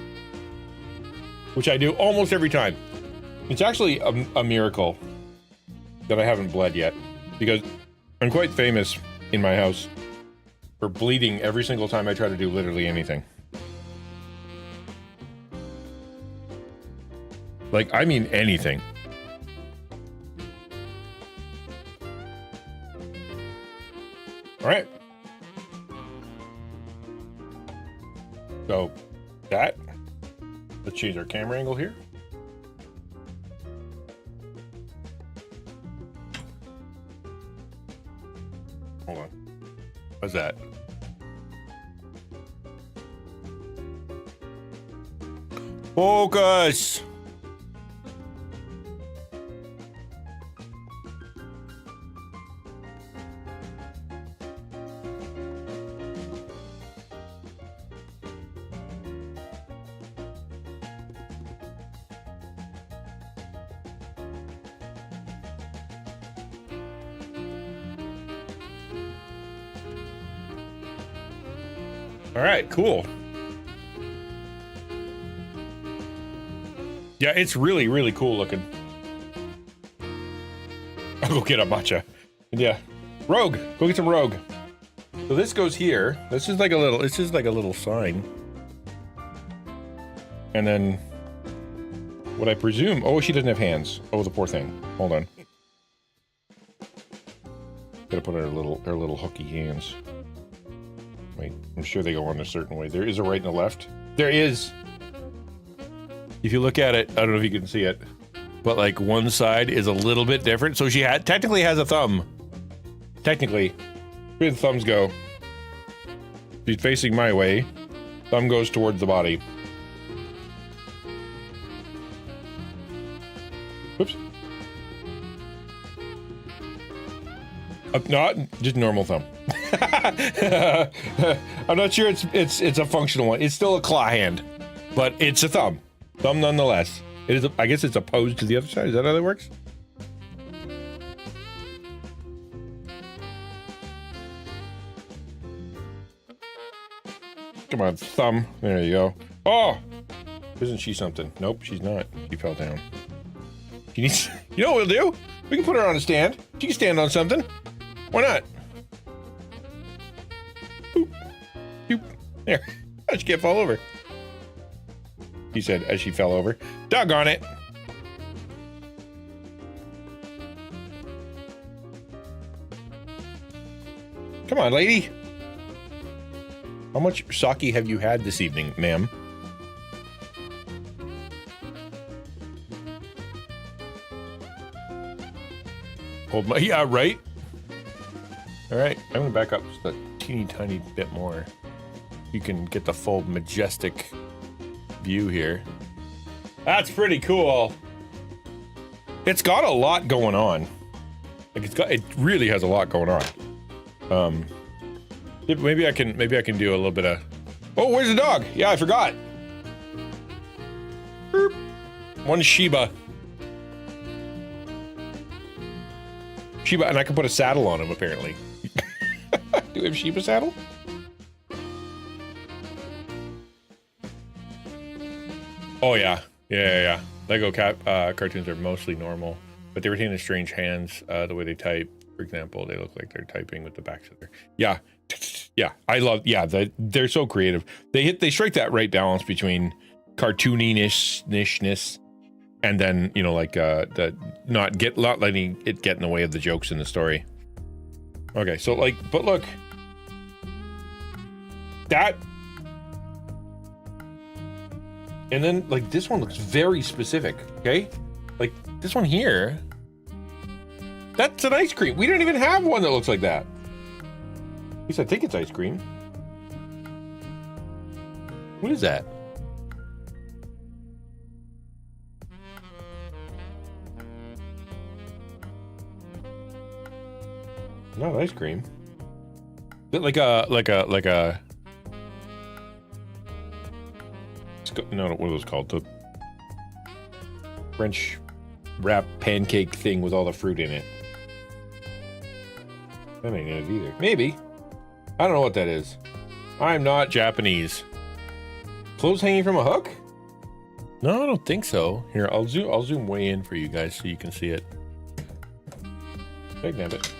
Speaker 1: Which I do almost every time. It's actually a miracle that I haven't bled yet. Because I'm quite famous in my house for bleeding every single time I try to do literally anything. Like, I mean anything. All right. So, let's change our camera angle here. Hold on. What's that? Focus! All right, cool. Yeah, it's really, really cool looking. I'll go get a matcha. Yeah, Rogue. Go get some Rogue. So this goes here. This is like a little sign. And then what I presume. Oh, she doesn't have hands. Oh, the poor thing. Hold on. Gotta put her little hooky hands. Wait, I'm sure they go on a certain way. There is a right and a left. There is. If you look at it, I don't know if you can see it, but like one side is a little bit different. So she technically has a thumb. Technically, where the thumbs go. She's facing my way. Thumb goes towards the body. Whoops. Not just normal thumb. I'm not sure it's a functional one. It's still a claw hand, but it's a thumb. Thumb nonetheless. It is. I guess it's opposed to the other side. Is that how that works? Come on, thumb. There you go. Oh, isn't she something? Nope, she's not. She fell down. She needs. You know what we'll do? We can put her on a stand. She can stand on something. Why not? Boop. Boop. There. She can't fall over. He said as she fell over. Doggone it. Come on, lady. How much sake have you had this evening, ma'am? Hold my, yeah, right? All right, I'm gonna back up just a teeny tiny bit more. You can get the full majestic view here. That's pretty cool. It's got a lot going on. Like it really has a lot going on. Maybe I can do a little bit of. Oh, where's the dog? Yeah, I forgot. Boop. One Shiba. Shiba, and I can put a saddle on him apparently. Do we have Shiba saddle? Oh yeah. Lego cartoons are mostly normal, but they retain the strange hands, the way they type. For example, they look like they're typing with the backs of their. Yeah. I love. Yeah, they're so creative. They strike that right balance between cartooniness and then like not letting it get in the way of the jokes in the story. Okay, so but look, that. And then, this one looks very specific, okay? Like, this one here, that's an ice cream. We don't even have one that looks like that. At least I think it's ice cream. What is that? Not ice cream. Is it like a... No, what are those called? The French wrap pancake thing with all the fruit in it. That ain't it either. Maybe. I don't know what that is. I'm not Japanese. Clothes hanging from a hook? No, I don't think so. Here, I'll zoom way in for you guys so you can see it. Big nabbit.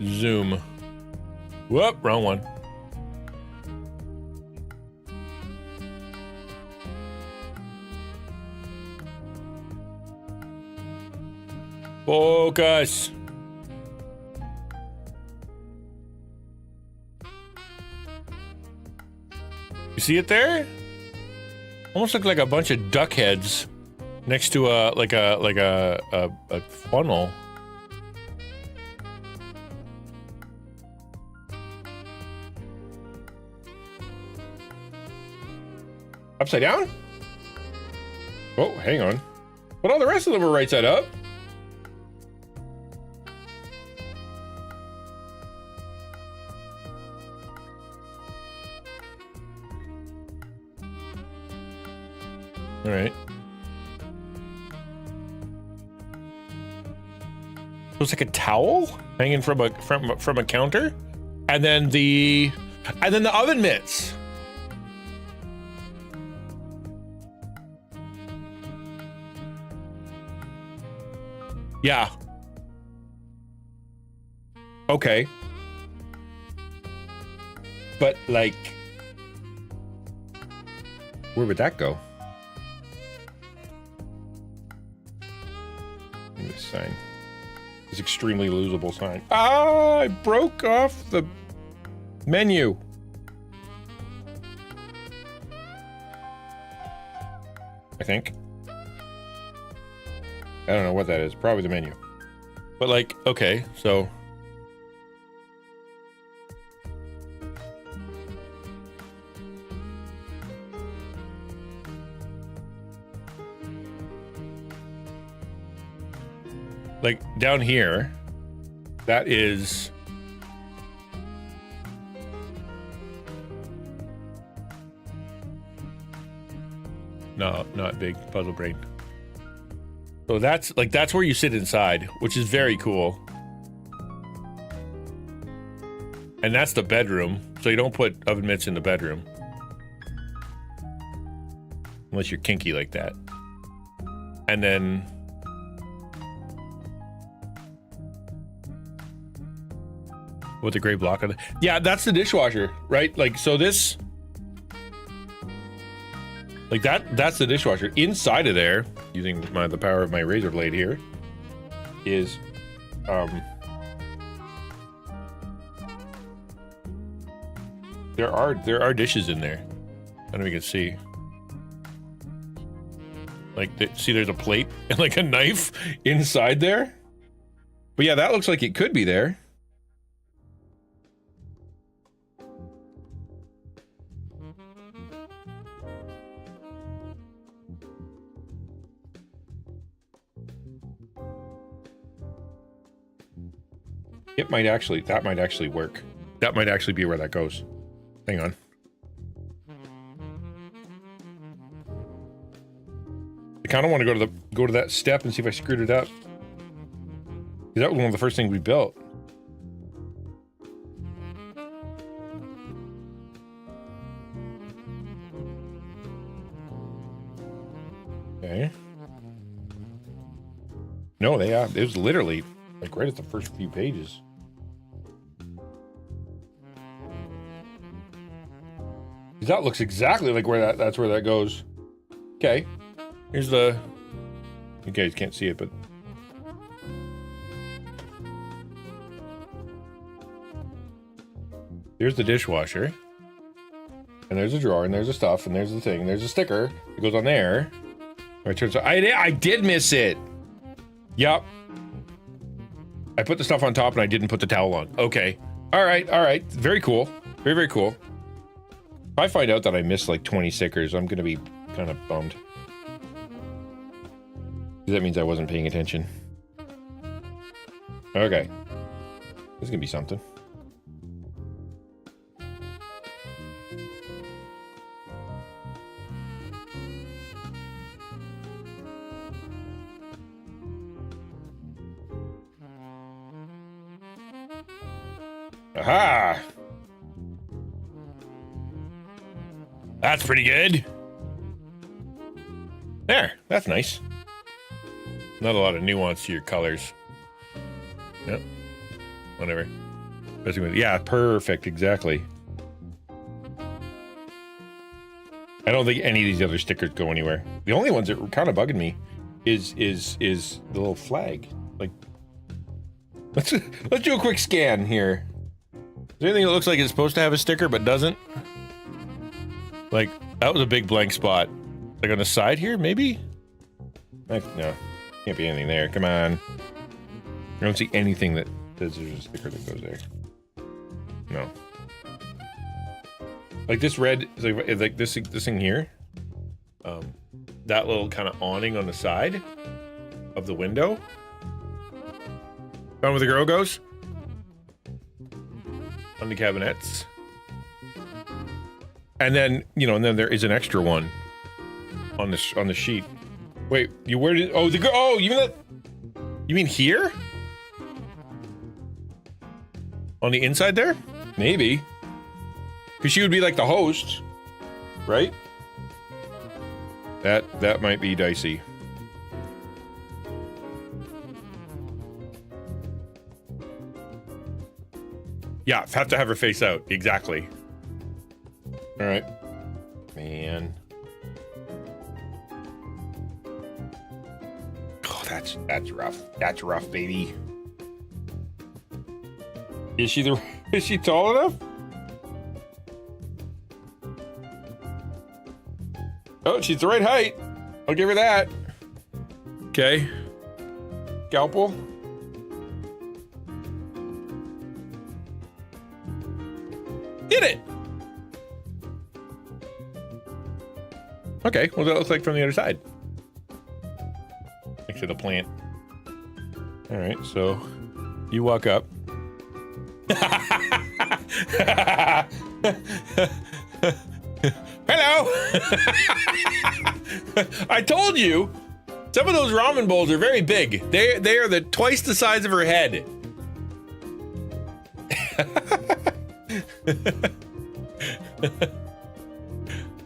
Speaker 1: Zoom. Whoop, wrong one. Focus. You see it there? Almost look like a bunch of duck heads next to a funnel. Upside down? Oh, hang on. But all the rest of them are right side up. All right. Looks like a towel hanging from a counter, and then the oven mitts. Yeah. Okay. But where would that go? This sign. This extremely losable sign. Ah, I broke off the menu. I think. I don't know what that is. Probably the menu. But like, okay, so. Like down here, that is. No, not big puzzle brain. So that's where you sit inside, which is very cool. And that's the bedroom. So you don't put oven mitts in the bedroom. Unless you're kinky like that. And then with the gray block on it. Yeah, that's the dishwasher, right? Like, so this, like that's the dishwasher. Inside of there, using the power of my razor blade here, is there are dishes in there. I don't know if you can see. Like, see, there's a plate and like a knife inside there. But yeah, that looks like it could be there. That might actually work. That might actually be where that goes. Hang on. I kind of want to go to that step and see if I screwed it up. That was one of the first things we built. Okay. No, it was literally like right at the first few pages. That looks exactly like where that's where that goes. Okay. Here's the, you guys can't see it, but there's the dishwasher. And there's a drawer, and there's the stuff, and there's the thing, and there's a sticker that goes on there. I did miss it. Yep. I put the stuff on top and I didn't put the towel on. Okay. All right. Very cool. Very, very cool. If I find out that I missed like 20 stickers, I'm going to be kind of bummed. That means I wasn't paying attention. Okay. This is going to be something. Aha! That's pretty good. There, that's nice. Not a lot of nuance to your colors. Yep. Whatever. Yeah, perfect, exactly. I don't think any of these other stickers go anywhere. The only ones that were kind of bugging me is the little flag. Like, let's do a quick scan here. Is there anything that looks like it's supposed to have a sticker but doesn't? Like, that was a big blank spot. Like on the side here, maybe? No, can't be anything there. Come on. I don't see anything that says there's a sticker that goes there. No. Like this red, like this thing here. That little kind of awning on the side of the window. Found where the girl goes? On the cabinets. And then, and then there is an extra one on the sheet. Wait, you mean here? On the inside there? Maybe. Because she would be like the host, right? That might be dicey. Yeah, have to have her face out. Exactly. All right. Man. Oh, that's rough. That's rough, baby. Is she tall enough? Oh, she's the right height. I'll give her that. Okay. Scalpel. Hit it. Okay, what does that look like from the other side? Next to the plant. All right, so you walk up. Hello. I told you, some of those ramen bowls are very big. They are twice the size of her head.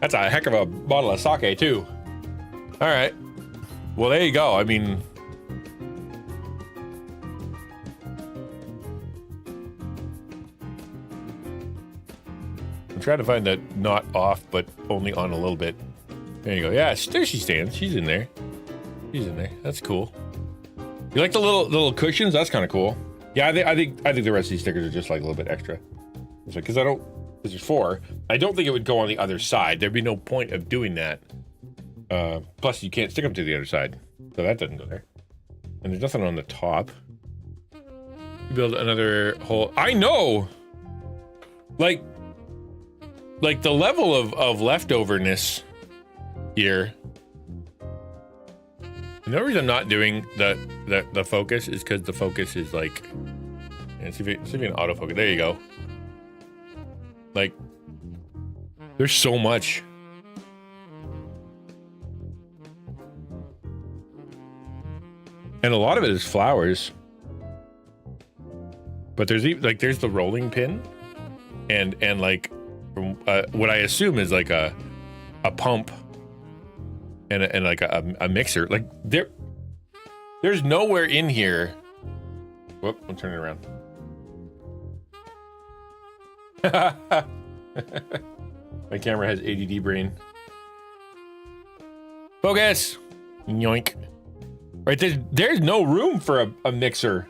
Speaker 1: That's a heck of a bottle of sake too. All right. Well, there you go. I mean, I'm trying to find that not off, but only on a little bit. There you go. Yeah, there she stands. She's in there. She's in there. That's cool. You like the little cushions? That's kind of cool. Yeah, I think the rest of these stickers are just like a little bit extra. Because there's 4. I don't think it would go on the other side. There'd be no point of doing that. Plus, you can't stick them to the other side, so that doesn't go there. And there's nothing on the top. You build another hole. I know. Like the level of leftoverness here. The only reason I'm not doing the focus is because the focus is like. And see if you can autofocus. There you go. Like, there's so much. And a lot of it is flowers. But there's the rolling pin, and like what I assume is like a pump and like a mixer. Like there's nowhere in here. Whoop! I'm turning around. My camera has ADD brain. Focus. Yoink. Right, there's no room for a mixer.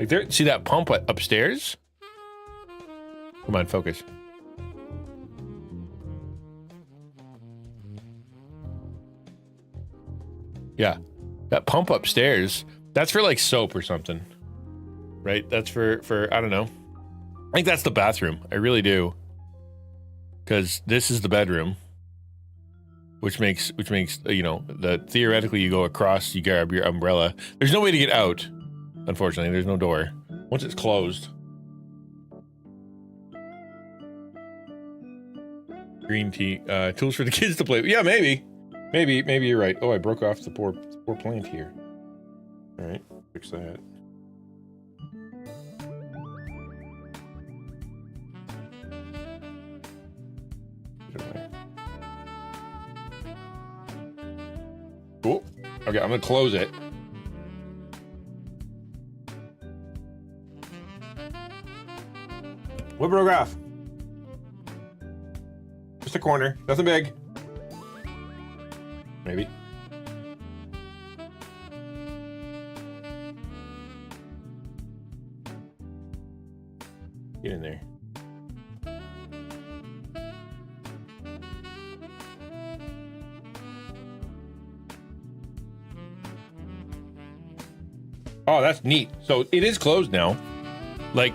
Speaker 1: Like there, see that pump upstairs? Come on, focus. Yeah, that pump upstairs, that's for like soap or something. Right, that's for I don't know. I think that's the bathroom. I really do. Because this is the bedroom. Which makes you know, theoretically you go across, you grab your umbrella. There's no way to get out. Unfortunately, there's no door. Once it's closed. Green tea, tools for the kids to play with. Yeah, maybe you're right. Oh, I broke off the poor plant here. All right, fix that. Cool. Okay, I'm gonna close it. What broke off? Just a corner. Nothing big. Maybe. Get in there. Oh, that's neat. So it is closed now. Like,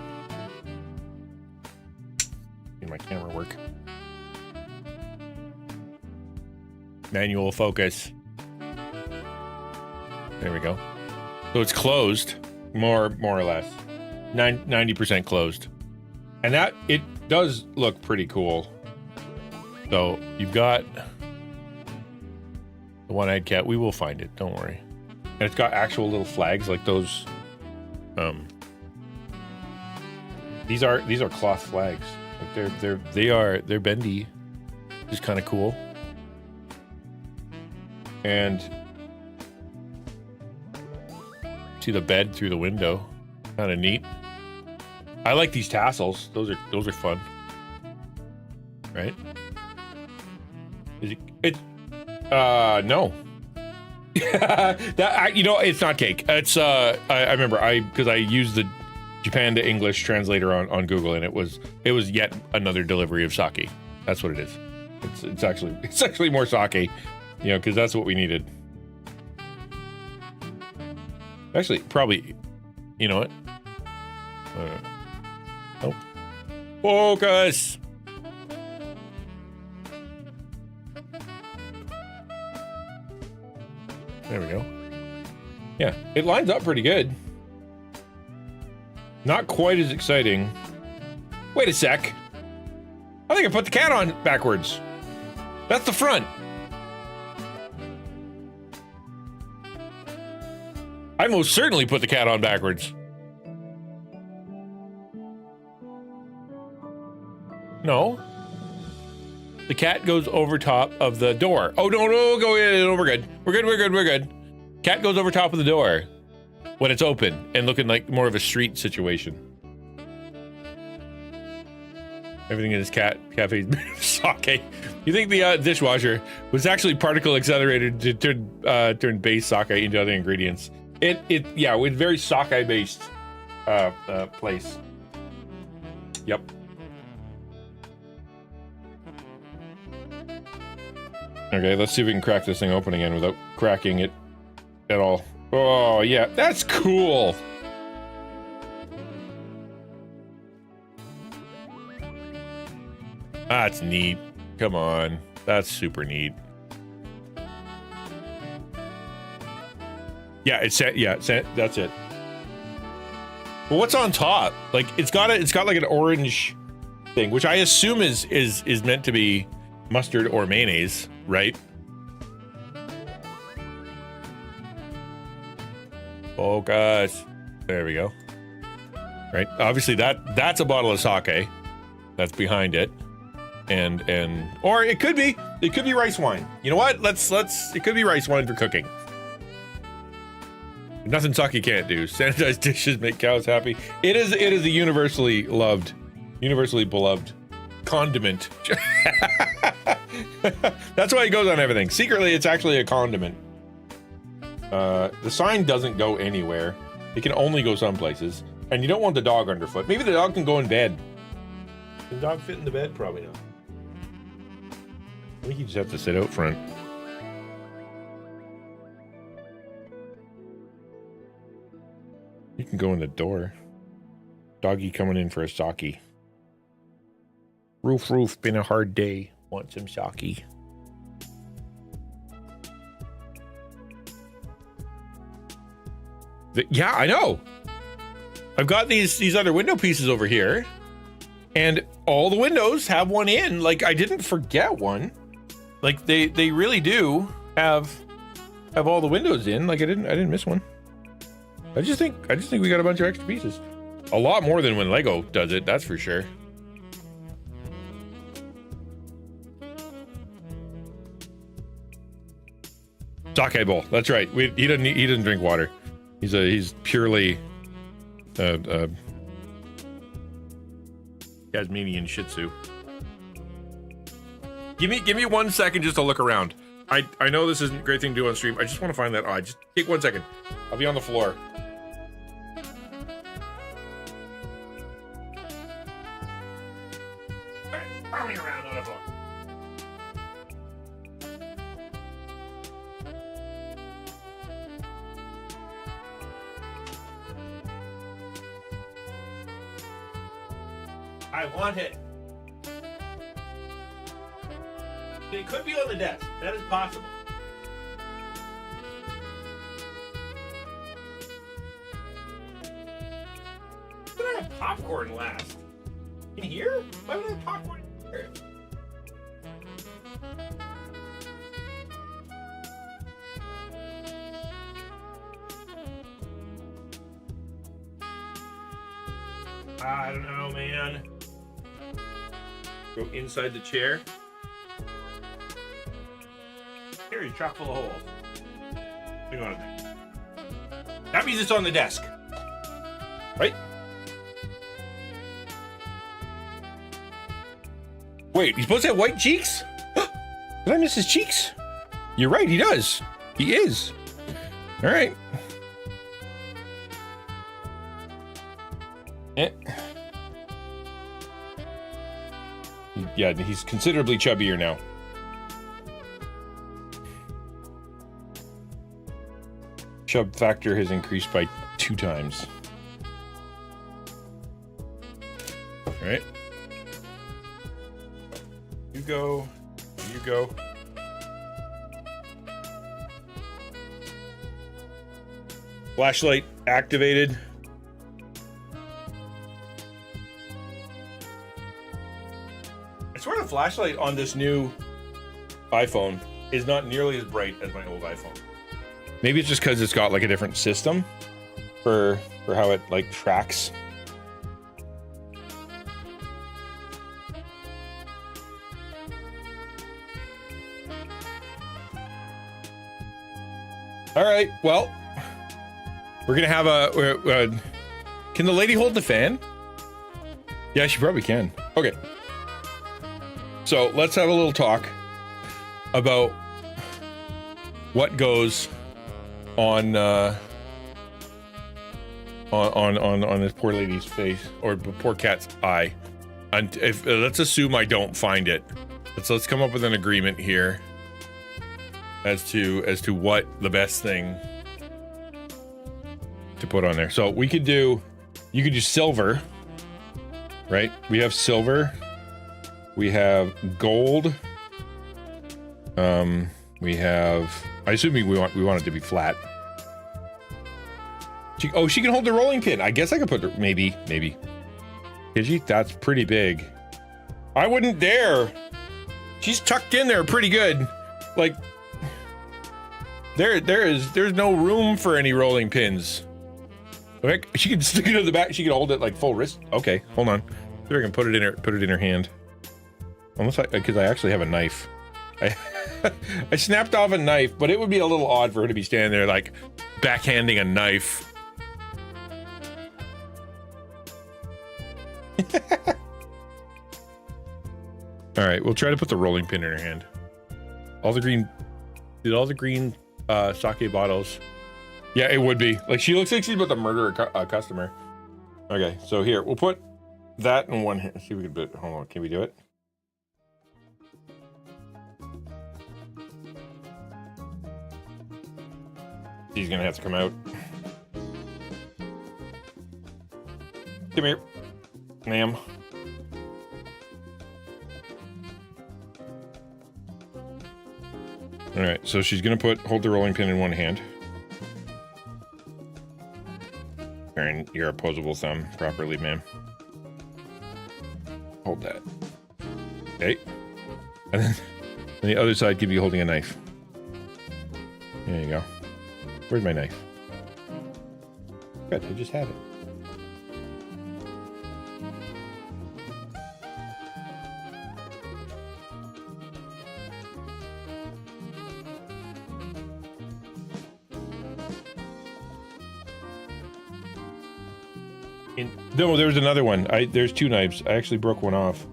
Speaker 1: make my camera work. Manual focus. There we go. So it's closed, more or less. 90% closed. And that, it does look pretty cool. So you've got the one-eyed cat. We will find it, don't worry. And it's got actual little flags like those. These are cloth flags. Like they're bendy, which is kind of cool. And see the bed through the window, kind of neat. I like these tassels. Those are fun, right? Is it? No. You know, it's not cake. It's I remember because I used the Japan to English translator on Google, and it was yet another delivery of sake. That's what it is. It's actually more sake, you know, because that's what we needed. Actually, probably, you know what? Oh, focus. There we go. Yeah, it lines up pretty good. Not quite as exciting. Wait a sec. I think I put the cat on backwards. That's the front. I most certainly put the cat on backwards. No. The cat goes over top of the door. Oh, no, go in. No, we're good. We're good. Cat goes over top of the door when it's open and looking like more of a street situation. Everything in this cafe is sake. You think the dishwasher was actually particle accelerated to turn base sake into other ingredients? Yeah, with very sake based place. Yep. Okay, let's see if we can crack this thing open again without cracking it at all. Oh yeah, that's cool. That's neat. Come on. That's super neat. Yeah, that's it. Well, what's on top? Like it's got like an orange thing, which I assume is meant to be mustard or mayonnaise, right? Focus. There we go. Right? Obviously that's a bottle of sake that's behind it. And or it could be rice wine. You know what? It could be rice wine for cooking. Nothing sake can't do. Sanitized dishes make cows happy. It is a universally beloved condiment. That's why it goes on everything. Secretly, it's actually a condiment. The sign doesn't go anywhere. It can only go some places. And you don't want the dog underfoot. Maybe the dog can go in bed. Can the dog fit in the bed? Probably not. I think you just have to sit out front. You can go in the door. Doggy coming in for a sake. Roof, been a hard day. Want some sake. Yeah, I know. I've got these other window pieces over here. And all the windows have one in. Like, I didn't forget one. Like, they really do have all the windows in. Like, I didn't miss one. I just think we got a bunch of extra pieces. A lot more than when Lego does it, that's for sure. Sake bowl. That's right. He doesn't drink water. He's purely Tasmanian Shih Tzu. Give me 1 second just to look around. I know this isn't a great thing to do on stream. I just want to find that eye. Just take 1 second. I'll be on the floor. Roaming around on the floor. I want it. It could be on the desk. That is possible. Why would I have popcorn last? In here? Why would I have popcorn in here? I don't know, man. Go inside the chair. Here, you're chock full of holes. Hang on a minute. That means it's on the desk. Right? Wait, he's supposed to have white cheeks? Did I miss his cheeks? You're right, he does. He is. All right. Yeah, he's considerably chubbier now. Chub factor has increased by 2 times. All right. You go. You go. Flashlight activated. I swear the flashlight on this new iPhone is not nearly as bright as my old iPhone. Maybe it's just because it's got like a different system for how it like tracks. All right, well, we're gonna have a. Can the lady hold the fan? Yeah, she probably can. Okay. So let's have a little talk about what goes on this poor lady's face or poor cat's eye. And if let's assume I don't find it. Let's come up with an agreement here as to what the best thing to put on there. So we could do, you could do silver, right? We have silver. We have gold. We have, I assume we want it to be flat. She can hold the rolling pin. I guess I could put the, maybe. Is she? That's pretty big. I wouldn't dare. She's tucked in there pretty good. Like, there's no room for any rolling pins. Okay, she can stick it in the back. She can hold it like full wrist. Okay, hold on. See if I can put it in her hand. Unless because I actually have a knife. I snapped off a knife, but it would be a little odd for her to be standing there like backhanding a knife. All right, we'll try to put the rolling pin in her hand. All the green sake bottles. Yeah, it would be. Like, she looks like she's about to murder a customer. Okay, so here, we'll put that in one hand. See if we can put, hold on, can we do it? He's gonna have to come out. Come here, ma'am. All right, so she's gonna hold the rolling pin in one hand. Turn your opposable thumb properly, ma'am. Hold that. Okay. And then on the other side, could be holding a knife. There you go. Where's my knife? Good, I just had it. No, there's another one. There's 2 knives. I actually broke one off.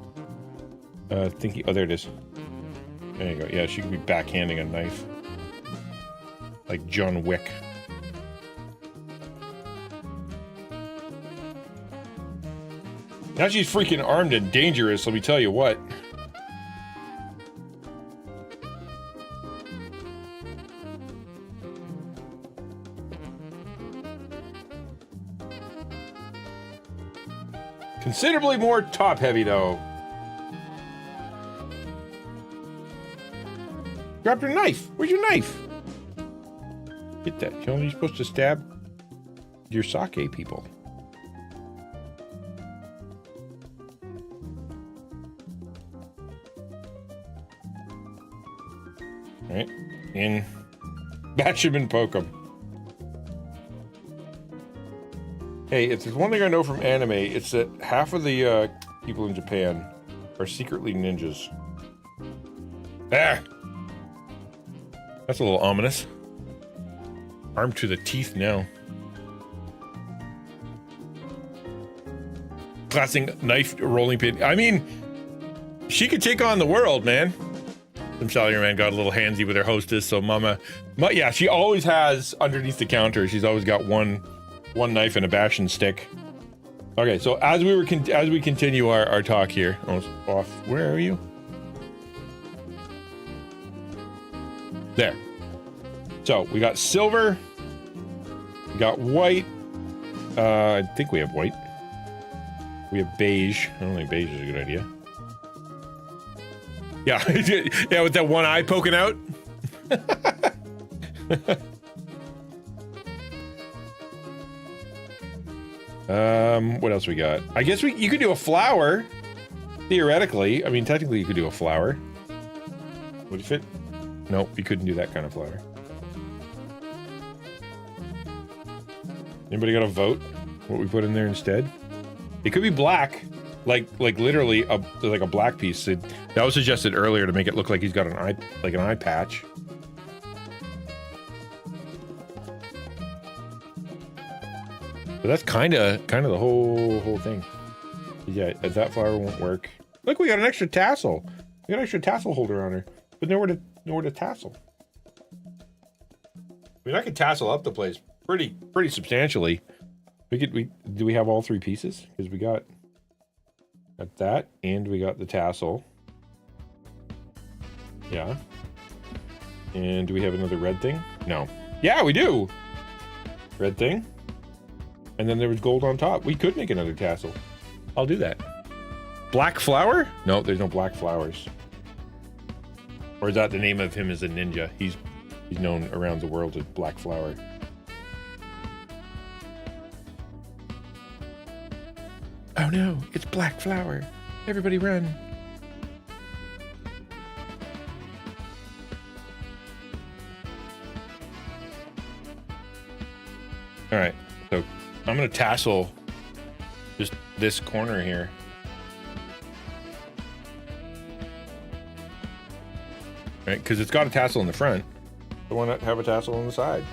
Speaker 1: Thinking, oh, there it is. There you go. Yeah, she could be backhanding a knife. Like John Wick. Now she's freaking armed and dangerous, let me tell you what. Considerably more top-heavy, though. Grabbed her knife. Where's your knife? Get that. You're only supposed to stab your sake people. All right. In. Bash him and poke him. Hey, if there's one thing I know from anime, it's that half of the people in Japan are secretly ninjas. Ah! That's a little ominous. Armed to the teeth now. Classic knife rolling pin. I mean, she could take on the world, man. Some salary man got a little handsy with her hostess, so yeah, she always has underneath the counter. She's always got one knife and a bashing stick. Okay, so as we continue our talk here, almost off. Where are you? There. So we got silver, Got white. I think we have white. We have beige. I don't think beige is a good idea. Yeah, yeah, with that one eye poking out. What else we got? I guess you could do a flower. Theoretically. I mean, technically you could do a flower. Would it fit? Nope, you couldn't do that kind of flower. Anybody got a vote? What we put in there instead? It could be black. Like literally like a black piece. That was suggested earlier to make it look like he's got an eye patch. But that's kind of the whole thing. Yeah, that flower won't work. Look, we got an extra tassel. We got an extra tassel holder on her, but nowhere to tassel. I mean, I could tassel up the place pretty substantially. Do we have all three pieces? Because we got that, and we got the tassel. Yeah. And do we have another red thing? No. Yeah, we do. Red thing. And then there was gold on top. We could make another tassel. I'll do that. Black flower? No, there's no black flowers. Or is that the name of him as a ninja? He's known around the world as Black Flower. Oh no, it's Black Flower. Everybody run. All right, so I'm gonna tassel just this corner here. Right, because it's got a tassel in the front. So why not have a tassel on the side?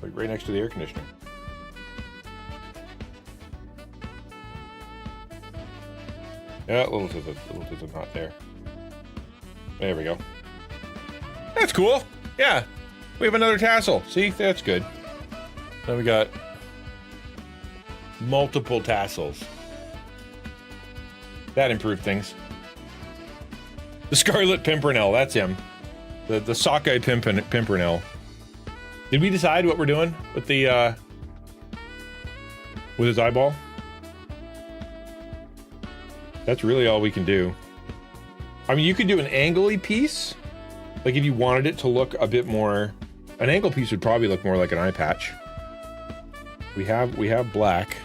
Speaker 1: Like right next to the air conditioner. Yeah, a little to the knot there. There we go. That's cool. Yeah, we have another tassel. See, that's good. Now we got multiple tassels. That improved things. The Scarlet Pimpernel, that's him. The sockeye Pimpernel. Did we decide what we're doing with the with his eyeball? That's really all we can do. I mean, you could do an angly piece. Like if you wanted it to look a bit more, an angle piece would probably look more like an eye patch. We have black.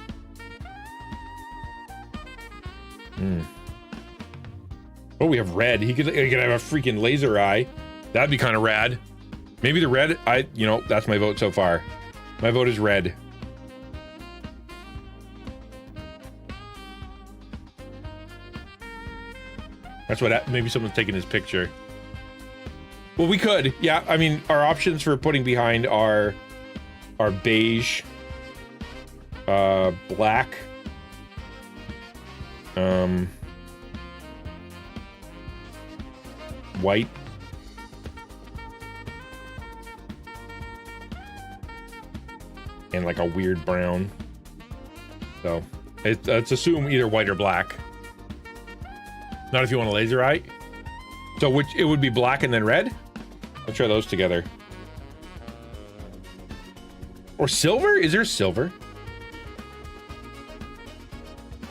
Speaker 1: Oh, we have red. He could have a freaking laser eye. That'd be kind of rad. Maybe the red, that's my vote so far. My vote is red. That's what, maybe someone's taking his picture. Well, we could, yeah. I mean, our options for putting behind are beige, black, white, and like a weird brown. So let's assume either white or black. Not if you want a laser eye. So it would be black and then red? Let's try those together. Or silver? Is there silver?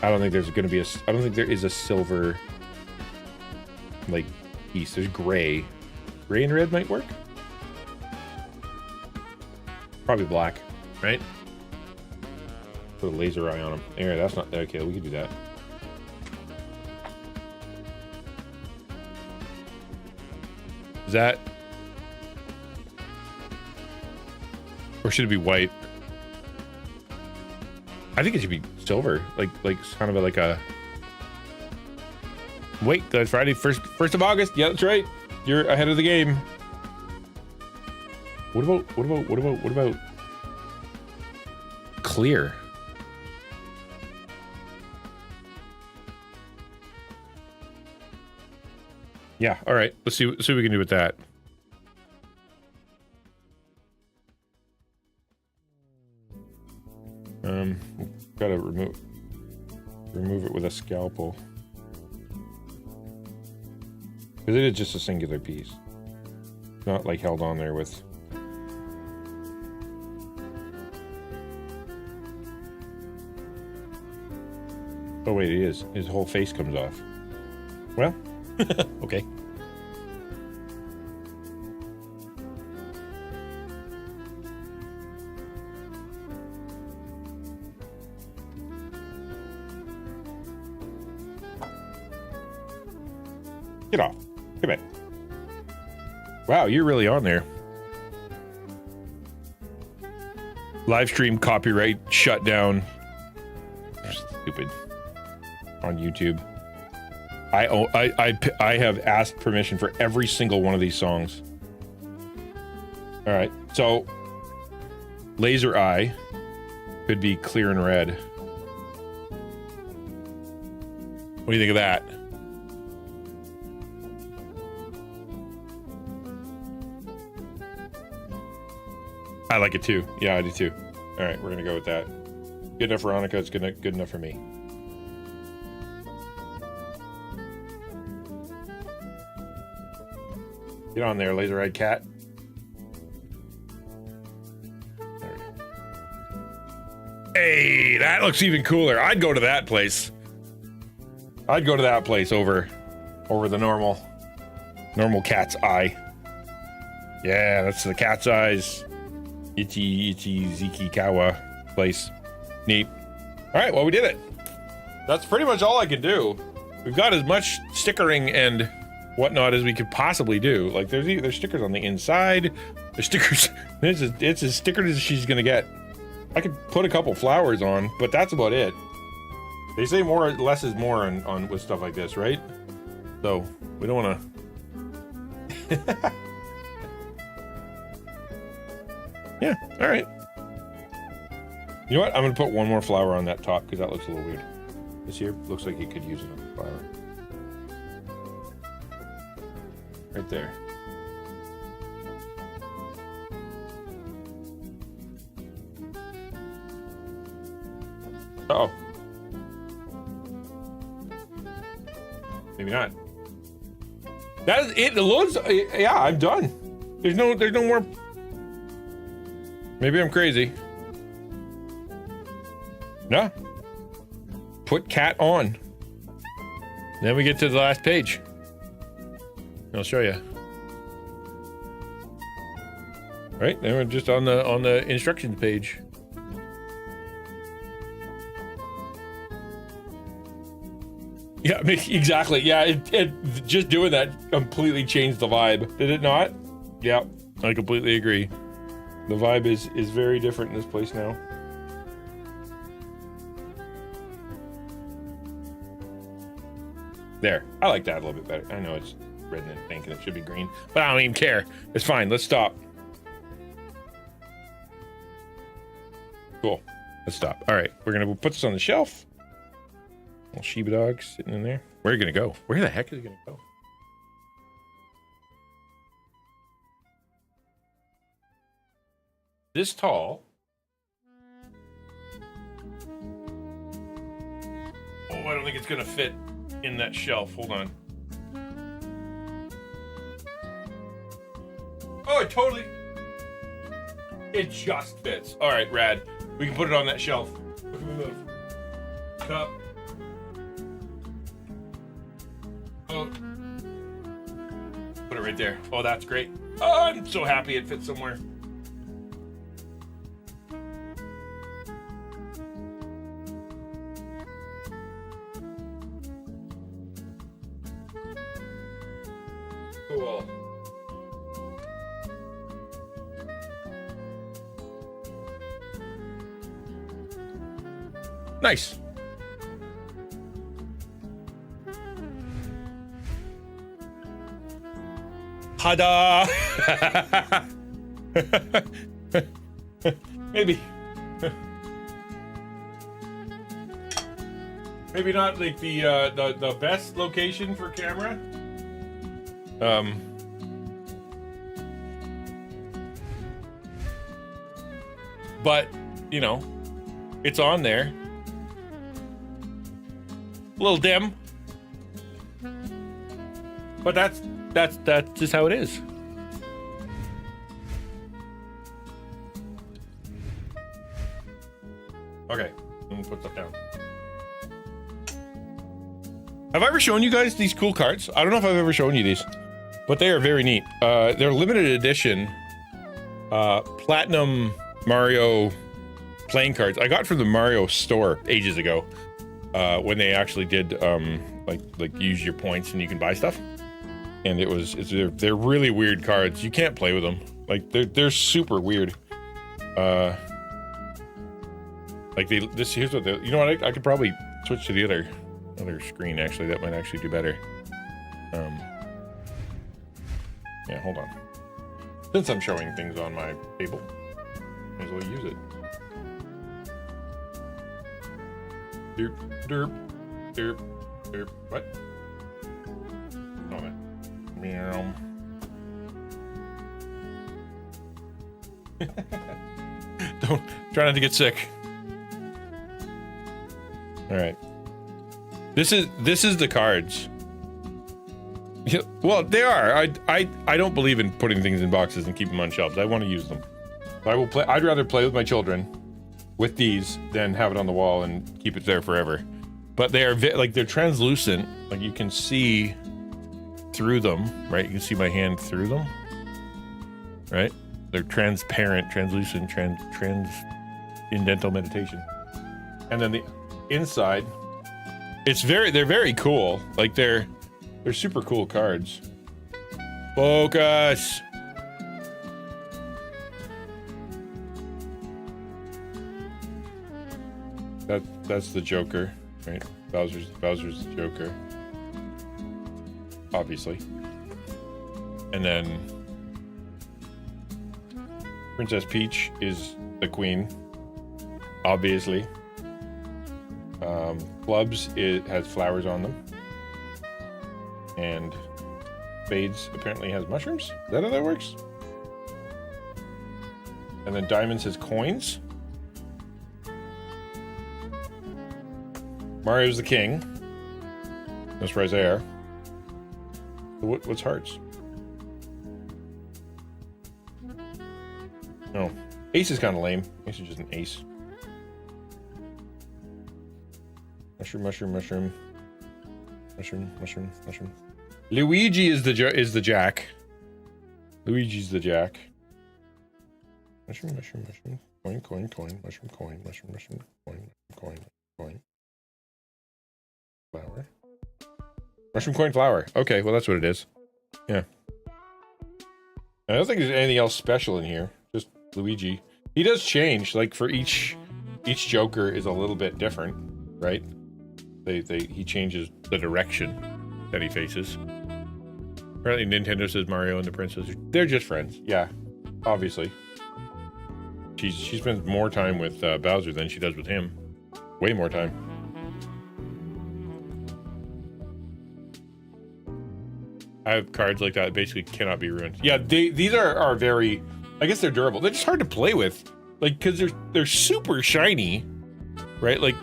Speaker 1: I don't think there's gonna be I don't think there is a silver like piece. There's gray. Gray and red might work. Probably black, right? Put a laser eye on him. There, that's not okay, we can do that. Is that, or should it be white? I think it should be silver, like kind of like a. Wait, that's Friday, 1st of August. Yeah, that's right. You're ahead of the game. What about clear? Yeah, all right. Let's see what we can do with that. Gotta remove it with a scalpel. Because it is just a singular piece. Not like held on there with Oh wait, it is. His whole face comes off. Well, okay. Get off. Come in. Wow, you're really on there. Live stream copyright shut down. Stupid. On YouTube. I have asked permission for every single one of these songs. All right, so Laser Eye could be clear and red. What do you think of that? I like it too. Yeah, I do too. All right, we're gonna go with that. Good enough for Veronica. It's good enough for me. Get on there, laser-eyed cat. There we go. Hey, that looks even cooler. I'd go to that place. I'd go to that place over the normal cat's eye. Yeah, that's the cat's eyes. Ichi Zikikawa place. Neat. All right, well, we did it. That's pretty much all I can do. We've got as much stickering and whatnot as we could possibly do. Like, there's stickers on the inside. There's stickers. It's as stickered as she's gonna get. I could put a couple flowers on, but that's about it. They say more or less is more on with stuff like this, right? So we don't want to. Yeah. All right. You know what? I'm gonna put one more flower on that top because that looks a little weird. This here looks like you could use another flower. Right there. Uh-oh. Maybe not. That is it. The loads. Yeah, I'm done. There's no more. Maybe I'm crazy. No. Put cat on. Then we get to the last page. I'll show you. All right, then we're just on the instructions page. Yeah, exactly. Yeah, it just doing that completely changed the vibe. Did it not? Yeah, I completely agree. The vibe is very different in this place now. There, I like that a little bit better. I know it's red and pink and it should be green, but I don't even care. It's fine. Let's stop. Cool. Let's stop. All right, we're gonna put this on the shelf. Little Shiba dog sitting in there. Where are you gonna go? Where the heck is it gonna go? This tall. Oh, I don't think it's gonna fit in that shelf. Hold on. Oh, it just fits. All right, rad. We can put it on that shelf. What can we move? Cup. Oh. Put it right there. Oh, that's great. Oh, I'm so happy it fits somewhere. Cool. Nice. Ta-da! Maybe not like the best location for camera. But you know, it's on there. A little dim, but that's just how it is. Okay, I'm gonna put that down. Have I ever shown you guys these cool cards? I don't know if I've ever shown you these, but they are very neat. They're limited edition Platinum Mario playing cards. I got from the Mario store ages ago when they actually did like use your points and you can buy stuff. And they're really weird cards. You can't play with them. Like they're super weird. Here's what you know what I could probably switch to the other screen. Actually, that might actually do better. Yeah, hold on. Since I'm showing things on my table, might as well use it. Derp, derp, derp, derp. What? Oh, man. Meow. Don't try not to get sick. All right. This is the cards. Yeah, well, they are. I don't believe in putting things in boxes and keep them on shelves. I want to use them. I will play. I'd rather play with my children with these than have it on the wall and keep it there forever. But they are they're translucent. Like you can see through them, right? You can see my hand through them, right? They're transparent, translucent, transcendental meditation. And then the inside, they're very cool. Like they're super cool cards. Focus. That's the Joker, right? Bowser's the Joker. Obviously. And then Princess Peach is the queen. Obviously. Clubs, it has flowers on them. And Spades apparently has mushrooms. Is that how that works? And then Diamonds has coins. Mario's the king. No surprise there. What's hearts? No. Ace is kind of lame. Ace is just an ace. Mushroom, mushroom, mushroom. Mushroom, mushroom, mushroom. Luigi is the jack. Luigi's the jack. Mushroom, mushroom, mushroom. Coin, coin, coin. Mushroom, coin. Mushroom, mushroom. Coin, coin, coin. Flower. Mushroom, coin, flower. Okay, well that's what it is. Yeah. I don't think there's anything else special in here. Just Luigi. He does change. Like for each Joker is a little bit different, right? He changes the direction that he faces. Apparently Nintendo says Mario and the princess, they're just friends. Yeah, obviously. She spends more time with Bowser than she does with him. Way more time. I have cards like that basically cannot be ruined. Yeah, these are very, I guess they're durable. They're just hard to play with. Like, cause they're super shiny, right? Like,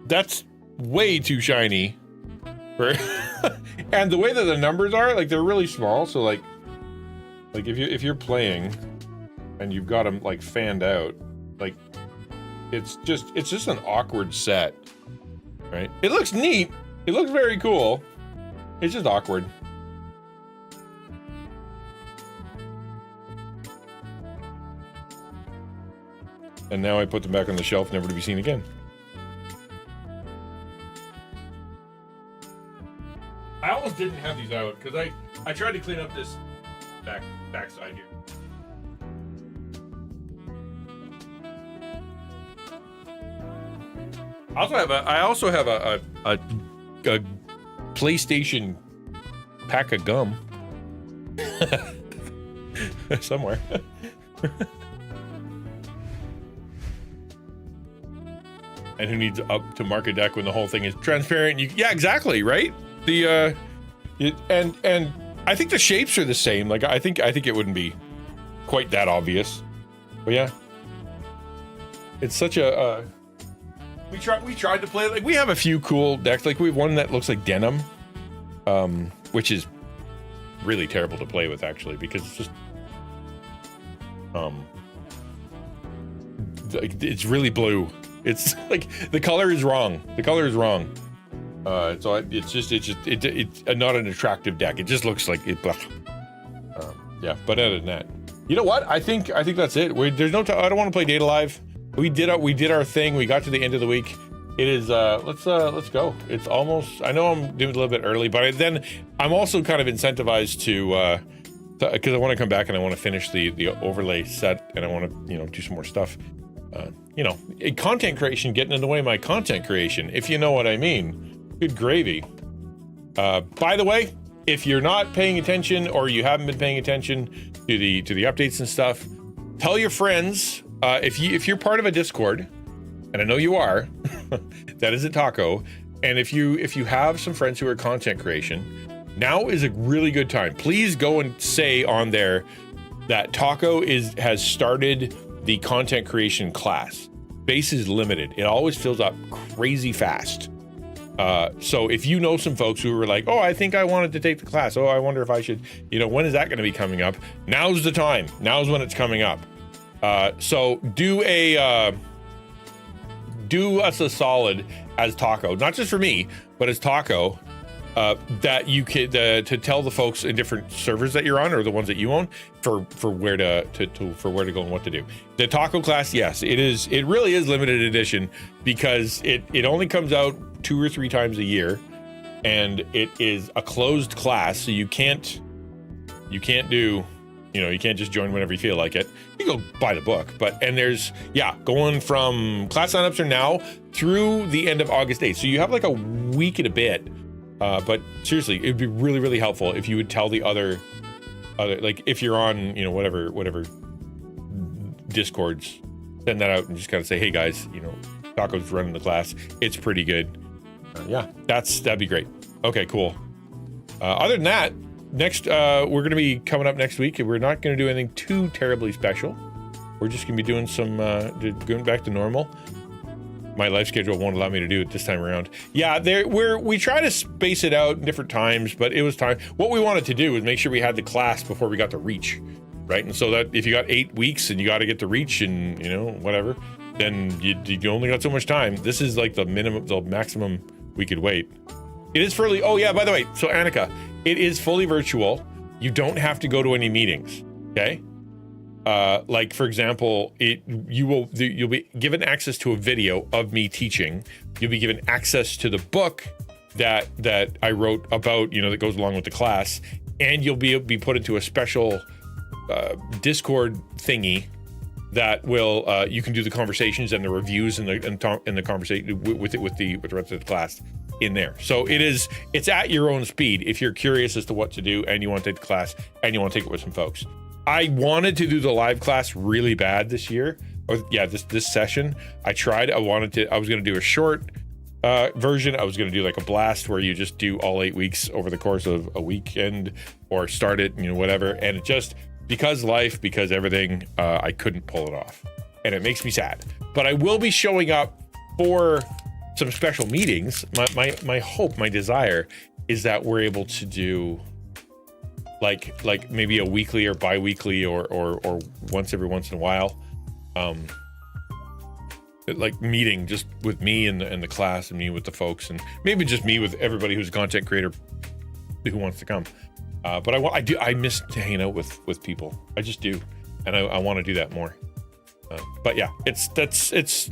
Speaker 1: that's way too shiny for and the way that the numbers are, like they're really small, so like if you're playing and you've got them like fanned out, like it's just an awkward set, right? It looks neat, it looks very cool, it's just awkward. And now I put them back on the shelf, never to be seen again. I almost didn't have these out because I tried to clean up this back side here. I also have a PlayStation pack of gum somewhere. And who needs up to market deck when the whole thing is transparent? Yeah, exactly, right? And I think the shapes are the same. Like I think it wouldn't be quite that obvious. But yeah, it's such a. We tried to play, like we have a few cool decks. Like we have one that looks like denim, which is really terrible to play with actually because it's just it's really blue. It's like the color is wrong. The color is wrong. It's not an attractive deck. It just looks like it. Yeah, but other than that, you know what? I think that's it. There's no. I don't want to play Data Live. We did our thing. We got to the end of the week. It is. Let's go. It's almost. I know I'm doing it a little bit early, but then I'm also kind of incentivized to because I want to come back and I want to finish the overlay set and I want to do some more stuff. Content creation getting in the way of my content creation, if you know what I mean. Good gravy. By the way, if you're not paying attention or you haven't been paying attention to the updates and stuff, tell your friends. If you're part of a Discord, and I know you are, that is a Taco. And if you have some friends who are content creation, now is a really good time. Please go and say on there that Taco has started the content creation class. Space is limited. It always fills up crazy fast. So if you know some folks who were like, oh, I think I wanted to take the class. Oh, I wonder if I should, when is that going to be coming up? Now's the time. Now's when it's coming up. So do us a solid as Taco, not just for me, but as Taco, that you could to tell the folks in different servers that you're on or the ones that you own for where to go and what to do. The Taco class, yes, it really is limited edition because it only comes out 2 or 3 times a year, and it is a closed class, so you can't do. You can't just join whenever you feel like it. You go buy the book, there's going from class signups are now through the end of August 8th. So you have like a week and a bit. But seriously, it'd be really, really helpful if you would tell the other, like if you're on, whatever Discords, send that out and just kind of say, hey guys, Taco's running the class. It's pretty good. That'd be great. Okay, cool. Other than that, next, we're going to be coming up next week, and we're not going to do anything too terribly special. We're just going to be doing some, going back to normal. My life schedule won't allow me to do it this time around. Yeah, we try to space it out in different times, but it was time. What we wanted to do was make sure we had the class before we got to Reach, right? And so that if you got 8 weeks and you got to get to Reach and, whatever, then you only got so much time. This is like the maximum we could wait. It is fully, oh yeah, by the way, so Annika, it is fully virtual. You don't have to go to any meetings, okay? Like for example, you'll be given access to a video of me teaching. You'll be given access to the book that I wrote about, that goes along with the class, and you'll be put into a special Discord thingy that will you can do the conversations and the reviews and the conversation with the rest of the class in there. So it's at your own speed if you're curious as to what to do and you want to take the class and you want to take it with some folks. I wanted to do the live class really bad this year, this session. I tried. I was going to do a short version. I was going to do like a blast where you just do all 8 weeks over the course of a weekend, or start it, whatever. And it just, because everything, I couldn't pull it off, and it makes me sad. But I will be showing up for some special meetings. My hope, my desire is that we're able to do like maybe a weekly or bi-weekly or once in a while, like meeting just with me and the class and me with the folks, and maybe just me with everybody who's a content creator who wants to come. But I miss hanging out with people. I just do, and I want to do that more. But yeah,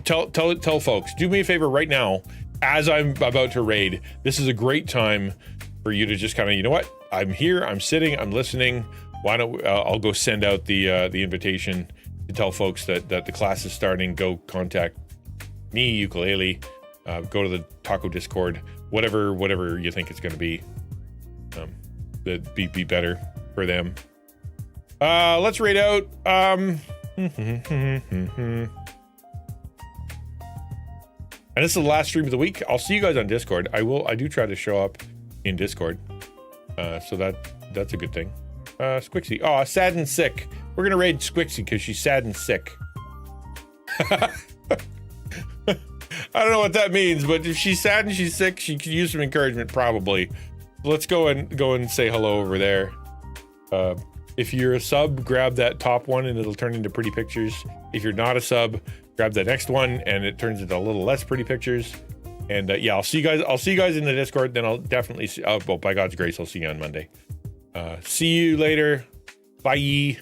Speaker 1: tell folks. Do me a favor right now, as I'm about to raid. This is a great time for you to just kind of, what? I'm here, I'm sitting, I'm listening. Why don't I'll go send out the invitation to tell folks that the class is starting. Go contact me, Ukulele, go to the Taco Discord, whatever you think it's going to be. That'd be better for them. Let's raid out. And this is the last stream of the week. I'll see you guys on Discord. I do try to show up in Discord. So that's a good thing. Squixie. Oh, sad and sick. We're gonna raid Squixie because she's sad and sick. I don't know what that means, but if she's sad and she's sick, she could use some encouragement probably. Let's go and say hello over there. If you're a sub, grab that top one and it'll turn into pretty pictures. If you're not a sub, grab the next one and it turns into a little less pretty pictures. And yeah, I'll see you guys in the Discord. Then I'll definitely see. Oh, well, by God's grace, I'll see you on Monday. See you later. Bye.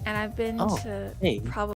Speaker 3: And I've been to
Speaker 4: hey.
Speaker 3: probably